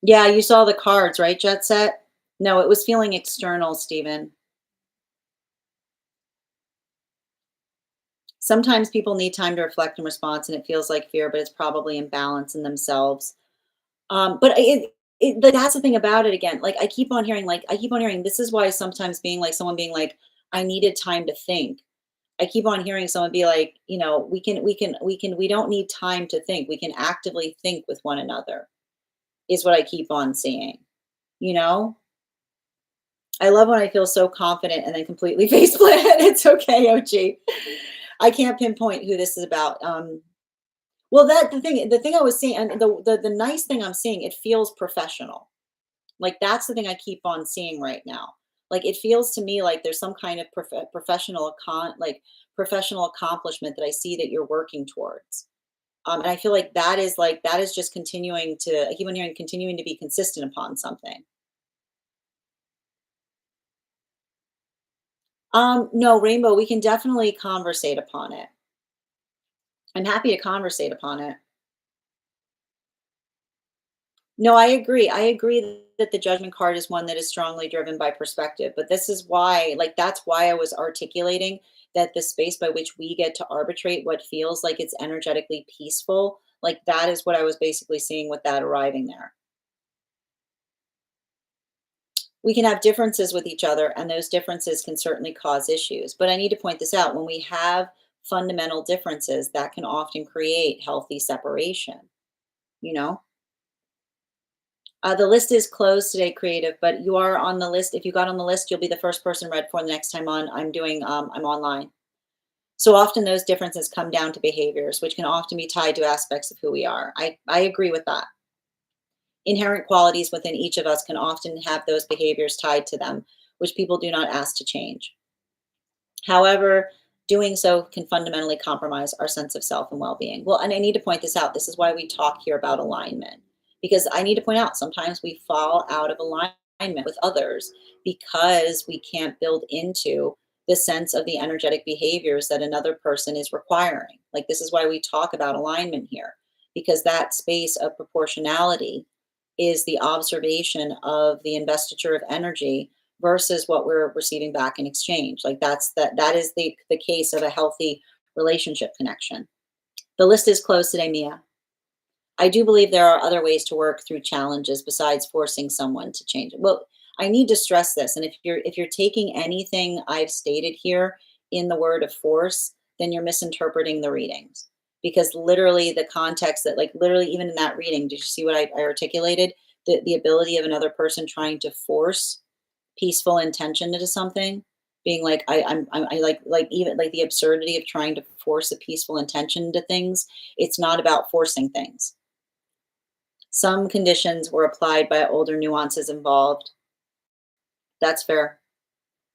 Yeah, you saw the cards, right, Jet Set? No, it was feeling external, Stephen. Sometimes people need time to reflect and response, and it feels like fear, but it's probably imbalance in themselves. But but that's the thing about it again. Like I keep on hearing this is why sometimes being like someone being like, I needed time to think. I keep on hearing someone be like, we don't need time to think. We can actively think with one another, is what I keep on seeing. You know? I love when I feel so confident and then completely face plant. It's okay, OG. I can't pinpoint who this is about. Well, that the thing I was seeing, and the nice thing I'm seeing, it feels professional. Like that's the thing I keep on seeing right now. Like it feels to me like there's some kind of professional accomplishment that I see that you're working towards. And I feel like that is just continuing to. I keep on hearing continuing to be consistent upon something. No, Rainbow, we can definitely conversate upon it. I'm happy to conversate upon it. No, I agree. I agree that the judgment card is one that is strongly driven by perspective, but this is why, like, that's why I was articulating that the space by which we get to arbitrate what feels like it's energetically peaceful, like, that is what I was basically seeing with that arriving there. We can have differences with each other, and those differences can certainly cause issues. But I need to point this out when we have fundamental differences, that can often create healthy separation, you know? The list is closed today, creative, but you are on the list. If you got on the list, you'll be the first person read for the next time on. I'm online. So often those differences come down to behaviors, which can often be tied to aspects of who we are. I agree with that. Inherent qualities within each of us can often have those behaviors tied to them, which people do not ask to change. However, doing so can fundamentally compromise our sense of self and well being. Well, and I need to point this out. This is why we talk here about alignment, because I need to point out sometimes we fall out of alignment with others because we can't build into the sense of the energetic behaviors that another person is requiring. Like, this is why we talk about alignment here, because that space of proportionality is the observation of the investiture of energy versus what we're receiving back in exchange. Like that is the case of a healthy relationship connection. The list is closed today, Mia. I do believe there are other ways to work through challenges besides forcing someone to change. Well, I need to stress this, and if you're taking anything I've stated here in the word of force, then you're misinterpreting the readings. Because literally the context that, like, literally even in that reading, did you see what I articulated? The ability of another person trying to force peaceful intention into something, being like I like even like the absurdity of trying to force a peaceful intention into things. It's not about forcing things. Some conditions were applied by older nuances involved. That's fair.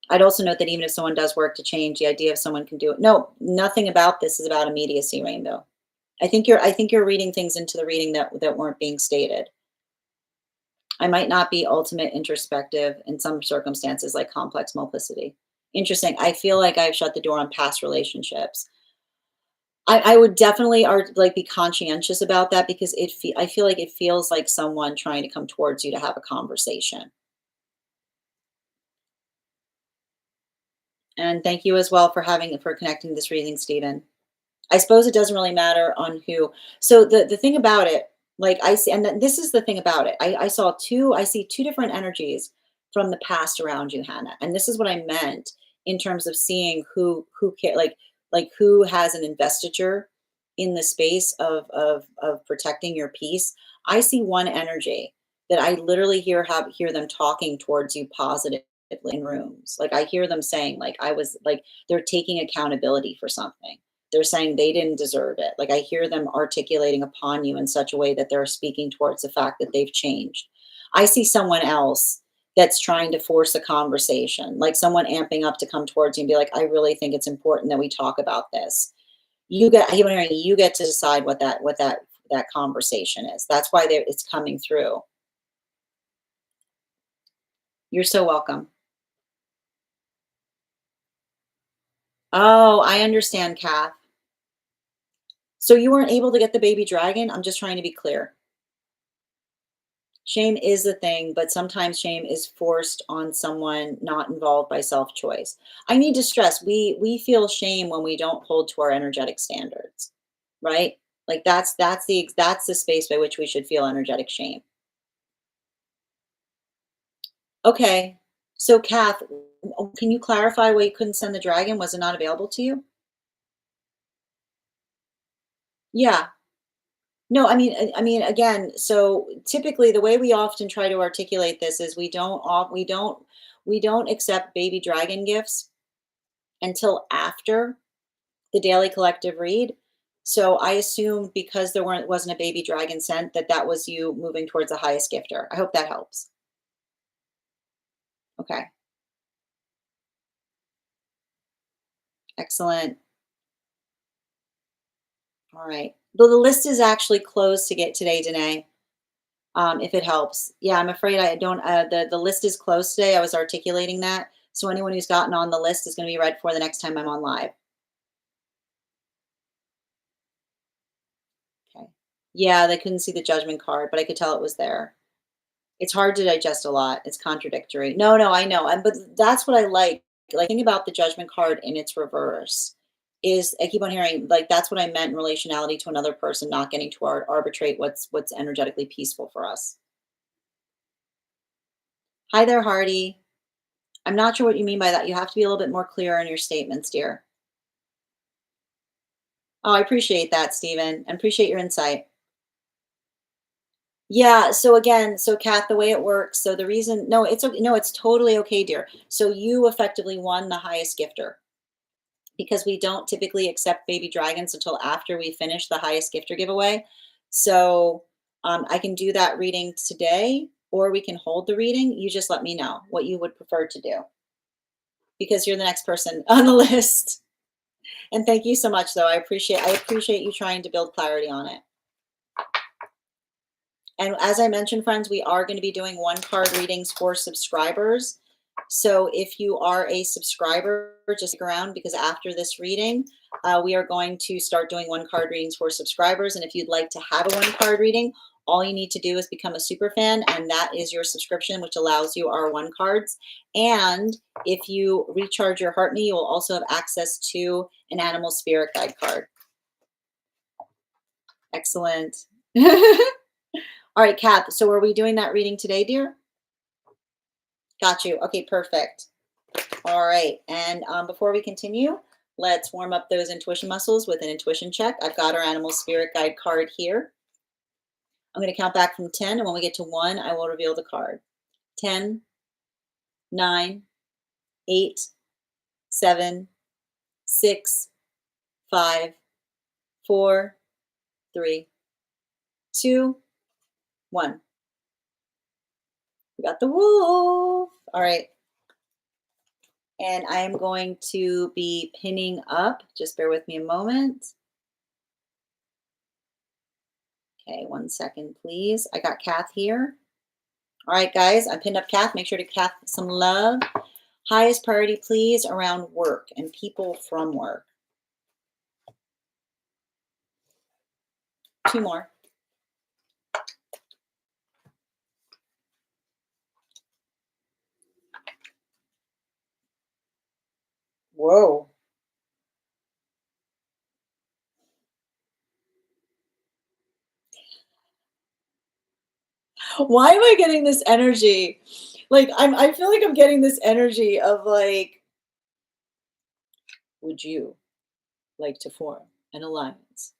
I'd also note that even if someone does work to change, the idea of someone can do it. No, nothing about this is about immediacy, Rainbow. I think you're reading things into the reading that weren't being stated. I might not be ultimate introspective in some circumstances, like complex multiplicity. Interesting. I feel like I've shut the door on past relationships. I would definitely are like be conscientious about that because I feel like it feels like someone trying to come towards you to have a conversation. And thank you as well for connecting this reading, Stephen. I suppose it doesn't really matter on who. So the thing about it, like I see, and this is the thing about it. I see two different energies from the past around you, Hannah. And this is what I meant in terms of seeing who care, like who has an investiture in the space of protecting your peace. I see one energy that I literally hear them talking towards you positively in rooms. Like I hear them saying, like I was like they're taking accountability for something. They're saying they didn't deserve it. Like I hear them articulating upon you in such a way that they're speaking towards the fact that they've changed. I see someone else that's trying to force a conversation, like someone amping up to come towards you and be like, I really think it's important that we talk about this. You get to decide what that that conversation is. That's why it's coming through. You're so welcome. Oh, I understand, Kath. So you weren't able to get the baby dragon? I'm just trying to be clear. Shame is the thing, but sometimes shame is forced on someone not involved by self-choice. I need to stress, we feel shame when we don't hold to our energetic standards, right? Like that's the space by which we should feel energetic shame. Okay. So Kath, can you clarify why you couldn't send the dragon? Was it not available to you? Yeah. No, I mean, again, so typically the way we often try to articulate this is we don't accept baby dragon gifts until after the daily collective read. So I assume because wasn't a baby dragon sent that that was you moving towards the highest gifter. I hope that helps. Okay, excellent. All right. Well, the list is actually closed to get today, Danae. If it helps. Yeah, I'm afraid I don't. The list is closed today. I was articulating that, so anyone who's gotten on the list is going to be read for the next time I'm on live. Okay. Yeah, they couldn't see the judgment card, but I could tell it was there. It's hard to digest a lot. It's contradictory. No, no, I know. And but that's what I like. Like think about the judgment card in its reverse. Is I keep on hearing like that's what I meant in relationality to another person, not getting to arbitrate what's energetically peaceful for us. Hi there, Hardy. I'm not sure what you mean by that. You have to be a little bit more clear in your statements, dear. Oh, I appreciate that, Stephen. I appreciate your insight. Yeah, so again, so Kath, the way it works, so the reason, no, no, it's totally okay, dear. So you effectively won the highest gifter because we don't typically accept baby dragons until after we finish the highest gifter giveaway. So I can do that reading today, or we can hold the reading. You just let me know what you would prefer to do because you're the next person on the list. And thank you so much, though. I appreciate you trying to build clarity on it. And as I mentioned, friends, we are going to be doing one card readings for subscribers. So if you are a subscriber, just stick around because after this reading, we are going to start doing one card readings for subscribers. And if you'd like to have a one card reading, all you need to do is become a super fan, and that is your subscription, which allows you our one cards. And if you recharge your heart me, you will also have access to an animal spirit guide card. Excellent. All right, Kath. So are we doing that reading today, dear? Got you. Okay, perfect. All right. And before we continue, let's warm up those intuition muscles with an intuition check. I've got our animal spirit guide card here. I'm going to count back from 10. And when we get to 1, I will reveal the card. 10, 9, 8, 7, 6, 5, 4, 3, 2, 1. We got the wolf. All right. And I am going to be pinning up. Just bear with me a moment. Okay, 1 second, please. I got Kath here. All right, guys, I pinned up Kath. Make sure to Kath some love. Highest priority, please, around work and people from work. 2 more. Whoa. Why am I getting this energy? Like I feel like I'm getting this energy of like, would you like to form an alliance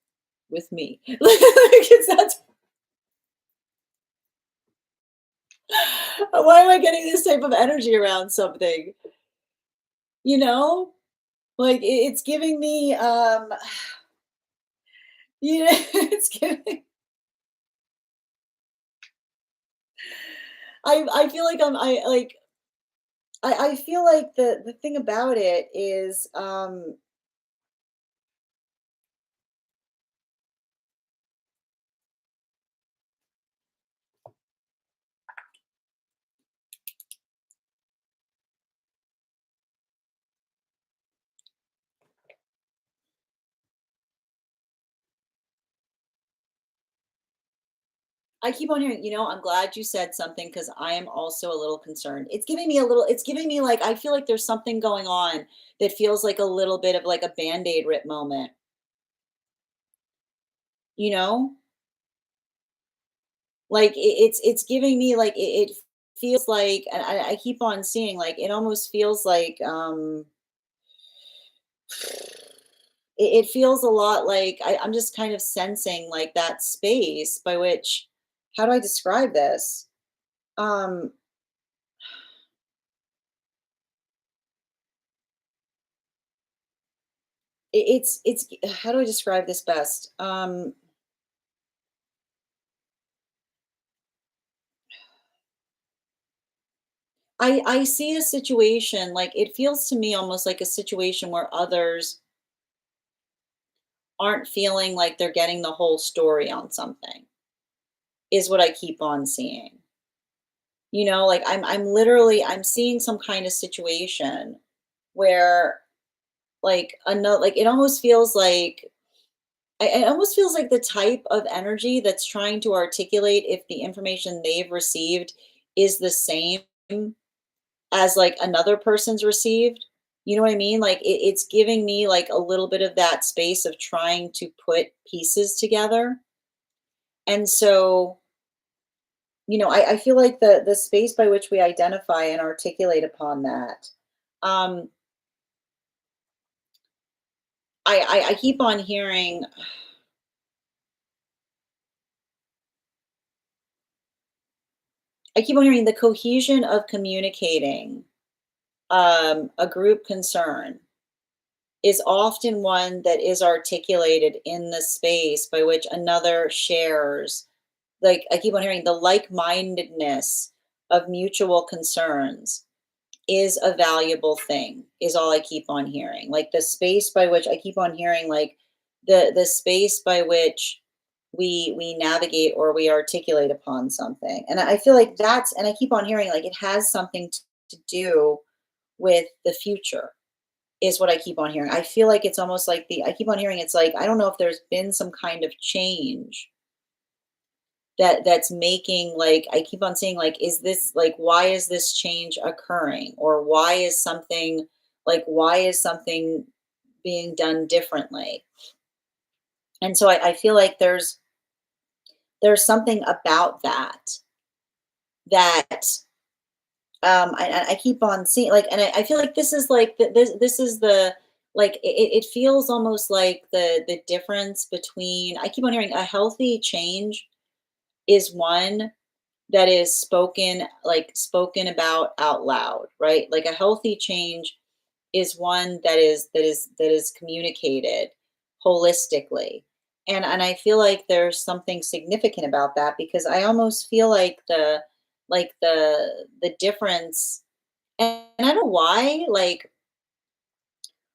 with me? Because that's why am I getting this type of energy around something? You know? Like it's giving me you know, it's giving I feel like I feel like the thing about it is I keep on hearing, I'm glad you said something because I am also a little concerned. It's giving me like, I feel like there's something going on that feels like a little bit of like a Band-Aid rip moment, you know? Like it's giving me like it feels like, and I keep on seeing like it almost feels like it feels a lot like I'm just kind of sensing like that space by which, how do I describe this? Um it's how do I describe this best? I see a situation like it feels to me almost like a situation where others aren't feeling like they're getting the whole story on something, is what I keep on seeing. Like I'm literally I'm seeing some kind of situation where like another like it almost feels like it almost feels like the type of energy that's trying to articulate if the information they've received is the same as like another person's received. You know what I mean? Like it's giving me like a little bit of that space of trying to put pieces together. And so, I feel like the space by which we identify and articulate upon that. Um, I keep on hearing the cohesion of communicating a group concern is often one that is articulated in the space by which another shares. Like I keep on hearing the like-mindedness of mutual concerns is a valuable thing, is all I keep on hearing. Like the space by which I keep on hearing, like the space by which we navigate or we articulate upon something. And I feel like that's, and I keep on hearing like it has something to do with the future, is what I keep on hearing. I feel like it's almost like I keep on hearing it's like I don't know if there's been some kind of change that's making, like I keep on saying like, is this like, why is this change occurring, or why is something being done differently? And so I feel like there's something about that I keep on seeing like, and I feel like this is like this is the, like it feels almost like the difference between, I keep on hearing a healthy change is one that is spoken about out loud, right? Like a healthy change is one that is communicated holistically. And I feel like there's something significant about that because I almost feel like the difference, and I don't know why, like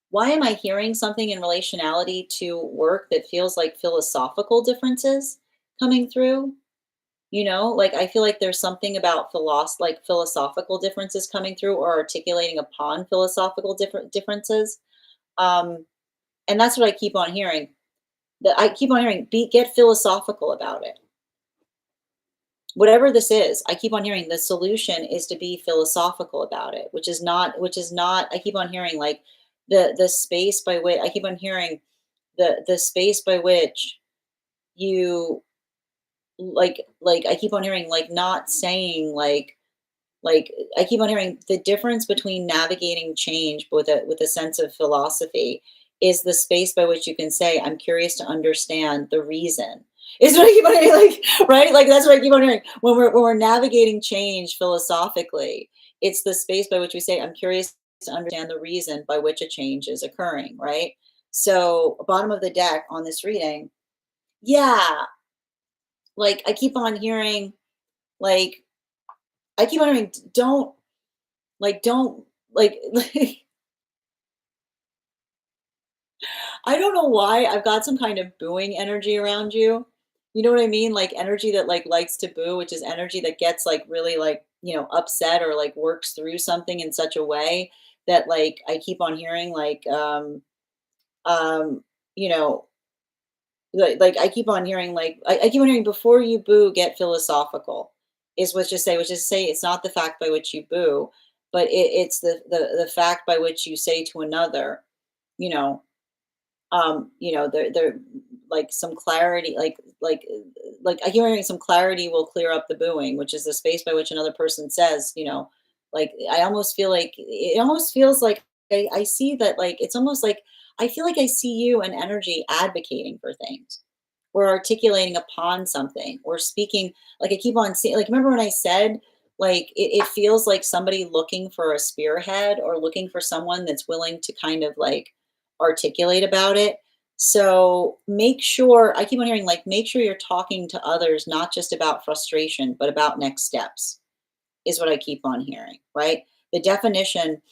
why am I hearing something in relationality to work that feels like philosophical differences coming through? Like I feel like there's something about philosophical differences coming through or articulating upon philosophical differences. Um, and that's what I keep on hearing. That I keep on hearing, get philosophical about it. Whatever this is, I keep on hearing the solution is to be philosophical about it, which is not, I keep on hearing like the space by which I keep on hearing the space by which you like I keep on hearing like not saying like I keep on hearing the difference between navigating change with a sense of philosophy is the space by which you can say, I'm curious to understand the reason. Is what I keep on hearing, like, right? Like that's what I keep on hearing. When we're navigating change philosophically, it's the space by which we say, I'm curious to understand the reason by which a change is occurring, right? So bottom of the deck on this reading, yeah, like I keep on hearing, like I keep on hearing, don't like I don't know why I've got some kind of booing energy around you. You know what I mean? Like energy that like likes to boo, which is energy that gets like really like, upset or like works through something in such a way that like I keep on hearing like um you know Like I keep on hearing I keep on hearing before you boo, get philosophical is what just say, which is say it's not the fact by which you boo, but it's the fact by which you say to another, you know, there like some clarity, like I keep hearing some clarity will clear up the booing, which is the space by which another person says, like I almost feel like it almost feels like I see that like it's almost like I feel like I see you and energy advocating for things or articulating upon something or speaking. Like I keep on seeing, like remember when I said like it feels like somebody looking for a spearhead or looking for someone that's willing to kind of like articulate about it. So make sure, I keep on hearing like make sure you're talking to others not just about frustration but about next steps is what I keep on hearing, right? The definition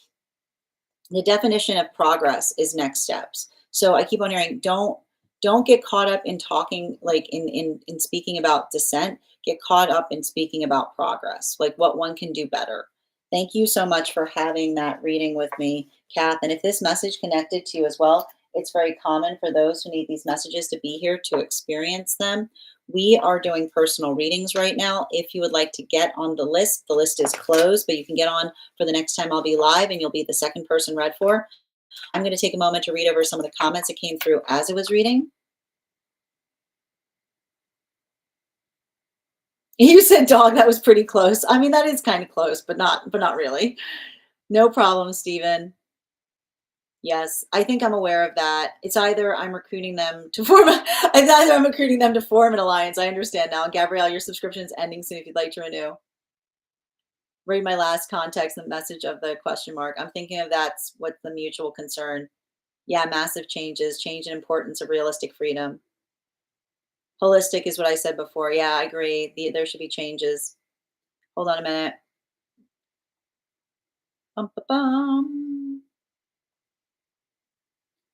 the definition of progress is next steps. So I keep on hearing don't get caught up in talking like in speaking about dissent. Get caught up in speaking about progress, like what one can do better. Thank you so much for having that reading with me, Kath. And if this message connected to you as well, it's very common for those who need these messages to be here to experience them. We are doing personal readings right now. If you would like to get on the list is closed, but you can get on for the next time I'll be live and you'll be the second person read for. I'm going to take a moment to read over some of the comments that came through as it was reading. You said dog, that was pretty close. I mean, that is kind of close, but not really. No problem, Stephen. Yes, I think I'm aware of that. It's either I'm recruiting them to form it's either I'm recruiting them to form an alliance. I understand now. Gabrielle, your subscription is ending soon if you'd like to renew. Read my last context, the message of the question mark. I'm thinking of that's what's the mutual concern. Yeah, massive changes, change in importance of realistic freedom. Holistic is what I said before. Yeah, I agree. There should be changes. Hold on a minute. Bum, ba, bum.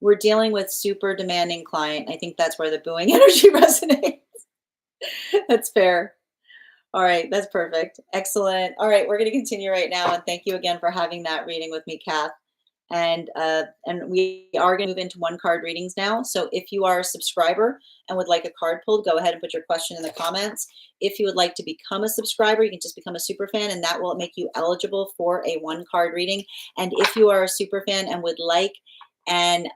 We're dealing with super demanding client. I think that's where the booing energy resonates. That's fair. All right, that's perfect. Excellent. All right, we're going to continue right now, and thank you again for having that reading with me, Kath. And we are going to move into one card readings now. So if you are a subscriber and would like a card pulled, go ahead and put your question in the comments. If you would like to become a subscriber, you can just become a super fan, and that will make you eligible for a one card reading. And if you are a super fan and would like an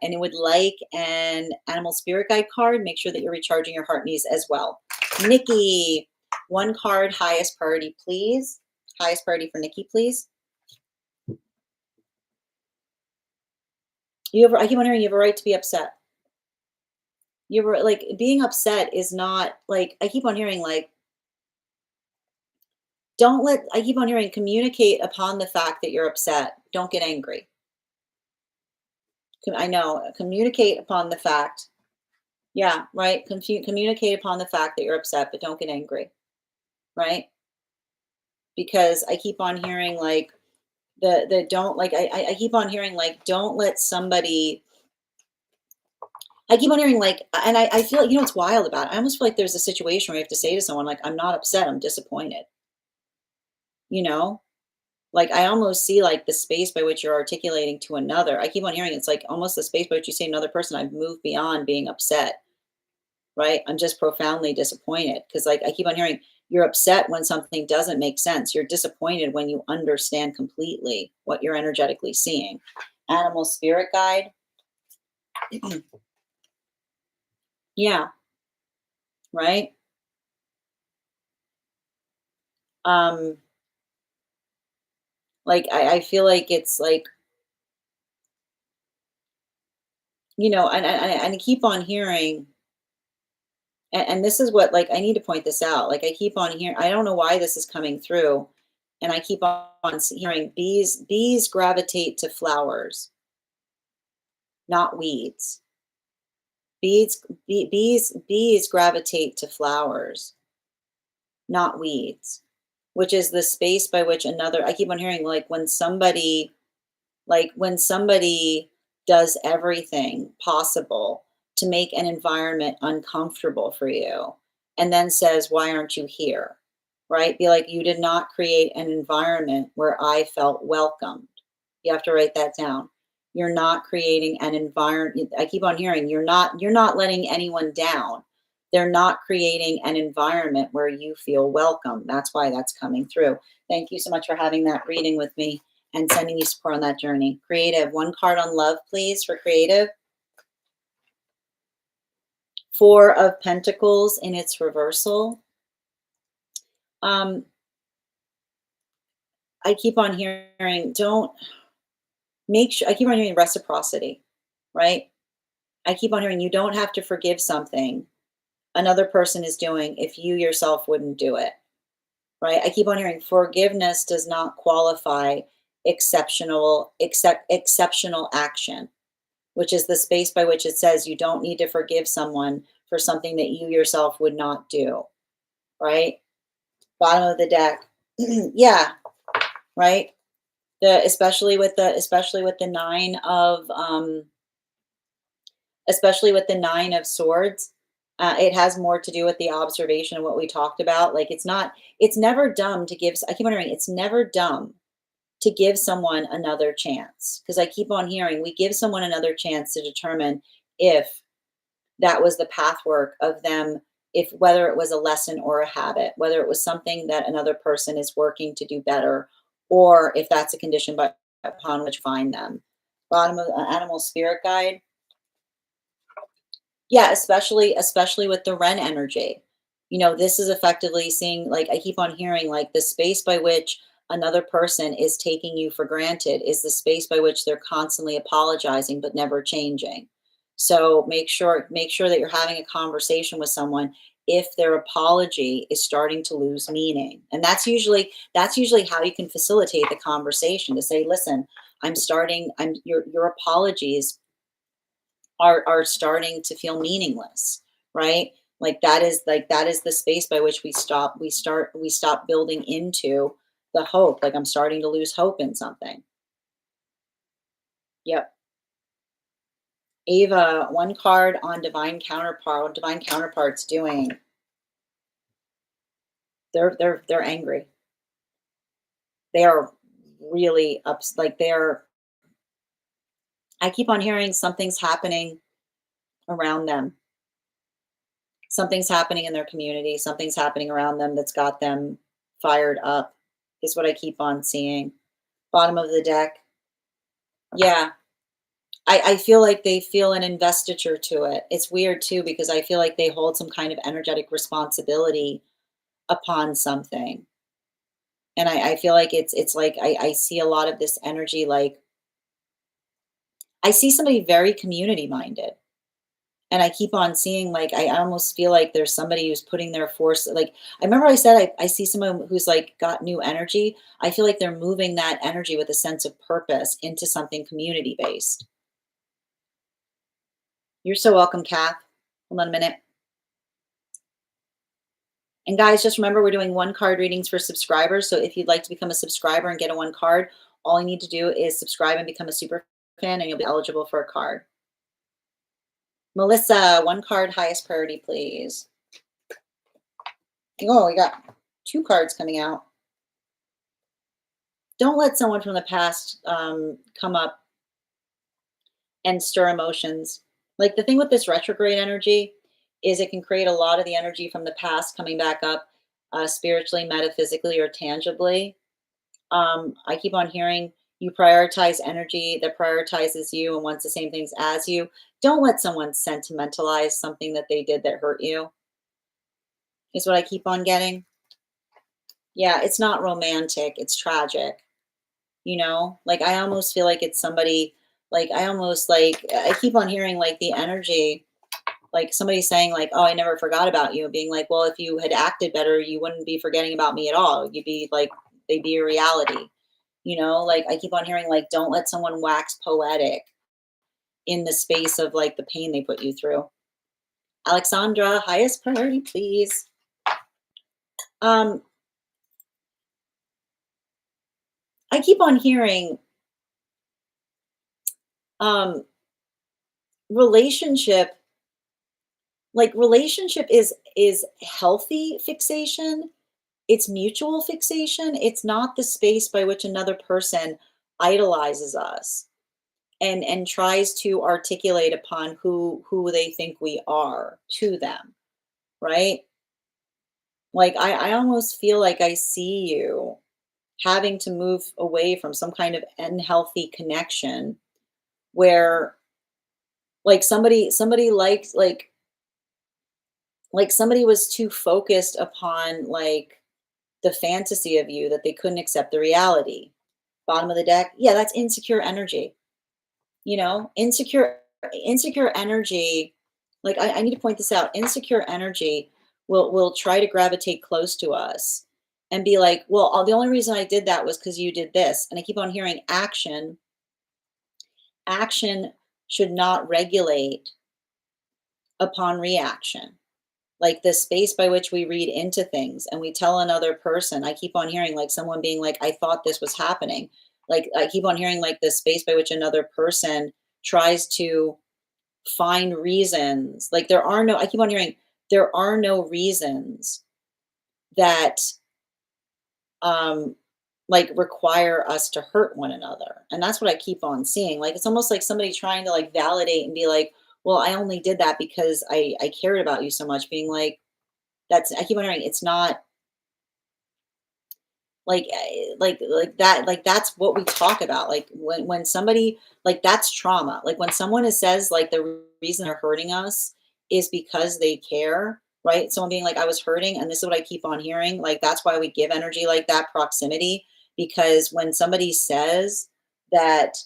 animal spirit guide card, make sure that you're recharging your heart needs as well. Nikki, one card, highest priority, please. Highest priority for Nikki, please. I keep on hearing you have a right to be upset. You're like being upset is not like I keep on hearing like don't let I keep on hearing communicate upon the fact that you're upset. Don't get angry. I know, communicate upon the fact. Yeah, right. Communicate upon the fact that you're upset, but don't get angry, right? Because I keep on hearing like the don't like I keep on hearing like don't let somebody I keep on hearing like, and I feel like, what's wild about it? I almost feel like there's a situation where you have to say to someone, like, I'm not upset, I'm disappointed, you know? Like, I almost see like the space by which you're articulating to another. I keep on hearing it's like almost the space by which you say to another person, I've moved beyond being upset, right? I'm just profoundly disappointed. Cause like I keep on hearing you're upset when something doesn't make sense. You're disappointed when you understand completely what you're energetically seeing. Animal spirit guide. Yeah, right. Um, like I feel like it's like, and I keep on hearing, and this is what like I need to point this out. Like I keep on hearing, I don't know why this is coming through, and I keep on hearing bees gravitate to flowers, not weeds. Bees gravitate to flowers, not weeds, which is the space by which another. I keep on hearing like when somebody does everything possible to make an environment uncomfortable for you and then says, why aren't you here? Right? Be like, you did not create an environment where I felt welcomed. You have to write that down. You're not creating an environment. I keep on hearing you're not letting anyone down. They're not creating an environment where you feel welcome. That's why that's coming through. Thank you so much for having that reading with me and sending me support on that journey. Creative, one card on love, please, for creative. Four of Pentacles in its reversal. Um, I keep on hearing, don't make sure, I keep on hearing reciprocity, right? I keep on hearing you don't have to forgive something another person is doing if you yourself wouldn't do it, right? I keep on hearing forgiveness does not qualify exceptional action, which is the space by which it says you don't need to forgive someone for something that you yourself would not do, right? Bottom of the deck. Yeah, right? The especially with the nine of swords. It has more to do with the observation of what we talked about. Like it's never dumb to give, I keep on hearing, it's never dumb to give someone another chance. Because I keep on hearing, we give someone another chance to determine if that was the pathwork of them, if whether it was a lesson or a habit, whether it was something that another person is working to do better, or if that's a condition by, upon which find them. Bottom of animal spirit guide. Yeah, especially with the Ren energy. This is effectively seeing, like I keep on hearing, like the space by which another person is taking you for granted is the space by which they're constantly apologizing but never changing. So make sure that you're having a conversation with someone if their apology is starting to lose meaning. And that's usually how you can facilitate the conversation, to say, listen, I'm your apologies are starting to feel meaningless, right? Like that is the space by which we stop building into the hope. Like I'm starting to lose hope in something. Yep. Ava, one card on divine counterpart. What divine counterpart's doing? They're angry. They are really like they're, I keep on hearing something's happening around them. Something's happening in their community, something's happening around them that's got them fired up, is what I keep on seeing. Bottom of the deck. Yeah. I feel like they feel an investiture to it. It's weird too, because I feel like they hold some kind of energetic responsibility upon something. And I feel like it's like I see a lot of this energy, like I see somebody very community minded. And I keep on seeing, like, I almost feel like there's somebody who's putting their force, like, I remember I said I see someone who's, like, got new energy. I feel like they're moving that energy with a sense of purpose into something community-based. You're so welcome, Kath. Hold on a minute. And guys, just remember we're doing one card readings for subscribers. So if you'd like to become a subscriber and get a one card, all you need to do is subscribe and become a super fan, and you'll be eligible for a card. Melissa, one card, highest priority, please. Oh, we got two cards coming out. Don't let someone from the past come up and stir emotions. Like the thing with this retrograde energy is it can create a lot of the energy from the past coming back up, spiritually, metaphysically, or tangibly. I keep on hearing you prioritize energy that prioritizes you and wants the same things as you. Don't let someone sentimentalize something that they did that hurt you, is what I keep on getting. Yeah, it's not romantic, it's tragic. Like I almost feel like it's somebody, like I almost, like I keep on hearing, like the energy, like somebody saying, like, oh, I never forgot about you, being like, well, if you had acted better you wouldn't be forgetting about me at all. You'd be like, they'd be a reality. Like I keep on hearing, like, don't let someone wax poetic in the space of, like, the pain they put you through. Alexandra, highest priority, please. um I keep on hearing, um relationship, like relationship is healthy fixation. It's mutual fixation. It's not the space by which another person idolizes us. and tries to articulate upon who they think we are to them, right? Like I almost feel like I see you having to move away from some kind of unhealthy connection where like somebody likes like somebody was too focused upon like the fantasy of you that they couldn't accept the reality. Bottom of the deck, yeah, that's insecure energy. You know, insecure energy, like I need to point this out. Insecure energy will try to gravitate close to us and be like, well, the only reason I did that was because you did this. And I keep on hearing action should not regulate upon reaction. Like the space by which we read into things and we tell another person. I keep on hearing like someone being like, I thought this was happening. Like I keep on hearing like the space by which another person tries to find reasons. Like there are no, I keep on hearing there are no reasons that um like require us to hurt one another. And that's what I keep on seeing. Like it's almost like somebody trying to like validate and be like, well, I only did that because I cared about you so much, being like, that's, I keep wondering, it's not like like that, like that's what we talk about. Like when somebody, like that's trauma. Like when someone says like the reason they're hurting us is because they care, right? Someone being like, I was hurting, and this is what I keep on hearing. Like that's why we give energy like that, proximity, because when somebody says that,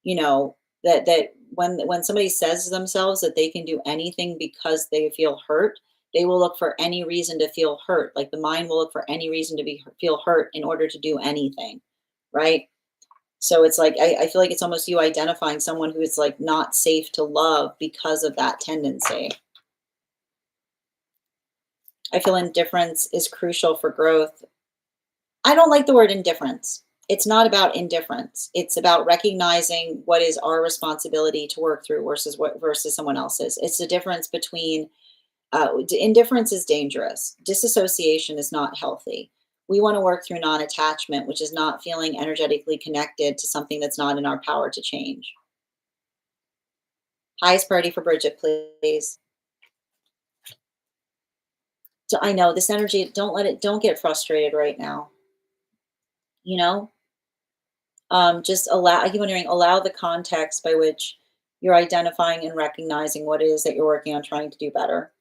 you know, that when somebody says to themselves that they can do anything because they feel hurt, they will look for any reason to feel hurt. Like the mind will look for any reason to feel hurt in order to do anything, right? So it's like I feel like it's almost you identifying someone who is like not safe to love because of that tendency. I feel indifference is crucial for growth. I don't like the word indifference. It's not about indifference. It's about recognizing what is our responsibility to work through versus what versus someone else's. It's the difference between indifference is dangerous. Disassociation is not healthy. We want to work through non-attachment, which is not feeling energetically connected to something that's not in our power to change. Highest priority for Bridget, please. So I know this energy. Don't let it. Don't get frustrated right now. You know, just allow. I keep wondering. Allow the context by which you're identifying and recognizing what it is that you're working on trying to do better.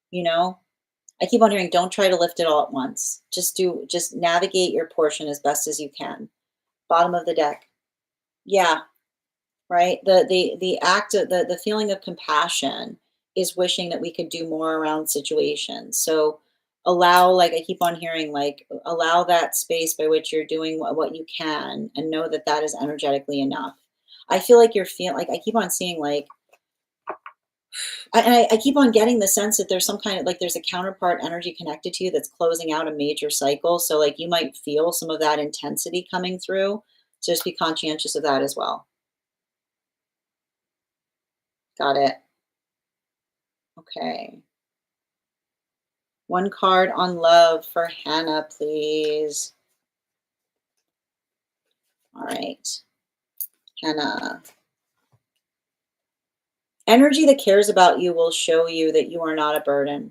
You know, I keep on hearing, don't try to lift it all at once. Just navigate your portion as best as you can. Bottom of the deck. Yeah, right. The act of the feeling of compassion is wishing that we could do more around situations. So allow, like I keep on hearing, like allow that space by which you're doing what you can and know that that is energetically enough. I feel like you're feeling like I keep on seeing like I keep on getting the sense that there's some kind of like there's a counterpart energy connected to you that's closing out a major cycle. So like you might feel some of that intensity coming through. So just be conscientious of that as well. Got it. Okay. One card on love for Hannah, please. All right. Hannah. Energy that cares about you will show you that you are not a burden.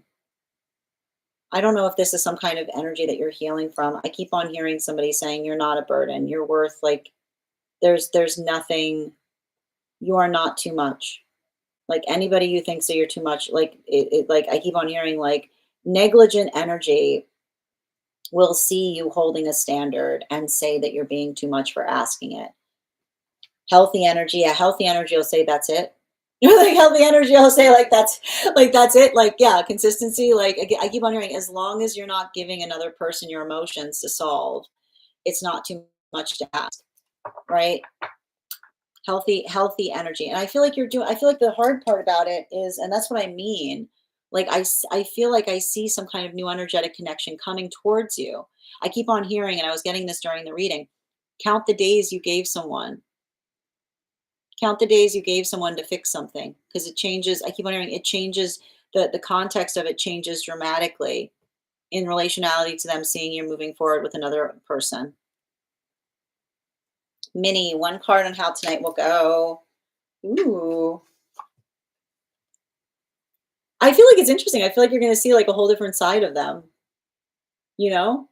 I don't know if this is some kind of energy that you're healing from. I keep on hearing somebody saying you're not a burden. You're worth like there's nothing, you are not too much. Like anybody who thinks that you're too much, like like I keep on hearing like negligent energy will see you holding a standard and say that you're being too much for asking it. Healthy energy, a healthy energy will say that's it. Like healthy energy will say like that's it. Like yeah, consistency. Like I keep on hearing, as long as you're not giving another person your emotions to solve, it's not too much to ask, right? Healthy energy. And I feel like you're doing, I feel like the hard part about it is, and that's what I mean, like I feel like I see some kind of new energetic connection coming towards you. I keep on hearing, and I was getting this during the reading, count the days you gave someone, count the days you gave someone to fix something, because it changes. I keep on hearing it changes, the context of it changes dramatically in relationality to them seeing you're moving forward with another person. Minnie, one card on how tonight will go. Ooh. I feel like it's interesting. I feel like you're gonna see like a whole different side of them, you know?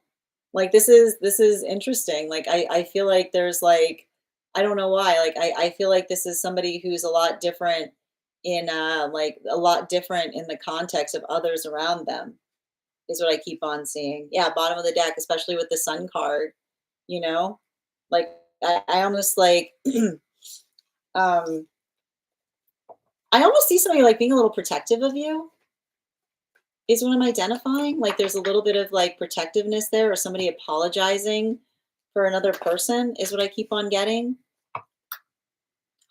Like this is interesting. Like I feel like there's like I don't know why. Like I feel like this is somebody who's a lot different in like a lot different in the context of others around them is what I keep on seeing. Yeah, bottom of the deck, especially with the sun card, you know? Like I almost like um I almost see somebody like being a little protective of you is what I'm identifying. Like there's a little bit of like protectiveness there or somebody apologizing for another person is what I keep on getting.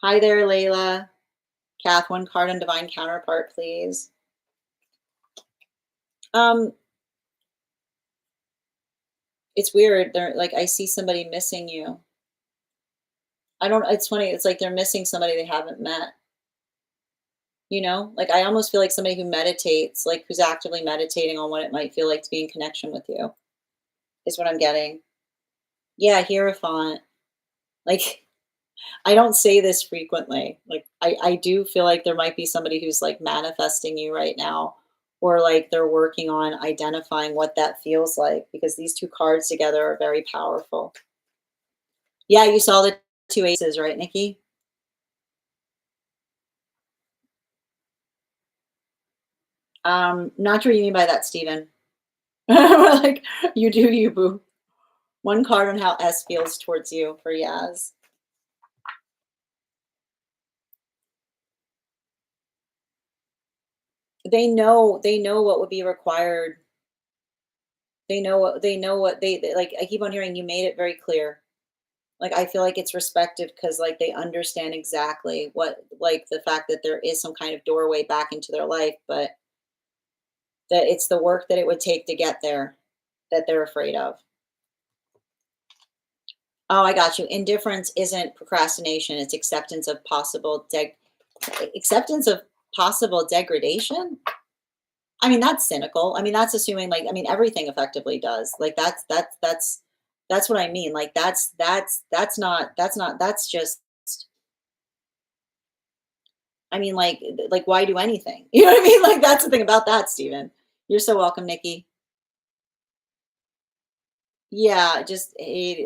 Hi there, Layla. Kath, one card on divine counterpart, please. Um, it's weird. They're like I see somebody missing you. I don't it's funny, it's like they're missing somebody they haven't met. You know? Like I almost feel like somebody who meditates, like who's actively meditating on what it might feel like to be in connection with you is what I'm getting. Yeah, Hierophant. Like I don't say this frequently. Like I do feel like there might be somebody who's like manifesting you right now or like they're working on identifying what that feels like because these two cards together are very powerful. Yeah, you saw the two aces, right, Nikki? Not sure what you mean by that, Stephen. Like you do you, boo. One card on how S feels towards you for Yaz. They know what would be required. They know what they like I keep on hearing you made it very clear. Like I feel like it's respected because like they understand exactly what like the fact that there is some kind of doorway back into their life, but that it's the work that it would take to get there that they're afraid of. Oh, I got you. Indifference isn't procrastination, it's acceptance of possible degradation. I mean, that's cynical. I mean, that's assuming like I mean everything effectively does. Like that's what I mean. Like that's not that's just I mean like why do anything? You know what I mean? Like that's the thing about that, Steven. You're so welcome, Nikki. Yeah, just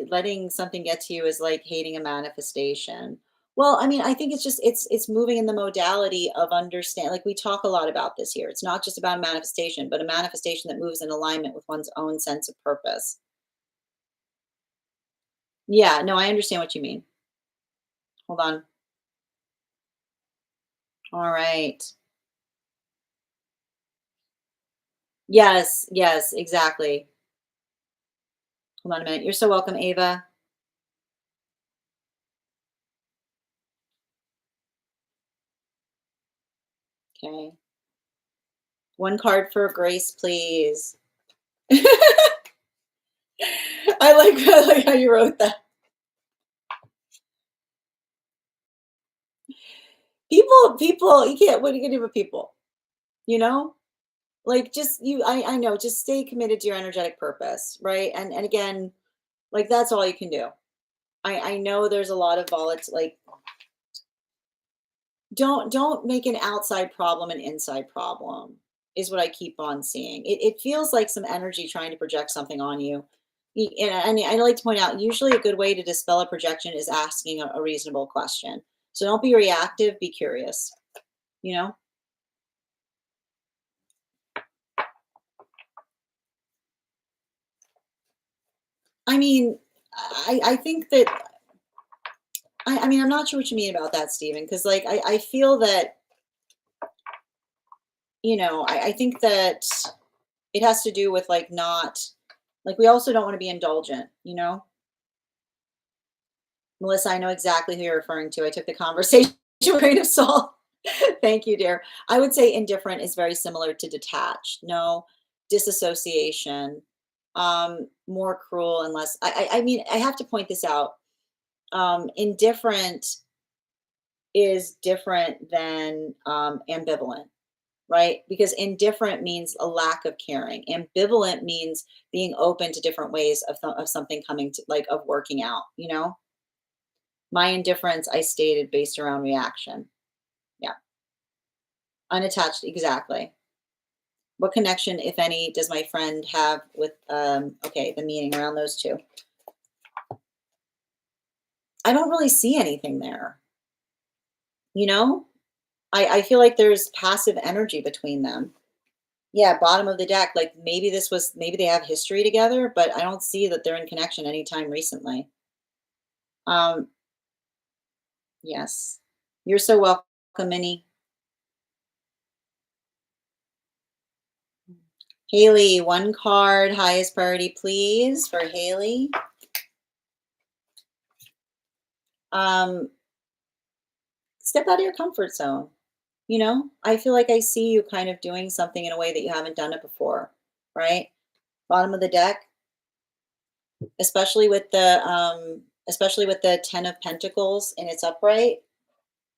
letting something get to you is like hating a manifestation. Well, I mean, I think it's just it's moving in the modality of understand. Like we talk a lot about this here. It's not just about a manifestation, but a manifestation that moves in alignment with one's own sense of purpose. Yeah, no, I understand what you mean. Hold on. All right. Yes, yes, exactly. Hold on a minute. You're so welcome, Ava. Okay. One card for Grace, please. I like how you wrote that. People, you can't what are you gonna do with people? You know? Like just you I know, just stay committed to your energetic purpose, right? And again, like that's all you can do. I know there's a lot of like don't make an outside problem an inside problem is what I keep on seeing. It feels like some energy trying to project something on you. And I like to point out, usually a good way to dispel a projection is asking a reasonable question. So don't be reactive, be curious, you know? I mean, I think that I mean, I'm not sure what you mean about that, Stephen, because like I feel that, I think that it has to do with like not like we also don't want to be indulgent, you know? Melissa, I know exactly who you're referring to. I took the conversation with a grain of salt. Thank you, dear. I would say indifferent is very similar to detached. No disassociation, more cruel and less. I mean, I have to point this out. Indifferent is different than ambivalent, right? Because indifferent means a lack of caring. Ambivalent means being open to different ways of something coming to like of working out, you know? My indifference, I stated based around reaction. Yeah. Unattached, exactly. What connection, if any, does my friend have with, okay, the meaning around those two? I don't really see anything there. You know, I feel like there's passive energy between them. Yeah, bottom of the deck. Like maybe they have history together, but I don't see that they're in connection anytime recently. Um, yes. You're so welcome, Minnie. Haley, one card, highest priority, please, for Haley. Um, Step out of your comfort zone. I feel like I see you kind of doing something in a way that you haven't done it before, right? Bottom of the deck, especially with the 10 of Pentacles in its upright.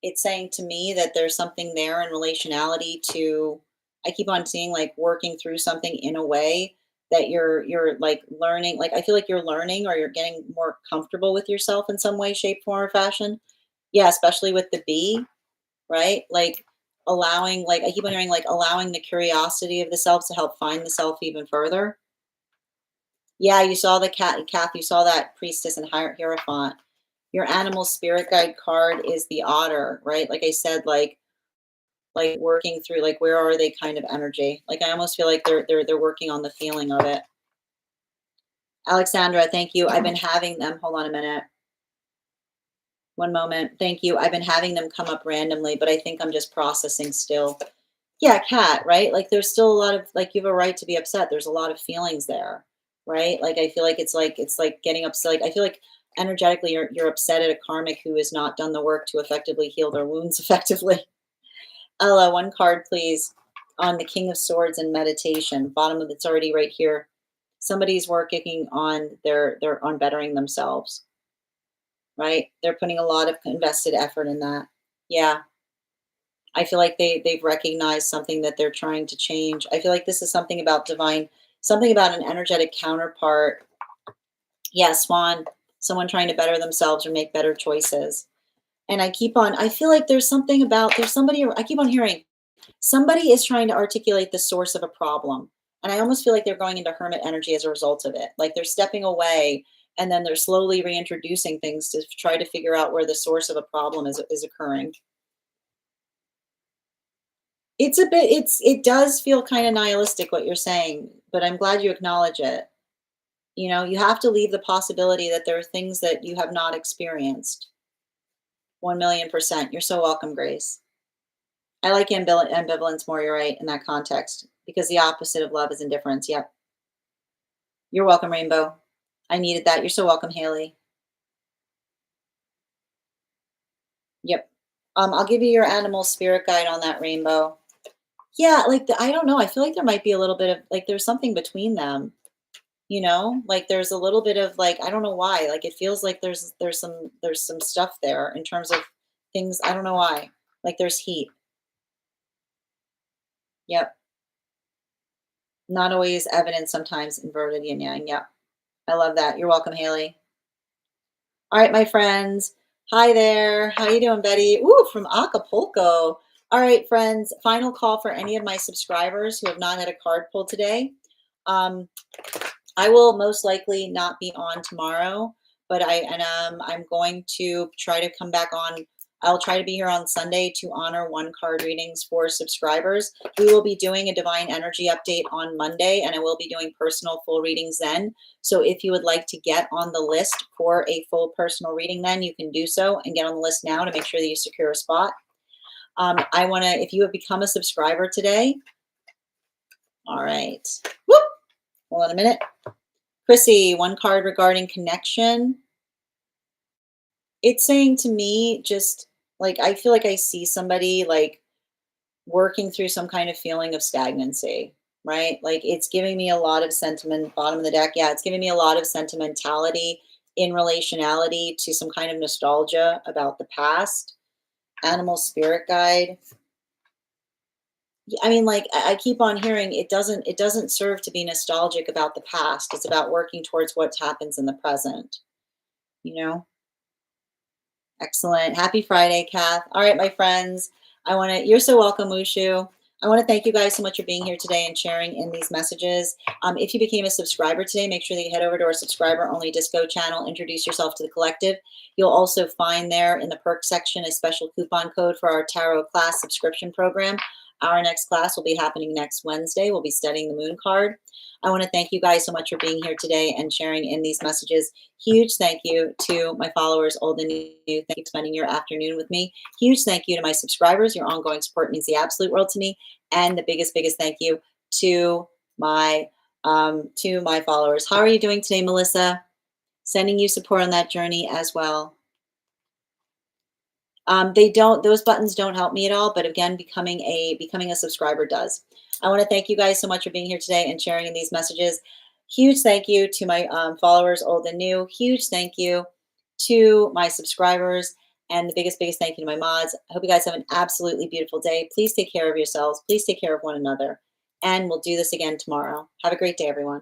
It's saying to me that there's something there in relationality to, I keep on seeing like working through something in a way that you're like learning, like I feel like you're learning or you're getting more comfortable with yourself in some way, shape, form, or fashion. Yeah, especially with the B, right? Like allowing, like I keep on hearing, like allowing the curiosity of the self to help find the self even further. Yeah, you saw the Kath, you saw that priestess and hierophant. Your animal spirit guide card is the otter, right? Like I said, like working through, like where are they kind of energy. Like I almost feel like they're working on the feeling of it. Alexandra, thank you. I've been having them, hold on a minute. One moment. Thank you. I've been having them come up randomly, but I think I'm just processing still. Yeah, cat, right? Like there's still a lot of, like, you have a right to be upset. There's a lot of feelings there, right? Like I feel like it's like getting upset. Like I feel like energetically you're upset at a karmic who has not done the work to effectively heal their wounds effectively. Ella, one card, please, on the King of Swords and meditation. Bottom of it's already right here. Somebody's working on their on bettering themselves, right? They're putting a lot of invested effort in that. Yeah. I feel like they've recognized something that they're trying to change. I feel like this is something about divine, something about an energetic counterpart. Yeah, swan, someone trying to better themselves or make better choices. And I feel like there's something about, there's somebody, I keep on hearing, somebody is trying to articulate the source of a problem. And I almost feel like they're going into hermit energy as a result of it. Like they're stepping away and then they're slowly reintroducing things to try to figure out where the source of a problem is occurring. It does feel kind of nihilistic what you're saying, but I'm glad you acknowledge it. You have to leave the possibility that there are things that you have not experienced. 1,000,000%. You're so welcome, Grace. I like ambivalence more, you're right, in that context, because the opposite of love is indifference. Yep. You're welcome, Rainbow. I needed that. You're so welcome, Haley. Yep. I'll give you your animal spirit guide on that, Rainbow. Yeah, like I don't know. I feel like there might be a little bit of, like, there's something between them. Like there's a little bit of, like, I don't know why, like it feels like there's some stuff there in terms of things. I don't know why, like there's heat. Yep. Not always evident, sometimes inverted yin yang. Yep. I love that. You're welcome, Haley. All right, my friends. Hi there. How you doing, Betty? Ooh, from Acapulco. All right, friends. Final call for any of my subscribers who have not had a card pull today. um I will most likely not be on tomorrow, but I'm going to try to come back on. I'll try to be here on Sunday to honor one card readings for subscribers. We will be doing a divine energy update on Monday, and I will be doing personal full readings then. So if you would like to get on the list for a full personal reading, then you can do so and get on the list now to make sure that you secure a spot. I want to, if you have become a subscriber today, all right. Whoop, hold on a minute. Chrissy, one card regarding connection. It's saying to me, just like, I feel like I see somebody like working through some kind of feeling of stagnancy, right? Like it's giving me a lot of sentiment, bottom of the deck. Yeah, it's giving me a lot of sentimentality in relationality to some kind of nostalgia about the past. Animal spirit guide. I mean, like I keep on hearing, it doesn't serve to be nostalgic about the past. It's about working towards what happens in the present, you know? Excellent. Happy Friday, Kath. All right, my friends. You're so welcome, Mushu. I want to thank you guys so much for being here today and sharing in these messages. If you became a subscriber today, make sure that you head over to our subscriber only disco channel, introduce yourself to the collective. You'll also find there in the perk section a special coupon code for our tarot class subscription program. Our next class will be happening next Wednesday. We'll be studying the moon card. I want to thank you guys so much for being here today and sharing in these messages. Huge thank you to my followers, old and new. Thank you for spending your afternoon with me. Huge thank you to my subscribers. Your ongoing support means the absolute world to me. And the biggest thank you to my followers. How are you doing today, Melissa? Sending you support on that journey as well. Those buttons don't help me at all, but again, becoming a subscriber does. I want to thank you guys so much for being here today and sharing in these messages. Huge thank you to my followers, old and new. Huge thank you to my subscribers, and the biggest thank you to my mods. I hope you guys have an absolutely beautiful day. Please take care of yourselves. Please take care of one another, and we'll do this again tomorrow. Have a great day, everyone.